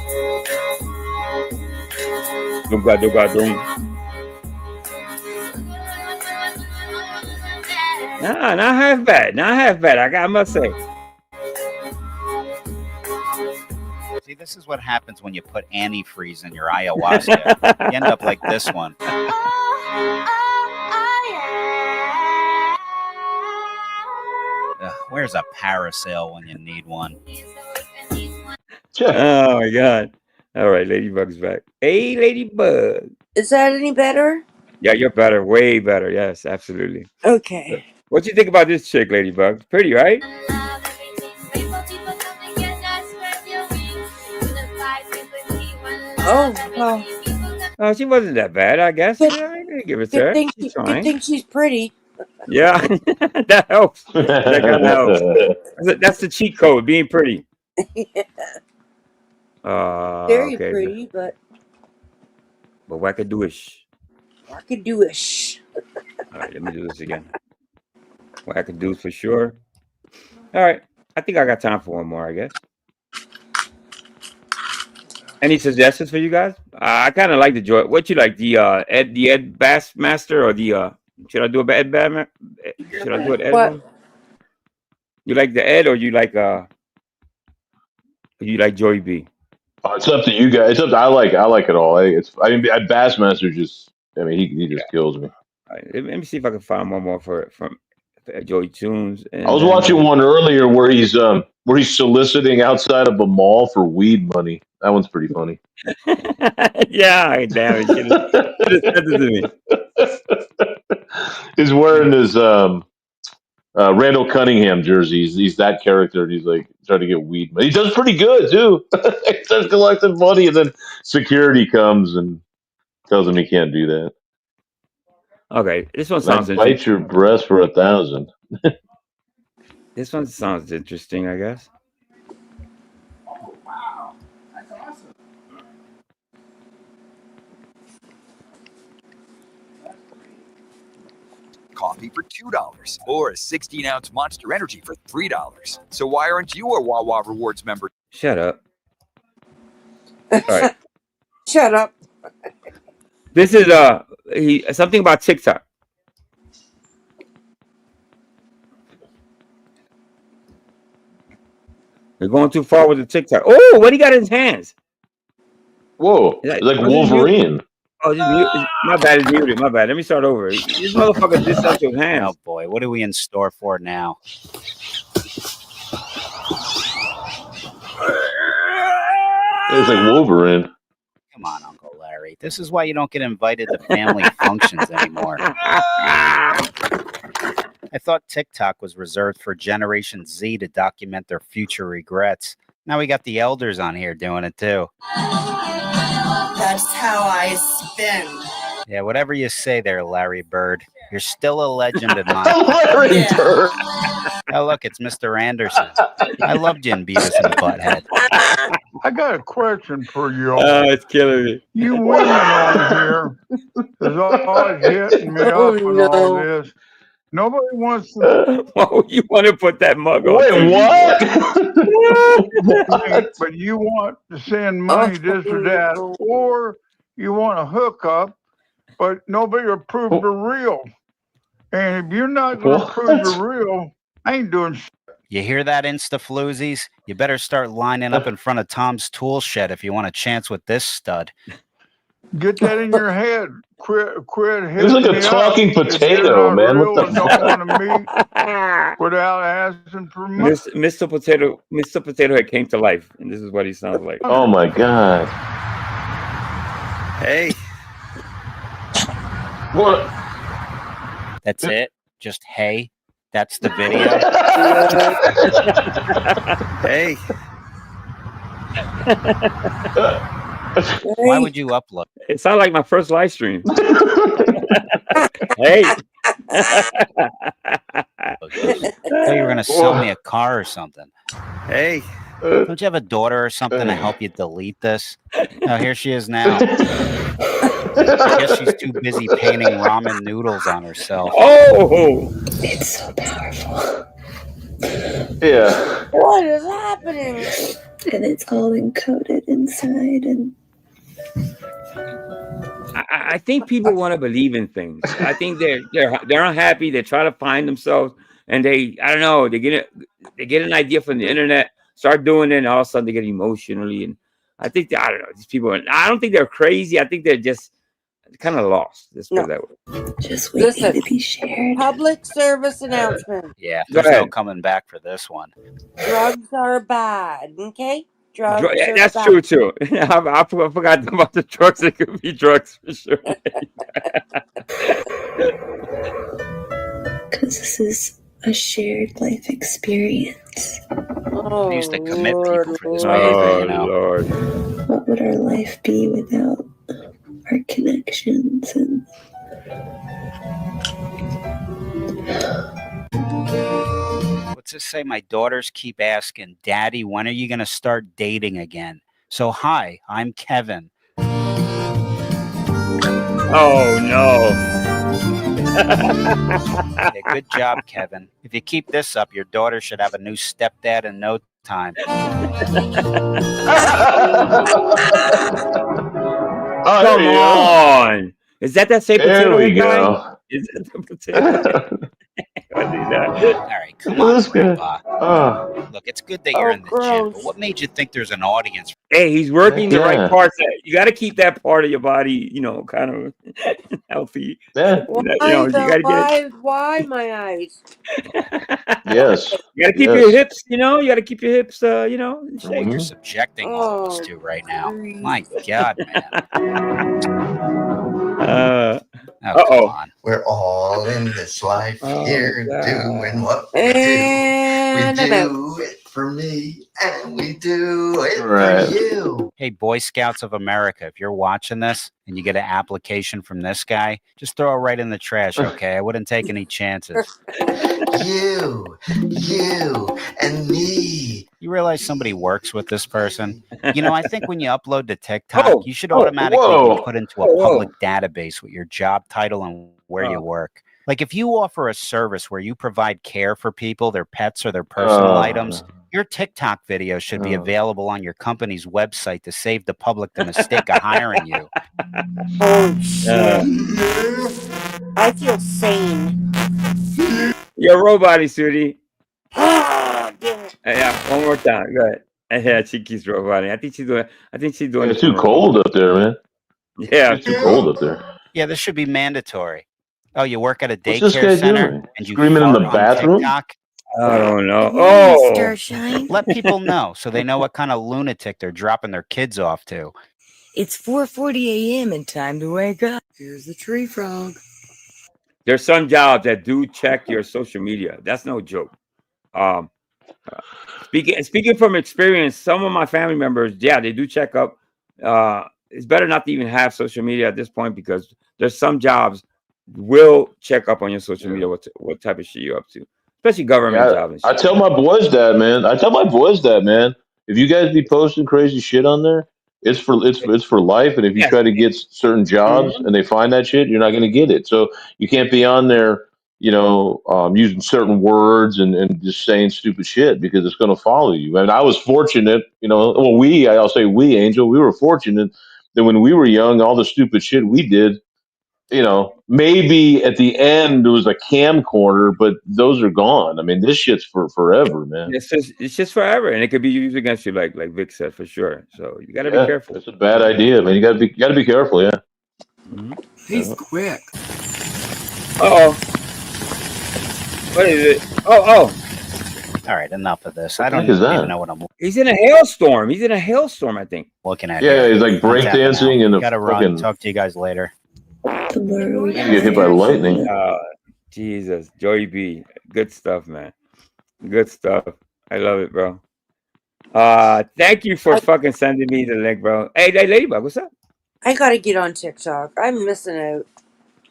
Nah, not half bad. I must say. See, this is what happens when you put antifreeze in your ayahuasca. You end up like this one. Where's a parasail when you need one? Oh my God. All right, Ladybug's back. Hey, Ladybug. Is that any better? Yeah, you're better. Way better. Yes, absolutely. Okay. What you think about this chick, Ladybug? Pretty, right? Oh, well. Oh, she wasn't that bad, I guess. Yeah, I give it to her. Good thing she's pretty. Yeah, that helps. That kind of helps. That's the cheat code, being pretty. Yeah. Very Okay. pretty, but wackadooish. Wackadooish. All right, let me do this again. Wackadoo for sure. All right, I think I got time for one more, I guess. Any suggestions for you guys? I kind of like the joy. What you like, the Ed Bassmaster or the should I do a Ed Bad? Should I do an Ed one? You like the Ed or you like Joey B? It's up to you guys. It's up. I like it all. Bassmaster just. I mean, he just kills me. All right, let me see if I can find one more from Joey Tunes. And I was watching one earlier where he's soliciting outside of a mall for weed money. That one's pretty funny. Yeah, damn it! Should have said this to me. He's wearing his Randall Cunningham jersey. He's that character. And he's like trying to get weed money. He does pretty good too. He starts collecting money, and then security comes and tells him he can't do that. Okay, this one sounds interesting. Bite your breast for 1,000. This one sounds interesting, I guess. Oh, wow. That's awesome. Coffee for $2 or a 16-ounce Monster Energy for $3. So why aren't you a Wawa Rewards member? Shut up. All right. Shut up. This is something about TikTok. They're going too far with the TikTok. Oh, what he got in his hands? Whoa, it's like Wolverine. Oh, my bad. It's muted. My bad. Let me start over. This motherfucker did such your hands. Oh boy, what are we in store for now? It's like Wolverine. Come on, Uncle Larry. This is why you don't get invited to family functions anymore. I thought TikTok was reserved for Generation Z to document their future regrets. Now we got the elders on here doing it too. That's how I spin. Yeah, whatever you say there, Larry Bird. You're still a legend in my Larry Bird. Oh, look, it's Mr. Anderson. I loved you in Beavis and Butthead. I got a question for you all. Oh, it's killing me. You women on here is always hitting me up with all this. Nobody wants to. Oh, you want to put that mug on? Wait, what? But you want to send money, this or that, or you want a hookup, but nobody approved the real. And if you're not going to approve the real, I ain't doing shit. You hear that, Insta-floozies? You better start lining up in front of Tom's tool shed if you want a chance with this stud. Get that in your head. Quit hitting It's like a me talking up. potato, man. What the don't want to meet without asking for money. Mr. Potato Head came to life, and this is what he sounds like. Oh my god. Hey. What? That's it? Just hey? That's the video? Hey. Why would you upload? It sounded like my first live stream. Hey. I thought you were going to sell me a car or something. Hey. Don't you have a daughter or something to help you delete this? Oh, here she is now. I guess she's too busy painting ramen noodles on herself. Oh! It's so powerful. Yeah. What is happening? And it's all encoded inside. And I think people want to believe in things. I think they're unhappy. They try to find themselves, and I don't know. They get an idea from the internet, start doing it, and all of a sudden they get emotionally. And I think I don't know. These people. I don't think they're crazy. I think they're just kind of lost. Let's put it that way. Just waiting to be shared. Public service announcement. Yeah, Go there's no ahead. coming back for this one. Drugs are bad, okay? Drugs are That's bad. true too. I forgot about the drugs. It could be drugs for sure. because this is a shared life experience. Oh, I used to commit Lord, people for this Lord. behavior, you know. Lord. What would our life be without our connections? And Let's just say my daughters keep asking, Daddy, when are you going to start dating again? So, hi, I'm Kevin. Oh, no. Yeah, good job, Kevin. If you keep this up, your daughter should have a new stepdad in no time. Oh, Come on. Is that same there potato we head guy? go. Is that the potato head? All right, come on, Grandpa. Look, it's good that you're in the gym, but what made you think there's an audience? Hey, he's working the right Yeah. parts. You got to keep that part of your body, kind of healthy. Yeah. You got to get. Why my eyes? Yes. You got to keep your hips. You got to keep your hips. In For what you're shape. subjecting all of us to right now. My God, man. Come on. We're all in this life here doing what we And do. We do it for me and we do it for you. Hey, Boy Scouts of America, if you're watching this and you get an application from this guy, just throw it right in the trash, okay? I wouldn't take any chances. You and me. You realize somebody works with this person? I think when you upload to TikTok, you should automatically be put into a public database with your job title and where you work. Like if you offer a service where you provide care for people, their pets or their personal items, your TikTok video should be available on your company's website to save the public the mistake of hiring you. Oh, shit. I feel sane. You're a robot, Sudi. Yeah, one more time. Go ahead. Yeah, she keeps roboting. I think she's doing It's too cold up there, man. Yeah. It's too cold up there. Yeah, this should be mandatory. Oh, you work at a What's this daycare guy center doing? and you Screaming in fart the on bathroom? TikTok? I don't know. Let people know so they know what kind of lunatic they're dropping their kids off to. It's 4:40 a.m. and time to wake up. Here's the tree frog. There's some jobs that do check your social media. That's no joke. Speaking from experience, some of my family members, they do check up. It's better not to even have social media at this point because there's some jobs will check up on your social media what type of shit you're up to, especially government jobs. And shit. I tell my boys that, man. If you guys be posting crazy shit on there, it's for life. And if you try to get certain jobs and they find that shit, you're not going to get it. So you can't be on there, using certain words and just saying stupid shit because it's going to follow you. And I was fortunate, I'll say we, Angel, we were fortunate that when we were young, all the stupid shit we did, maybe at the end there was a camcorder, but those are gone. I mean, this shit's for forever, man. It's just forever, and it could be used against you, like Vic said, for sure. So you got to be careful. It's a bad idea, man. You got to be careful, yeah. He's quick. What is it? Oh. All right, enough of this. I don't What the heck is even that? know what I'm He's in a hailstorm. I think. looking at. Yeah, here. he's like I'm tapping breakdancing out. in the Gotta run. fucking. Talk to you guys later. You get hit by lightning. Jesus, Joey B, good stuff, man. Good stuff. I love it, bro. Thank you for fucking sending me the link, bro. Hey, Ladybug, what's up? I gotta get on TikTok. I'm missing out.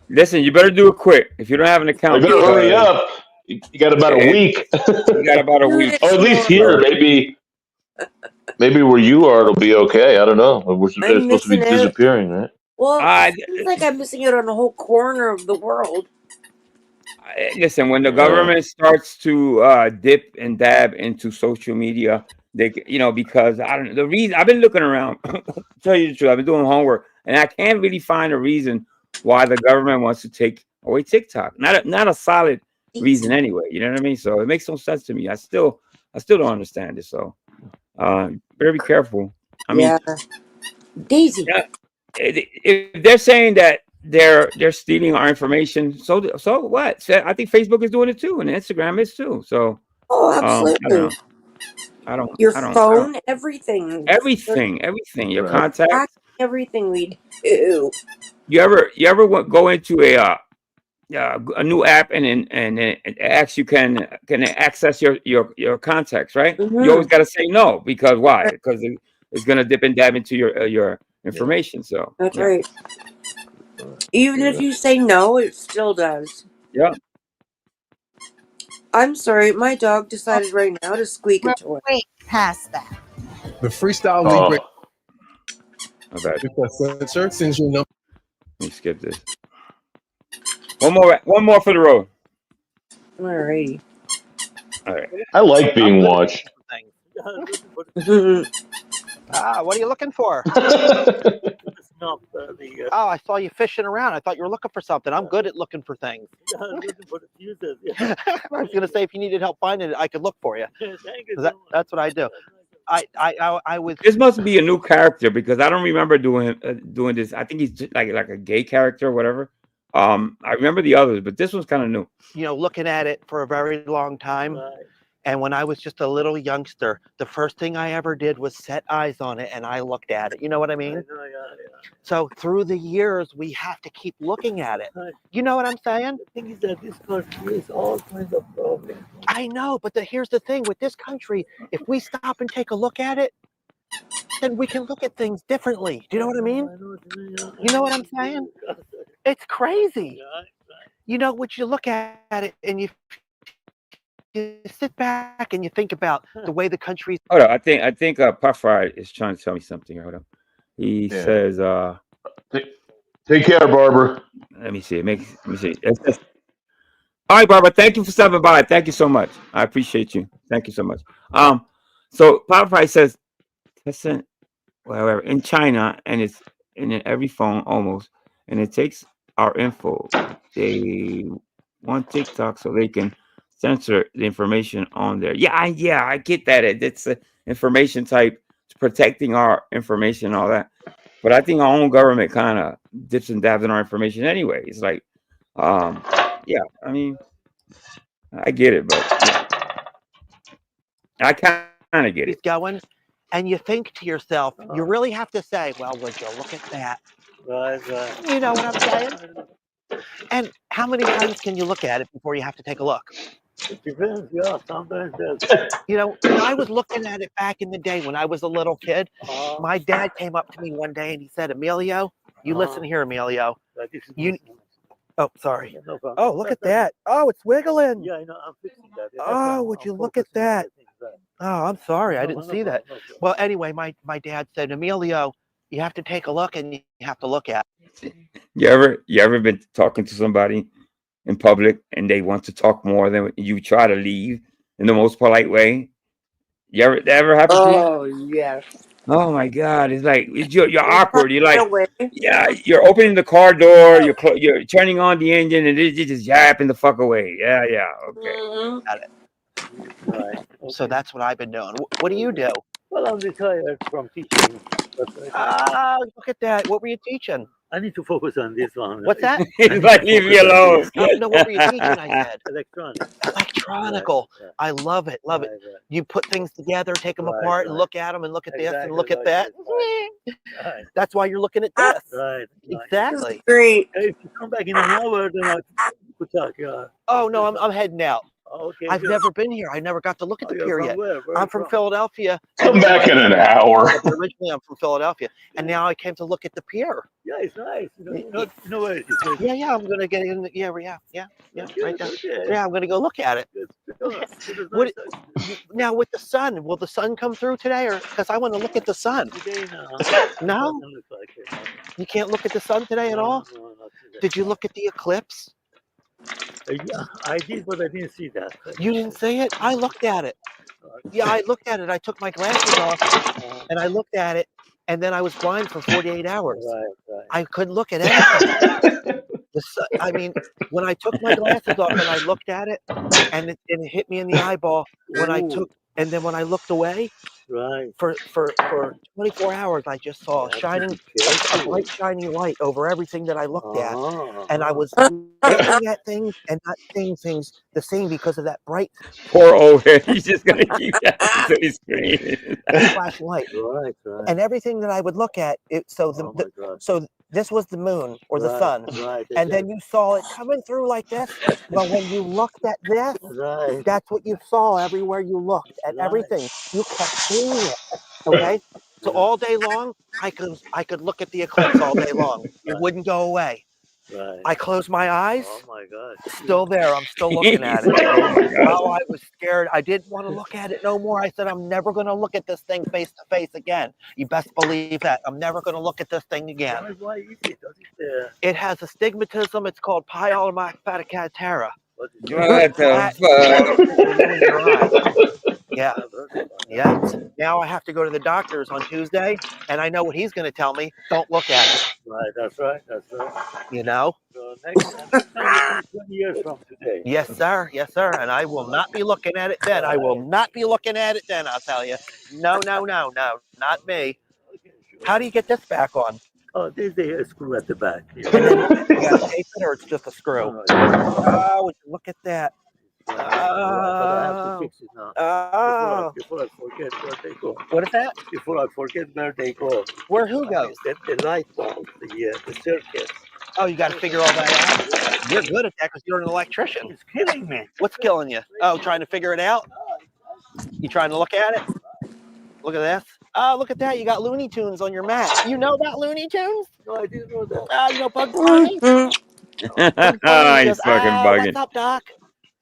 Listen, you better do it quick. If you don't have an account, You better hurry up. You got about a week. You got about a week. Or at least here, maybe where you are, it'll be okay. I don't know. We're supposed to be disappearing, right? Well, it seems like I'm missing out on a whole corner of the world. Listen, when the government starts to dip and dab into social media, they, because I don't know the reason. I've been looking around. To tell you the truth, I've been doing homework, and I can't really find a reason why the government wants to take away TikTok. Not a solid reason anyway. You know what I mean? So it makes no sense to me. I still don't understand it. So better be careful. I mean, Daisy. If they're saying that they're stealing our information, so what? I think Facebook is doing it too, and Instagram is too. So absolutely. I don't. Your phone, everything. Everything. Your contacts. Everything we do. You ever go into a new app and it asks you can access your contacts, right? You always got to say no because why? Because it's gonna dip and dab into your information. So that's right. Even if you say no, it still does. Yeah. I'm sorry, my dog decided right now to squeak a toy. Wait, past that. The Freestyle Libre. Okay. Sir, since your number. Let me skip this. One more for the road. Alrighty. All right. I like being watched. What are you looking for? Oh, I saw you fishing around. I thought you were looking for something. I'm good at looking for things. I was going to say, if you needed help finding it, I could look for you. That's what I do. I was. This must be a new character because I don't remember doing this. I think he's just like a gay character or whatever. I remember the others, but this one's kind of new. You know, looking at it for a very long time. Right. And when I was just a little youngster, the first thing I ever did was set eyes on it and I looked at it. You know what I mean? So through the years, we have to keep looking at it. You know what I'm saying? The thing is that this country is all kinds of problems. I know, but here's the thing with this country, if we stop and take a look at it, then we can look at things differently. Do you know what I mean? You know what I'm saying? It's crazy. You know, what you look at it and you sit back and you think about the way the country's. Hold on, I think Puff Fry is trying to tell me something. Hold on. He says, Take care, Barbara. Let me see. Let me see. All right, Barbara. Thank you for stopping by. Thank you so much. I appreciate you. Thank you so much. So Puff Fry says, listen, whatever in China, and it's in every phone almost, and it takes our info. They want TikTok so they can censor the information on there. Yeah, I get that. It's an information type. It's protecting our information and all that. But I think our own government kind of dips and dabs in our information anyway. It's like, yeah, I mean, I get it, but I kind of get it. Going, and you think to yourself, you really have to say, well, would you look at that? Right. You know what I'm saying? And how many times can you look at it before you have to take a look? It depends, yeah, sometimes yes. You know, when I was looking at it back in the day when I was a little kid, my dad came up to me one day and he said, Emilio, you listen here, Emilio. Oh, sorry. No problem. Oh, look at that. Oh, it's wiggling. Yeah, I know. I'm fixing that. Oh, would you look at that? Oh, I'm sorry. I didn't see that. Well, anyway, my dad said, Emilio, you have to take a look and you have to look at it. You ever been talking to somebody in public and they want to talk more than you try to leave in the most polite way? That ever happened to you? Oh, yes. Oh my God! It's like you're awkward. You're like, yeah, you're opening the car door, you're turning on the engine, and it's just yapping the fuck away. Yeah, okay. Got it. Right. So that's what I've been doing. What do you do? Well, I'm retired from teaching. Look at that. What were you teaching? I need to focus on this one. What's that? Like, leave me alone. No, what were you teaching? I said. Electronical. Right. I love it. Love it. Right. You put things together, take them apart, and look at them, and look at this, and look at that. Right. That's why you're looking at this. Right. Exactly. Great. Hey, if you come back in an hour, then we'll talk. Oh no, I'm heading out. Okay, I've never been here. I never got to look at the pier yet. I'm from Philadelphia. Come back in an hour. Originally, I'm from Philadelphia, and now I came to look at the pier. Yeah, it's nice. You know where it is. Yeah. I'm gonna get in. Yeah, right there. Yeah, I'm gonna go look at it. What, now with the sun, will the sun come through today, or because I want to look at the sun? No. You can't look at the sun today at all. Did you look at the eclipse? Yeah, I did, but I didn't see that. You didn't see it? I looked at it. Yeah, I looked at it. I took my glasses off, and I looked at it, and then I was blind for 48 hours. Right. I couldn't look at anything. I mean, when I took my glasses off and I looked at it, and it hit me in the eyeball when I took, and then when I looked away, right, for 24 hours, I just saw a bright shiny light over everything that I looked at, and I was looking at things and not seeing things the same because of that bright. Poor old head. He's just gonna keep that until he's screaming. Flashlight. Right. And everything that I would look at, so this was the moon or the sun, and then you saw it coming through like this. Well, when you looked at this, that's what you saw everywhere you looked at everything. You kept seeing it. Okay, so all day long, I could look at the eclipse all day long. It wouldn't go away. Right. I closed my eyes. Oh my God. Still there. I'm still looking at it. Oh my God. Oh, I was scared. I didn't want to look at it no more. I said, I'm never going to look at this thing face to face again. You best believe that. I'm never going to look at this thing again. Why is it? Does it It has astigmatism. It's called pilomafatacatera. What the fuck? Yeah. Yeah. Now I have to go to the doctor's on Tuesday, and I know what he's going to tell me. Don't look at it. Right. That's right. That's right. You know? So next time is 20 years from today. Yes, sir. Yes, sir. And I will not be looking at it then. I will not be looking at it then, I'll tell you. No, no, no, no. Not me. How do you get this back on? Oh, there's a screw at the back. And then you got to tape it, or it's just a screw? Oh, would you look at that? But I have to fix it now. Before I forget where they go. What is that? Before I forget where they go. Where who goes? The light bulb, the circuit. Oh, you got to figure all that out. You're good at that because you're an electrician. It's killing me. What's killing you? Oh, trying to figure it out? You trying to look at it? Look at this. Oh, look at that. You got Looney Tunes on your mat. You know about Looney Tunes? No, I didn't know that. Oh, you know Bugs Bunny? Bugs Bunny He's goes, fucking bugging. what's up, Doc?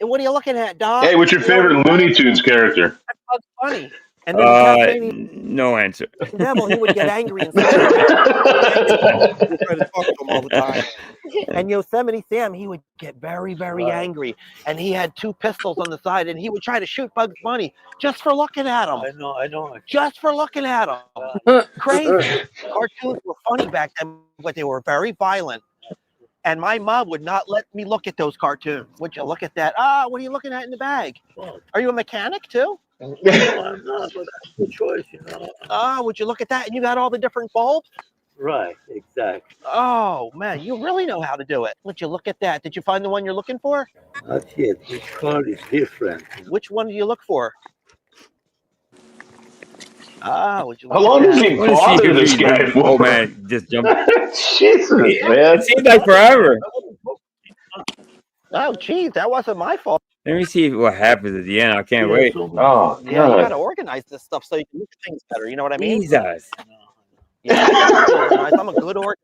And what are you looking at, Doc? Hey, what's your favorite Looney Tunes character? Bugs Bunny. And then Tasmanian No answer. Devil, he would get angry and try to talk to him all the time. And Yosemite Sam, he would get very, very angry. And he had 2 pistols on the side, and he would try to shoot Bugs Bunny just for looking at him. I know. Just for looking at him. Crazy. Cartoons were funny back then, but they were very violent. And my mom would not let me look at those cartoons. Would you look at that? Ah, what are you looking at in the bag? Are you a mechanic too? No, I'm not, but that's the choice, you know. Ah, would you look at that? And you got all the different bulbs? Right, exactly. Oh, man, you really know how to do it. Would you look at that? Did you find the one you're looking for? Not yet. Each car is different. Which one do you look for? Ah, would you look How long at does that? he bother this guy for? Oh man, just jump. Jesus, man. It seems like forever. Oh, geez, that wasn't my fault. Let me see what happens at the end. I can't wait. Oh, Yeah, you got to organize this stuff so you can look at things better. You know what I mean? Jesus. Yeah, I'm a good organizer.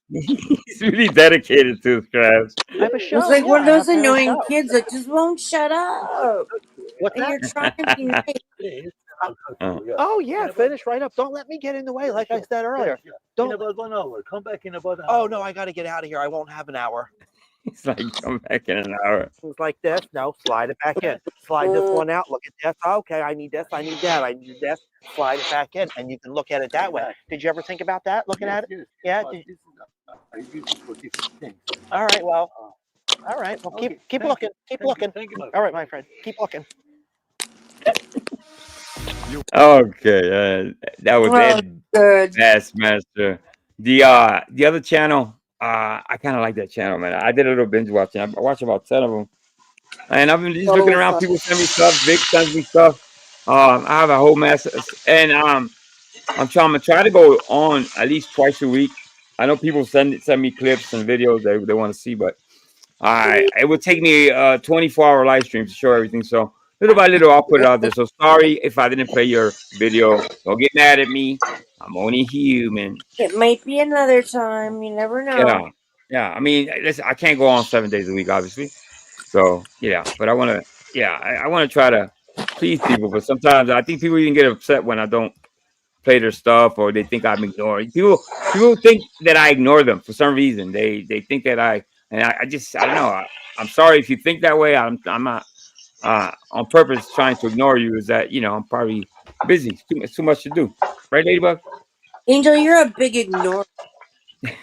He's really dedicated to his craft. I have a show. It's like one of I those have a annoying show. kids that just won't shut up. What's And that? you're trying to be nice. Oh, yeah, finish right up. Don't let me get in the way, like I said earlier. In about 1 hour. Come back in about an hour. Oh, no, I got to get out of here. I won't have an hour. He's like, come back in an hour. It's like this. No, slide it back in. Slide this one out. Look at this. Okay, I need this. I need that. I need this. Slide it back in, and you can look at it that way. Did you ever think about that? Looking at it? Yeah. I use it for different things. All right. Well. All right. Well, keep looking. Keep looking. Thank you, All right, my friend. Keep looking. Okay, that was Ed Bassmaster. The other channel, I kind of like that channel, man. I did a little binge watching. I watched about 10 of them, and I've been just looking around. People send me stuff. Vic sends me stuff. I have a whole mess, and I'm trying to go on at least twice a week. I know people send me clips and videos they want to see, but it would take me a 24-hour live stream to show everything. So little by little, I'll put it out there. So sorry if I didn't play your video. Don't get mad at me. I'm only human. It might be another time. You never know. Yeah. I mean, listen, I can't go on 7 days a week, obviously. So yeah, but I want to. Yeah, I want to try to please people. But sometimes I think people even get upset when I don't play their stuff, or they think I'm ignoring people. People think that I ignore them for some reason. They think that I don't know. I'm sorry if you think that way. I'm not on purpose trying to ignore you. Is that I'm probably busy. It's too much to do, right, Ladybug? Angel, you're a big ignorer.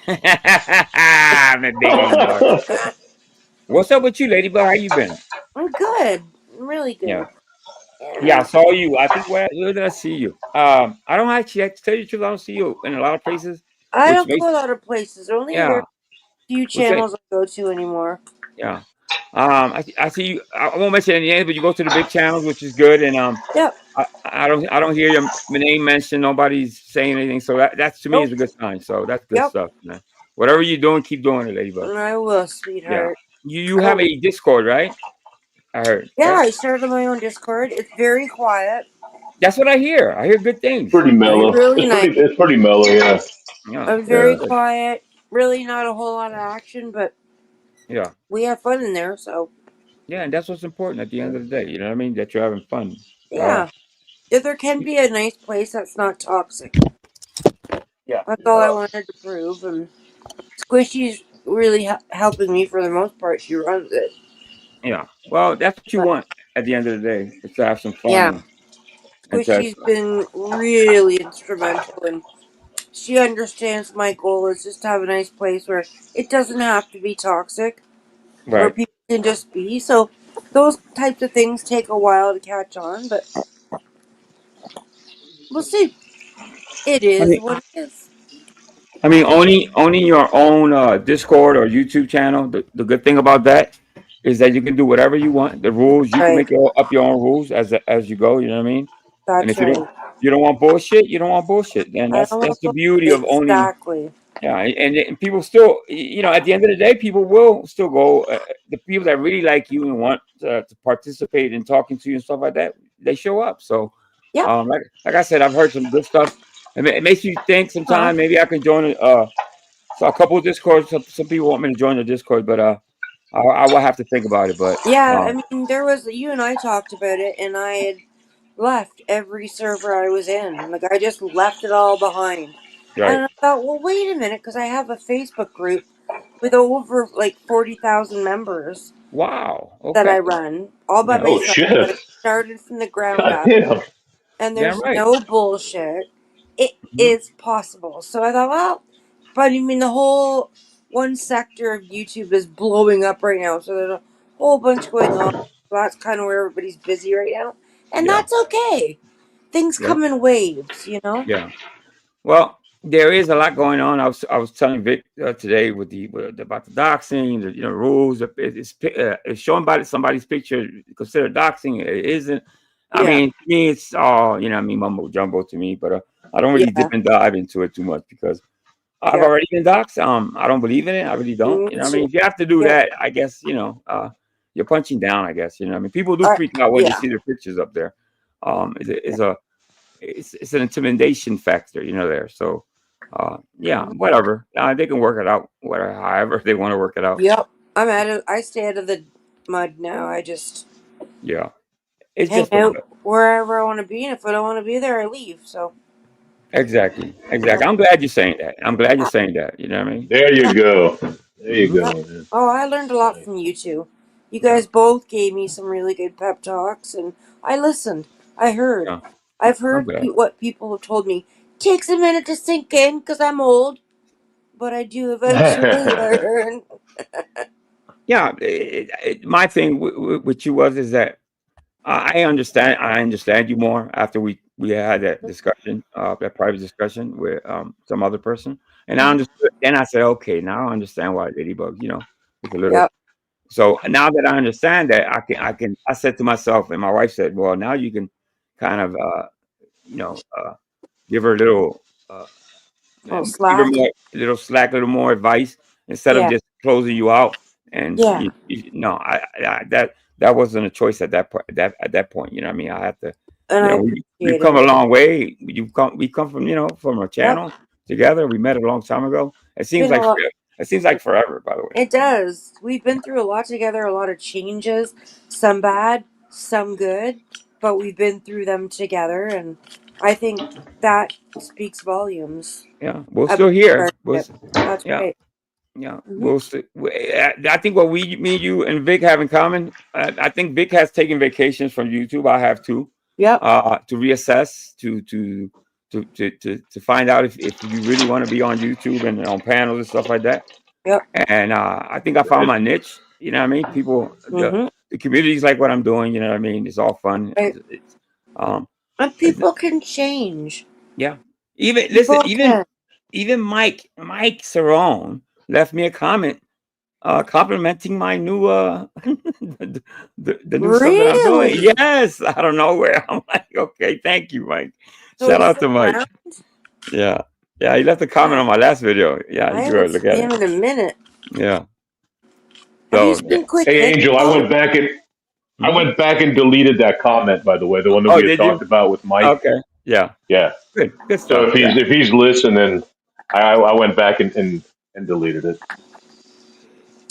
I'm a big ignorer. What's up with you, Ladybug? How you been? I'm good. I'm really good. Yeah, I saw you. I think where did I see you? I don't actually have to tell you the truth. I don't see you in a lot of places. I don't go a lot of places. Only Yeah. very few channels I go to anymore. Yeah. I see you. I won't mention any names, but you go to the big channels, which is good. And Yep. I don't hear your name mentioned. Nobody's saying anything. So that to me is a good sign. So that's good stuff, man. Whatever you're doing, keep doing it, Ladybug. I will, sweetheart. Yeah. You have a Discord, right? I heard. Yeah, right? I started my own Discord. It's very quiet. That's what I hear. I hear good things. Pretty mellow. Really It's pretty mellow, yeah. I'm very quiet, really not a whole lot of action, but Yeah. we have fun in there. So Yeah, and that's what's important at the end of the day. You know what I mean? That you're having fun. yeah, if there can be a nice place that's not toxic. Yeah. That's all I wanted to prove. And Squishy's really helping me for the most part. She runs it. Yeah. Well, that's what you want at the end of the day, is to have some fun Yeah. and to Squishy's been really instrumental, and she understands my goal is just to have a nice place where it doesn't have to be toxic, where right. people can just be. So those types of things take a while to catch on, but we'll see. It I is mean, what it is. owning your own Discord or YouTube channel. The good thing about that is that you can do whatever you want. The rules you can Right. make up your own rules as you go. You know what I mean? And That's if right. you don't want bullshit, you don't want bullshit. And I that's don't want the to. beauty of owning. Exactly. Yeah, and people still, at the end of the day, people will still go. The people that really like you and want to participate in talking to you and stuff like that, they show up. So, Yep. like I said, I've heard some good stuff. It makes you think. Sometimes maybe I can join. So a couple of Discords. Some people want me to join the Discord, but I will have to think about it. But Yeah, I mean, there was you and I talked about it, and I had left every server I was in. Like I just left it all behind. right. And I thought, well, wait a minute, because I have a Facebook group with over like 40,000 members Wow. that I Okay. run all by Yeah. Oh myself. That I shit! started from the ground God up, damn. and Damn there's right. no bullshit. It Mhm. is possible. So I thought, well, but I mean, the whole one sector of YouTube is blowing up right now. So there's a whole bunch going on. So that's kind of where everybody's busy right now, and Yeah. that's okay. Things Yeah. come in waves, you know. Yeah. Well, there is a lot going on. I was telling Vic today about the doxing, the rules. It's showing by somebody's picture considered doxing. It isn't. I Yeah. mean, to me, it's all mumbo jumbo to me. But I don't really Yeah. dip and dive into it too much because I've Yeah. already been doxed. I don't believe in it. I really don't. Me You know what I too. mean? If you have to do Yep. that, I guess you're punching down. I guess you know what I mean. People do freak out when they Yeah. see their pictures up there. It's an intimidation factor, there. So, yeah, whatever. They can work it out, whatever, however they want to work it out. Yep. I'm out of. I stay out of the mud now. I just Yeah, it's hang just out wherever I want to be, and if I don't want to be there, I leave. So. exactly. I'm glad you're saying that. I'm glad you're saying that. You know what I mean? There you go. There you Mhm. go, man. Oh, I learned a lot from you two. You guys both gave me some really good pep talks, and I listened. I heard. Yeah, I've I'm heard glad. what people have told me. Takes a minute to sink in because I'm old, but I do eventually learn. Yeah, my thing with you is that I understand. I understand you more after we had that discussion, that private discussion with some other person, and I understood. Then I said, okay, now I understand why Ladybug, is a little. Yep. So now that I understand that, I said to myself, and my wife said, well, now you can kind of, give her a little, Oh, give her slack. a little slack, a little more advice instead of Yeah. just closing you out. And Yeah. no, that wasn't a choice at that point. At that point, you know what I mean? I had to, And I we've appreciate come it. a long way. We come from from a channel together. We met a long time ago. It seems Been a like lot. forever. By the way. It does. We've been through a lot together, a lot of changes, some bad, some good, but we've been through them together, and I think that speaks volumes Yeah, we're about still here. friendship. That's Yeah, right. yeah. Hmm. We'll see. I think what me, you, and Vic have in common. I think Vic has taken vacations from YouTube. I have too. Yep. To reassess, to find out if you really want to be on YouTube and on panels and stuff like that. Yep. And I think I found my niche. You know what I mean? People, Mhm. the communities like what I'm doing. You know what I mean? It's all fun. Right. Um, And it's, people can change. yeah. Even listen, People can. even Mike Cerrone left me a comment complimenting my new the new stuff that I'm doing. Really? Yes, out of nowhere. I'm like, okay, thank you, Mike. So Shout he's out still to Mike. around? Yeah. Yeah, he left a comment on my last video. Yeah, I you haven't good. Look at seen him it. in a minute. Yeah. Have you So seen Quick Hey, Hit? Angel, I went back and deleted that comment. By the way, the one that Oh, we had did you? talked about with Mike. Okay. Yeah. Yeah. Good So stuff. if he's listening, I went back and and deleted it.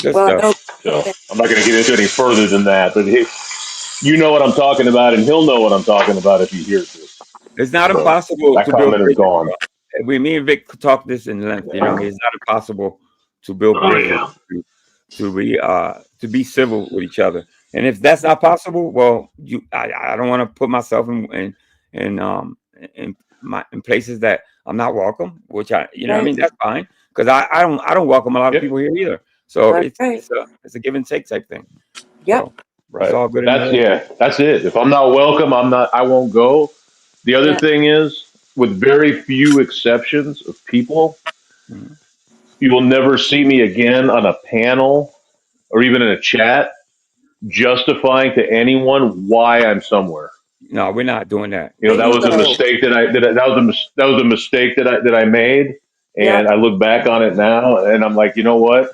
Good Well, I stuff. hope So I'm not going to get into any further than that. But you know what I'm talking about, and he'll know what I'm talking about if he hears this. It's not So impossible that to build comment is bridges. gone. Me and Vic talked this in length. You know what I mean? It's not impossible to build Oh bridges yeah. to be civil with each other. And if that's not possible, well, I don't want to put myself in places that I'm not welcome. Which what I right. mean. That's fine because I don't welcome a lot of people here either. So That's right. it's a give and take type thing. Yep. So it's Right. all good in the That's hood. That's it. If I'm not welcome, I won't go. The other Yeah. thing is, with very few exceptions of people, Mhm. you will never see me again on a panel or even in a chat justifying to anyone why I'm somewhere. No, we're not doing that. You know, that was a Bingo. mistake that was a mistake that I made, Yep. and I look back on it now, and I'm like, you know what?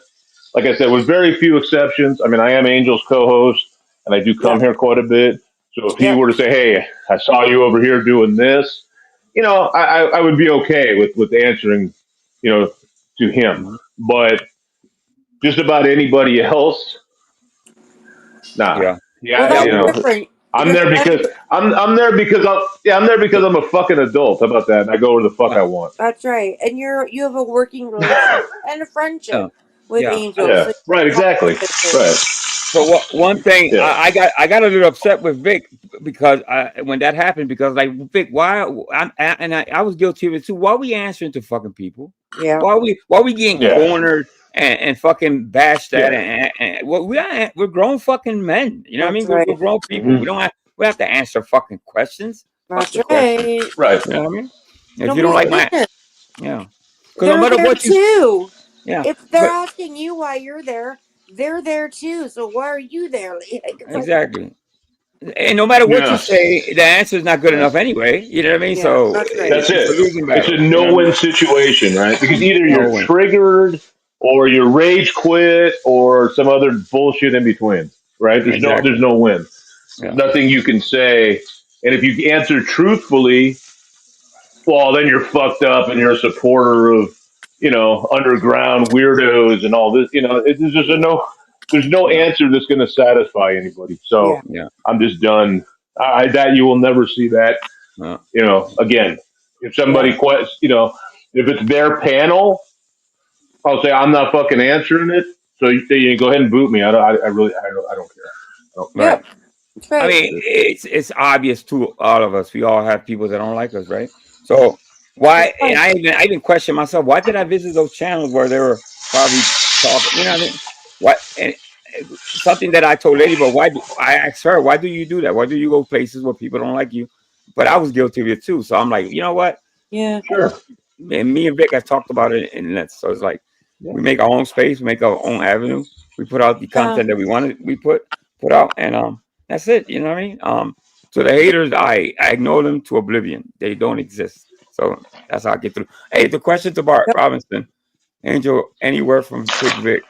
Like I said, with very few exceptions. I mean, I am Angel's co-host, and I do come Yep. here quite a bit. So if he Yep. were to say, "Hey, I saw you over here doing this," you know, I would be okay with answering, you know, to him. Mhm. But just about anybody else, nah. Yeah, Well, Yeah, that that's you would know, work. different I'm because there because I'm there because I'm a fucking adult. How about that? And I go where the fuck Yeah, I want. that's right, and you have a working relationship and a yeah, friendship with yeah. Angel, Yeah, so right, you talk exactly. with him too. Right. So one thing Yeah. I got a little upset with Vic because when that happened because like Vic, why I was guilty of it too. Why are we answering to fucking people? Yeah. Why we getting Yeah. cornered and fucking bashed at Yeah. and well, we're grown fucking men. You know what I That's mean? We're right. grown people. Hmm. We have to answer fucking questions. Fuck That's the question. right. Right. You know what I mean? If you don't Nobody's like my business. yeah, because no They're matter there what you too. yeah, If they're but asking you why you're there, they're there too. So why are you there? Like, it's like, exactly. And no matter what you Yes. say, the answer is not good enough anyway. You know what I mean? yeah, So that's right. That's it's a it. losing It's a battle. You know what I no-win mean? situation, right? Because either No you're win. triggered or you rage quit or some other bullshit in between, right? There's Exactly. no win. There's Yeah. nothing you can say. And if you answer truthfully, well, then you're fucked up and you're a supporter of, you know, underground weirdos and all this. You know, there's just there's no Yeah. answer that's going to satisfy anybody. Yeah. So Yeah. I'm just done. That you will never see that, No. you know, again. If Yeah. somebody you know, if it's their panel, I'll say I'm not fucking answering it. So you go ahead and boot me. I really, I don't care. I don't care. Right. Yep. That's I right. mean, it's obvious to all of us. We all have people that don't like us, right? So why? That's And right. I even question myself. Why did I visit those channels where they were probably talking? You know what I mean? What? And something that I told Lady, but I asked her, why do you do that? Why do you go places where people don't like you? But I was guilty of it too. So I'm like, you know what? Yeah. Sure. And me and Vic have talked about it in length. So it's like Yeah. we make our own space, we make our own avenue. We put out the Yeah. content that we wanted. We put out, and that's it. You know what I mean? So the haters, I ignore them to oblivion. They don't exist. So that's how I get through. Hey, the question to Bart Yep. Robinson, Angel, any word from Quick Vic?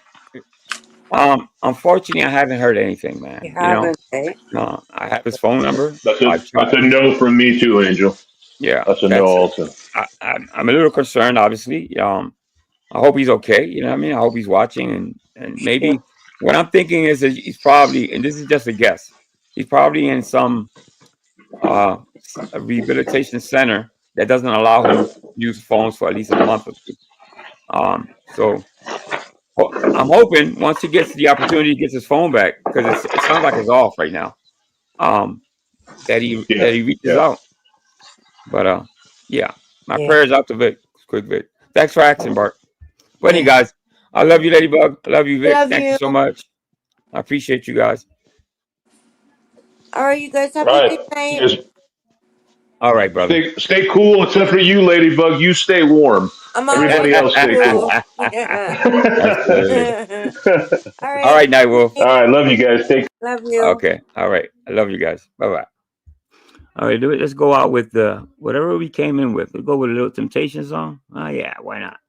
Unfortunately, I haven't heard anything, man. You You know, haven't, eh? I have his phone number. That's I a tried. no from me too, Angel. Yeah, That's a no that's it. also. I'm a little concerned, obviously. I hope he's okay. You know what I mean? I hope he's watching, and Yeah. maybe what I'm thinking is that he's probably, and this is just a guess, he's probably in some a rehabilitation center that doesn't allow him to use phones for at least a month or two. So I'm hoping once he gets the opportunity, he gets his phone back because it sounds like it's off right now. That Yeah. he reaches Yeah. out. But yeah, my Yeah. prayers out to Vic. Quick Vic. Thanks for asking, Bart. But Yeah. anyway, guys, I love you, Ladybug. I love you, Vic. Love Thank you you. so much. I appreciate you guys. All right, you guys have a Right. good night. Just All right, brother. stay cool, except for you, Ladybug. You stay warm. I'm already Everybody else stay cool. cool. Yeah. Absolutely. All All right. right, Nightwolf. All right, love you guys. Take Love you. Okay. All right. I love you guys. Bye-bye. All right, let's go out with whatever we came in with. Let's go with a little Temptation song. Oh, yeah, why not?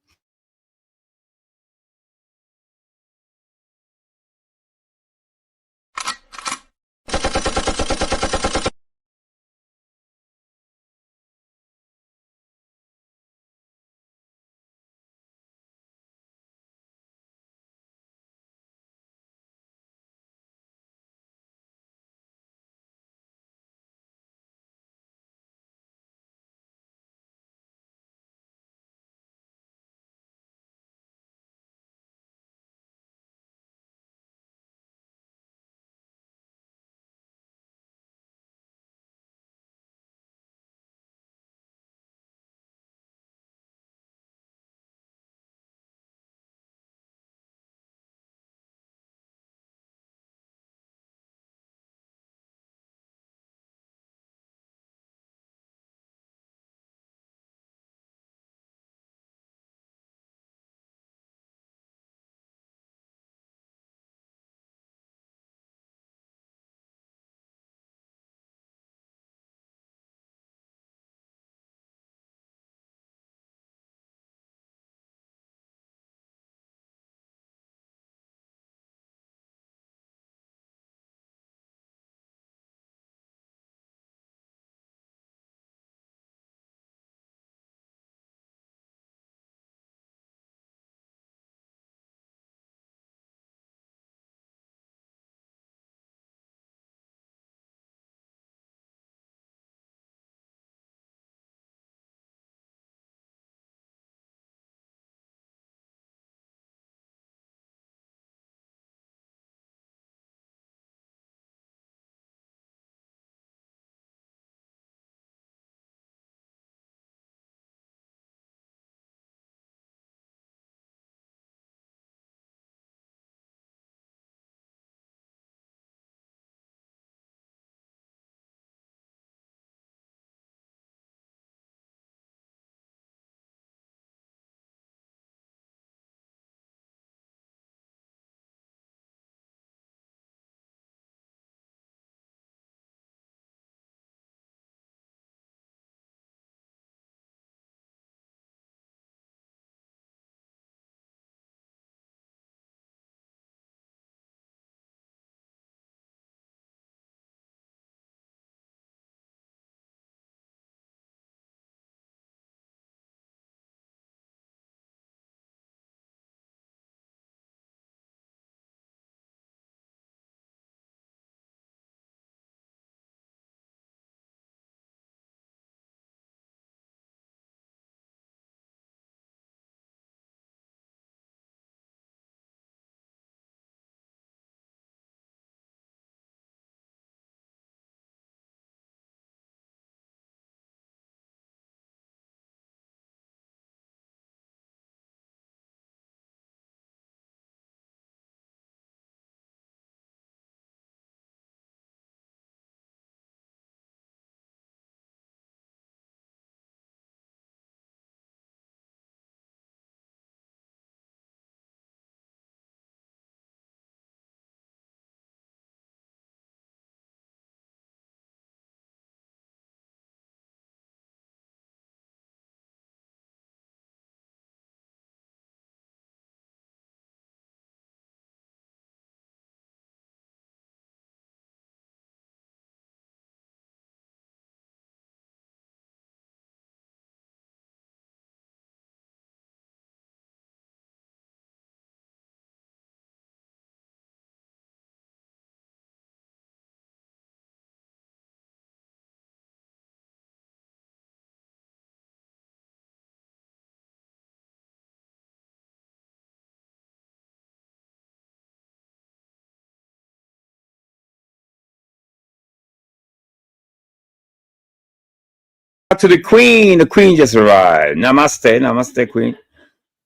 to the Queen. The Queen just arrived. Namaste. Namaste, Queen.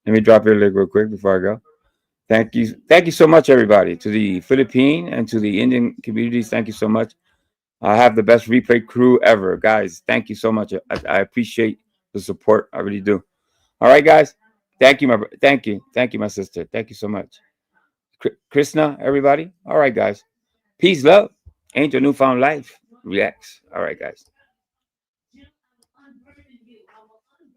Let me drop your leg real quick before I go. Thank you. Thank you so much, everybody. To the Philippine and to the Indian communities, thank you so much. I have the best replay crew ever. Guys, thank you so much. I appreciate the support. I really do. All right, guys. Thank you, thank you. Thank you, my sister. Thank you so much. Krishna, everybody. All right, guys. Peace, love. Angel Newfound Life reacts. All right, guys.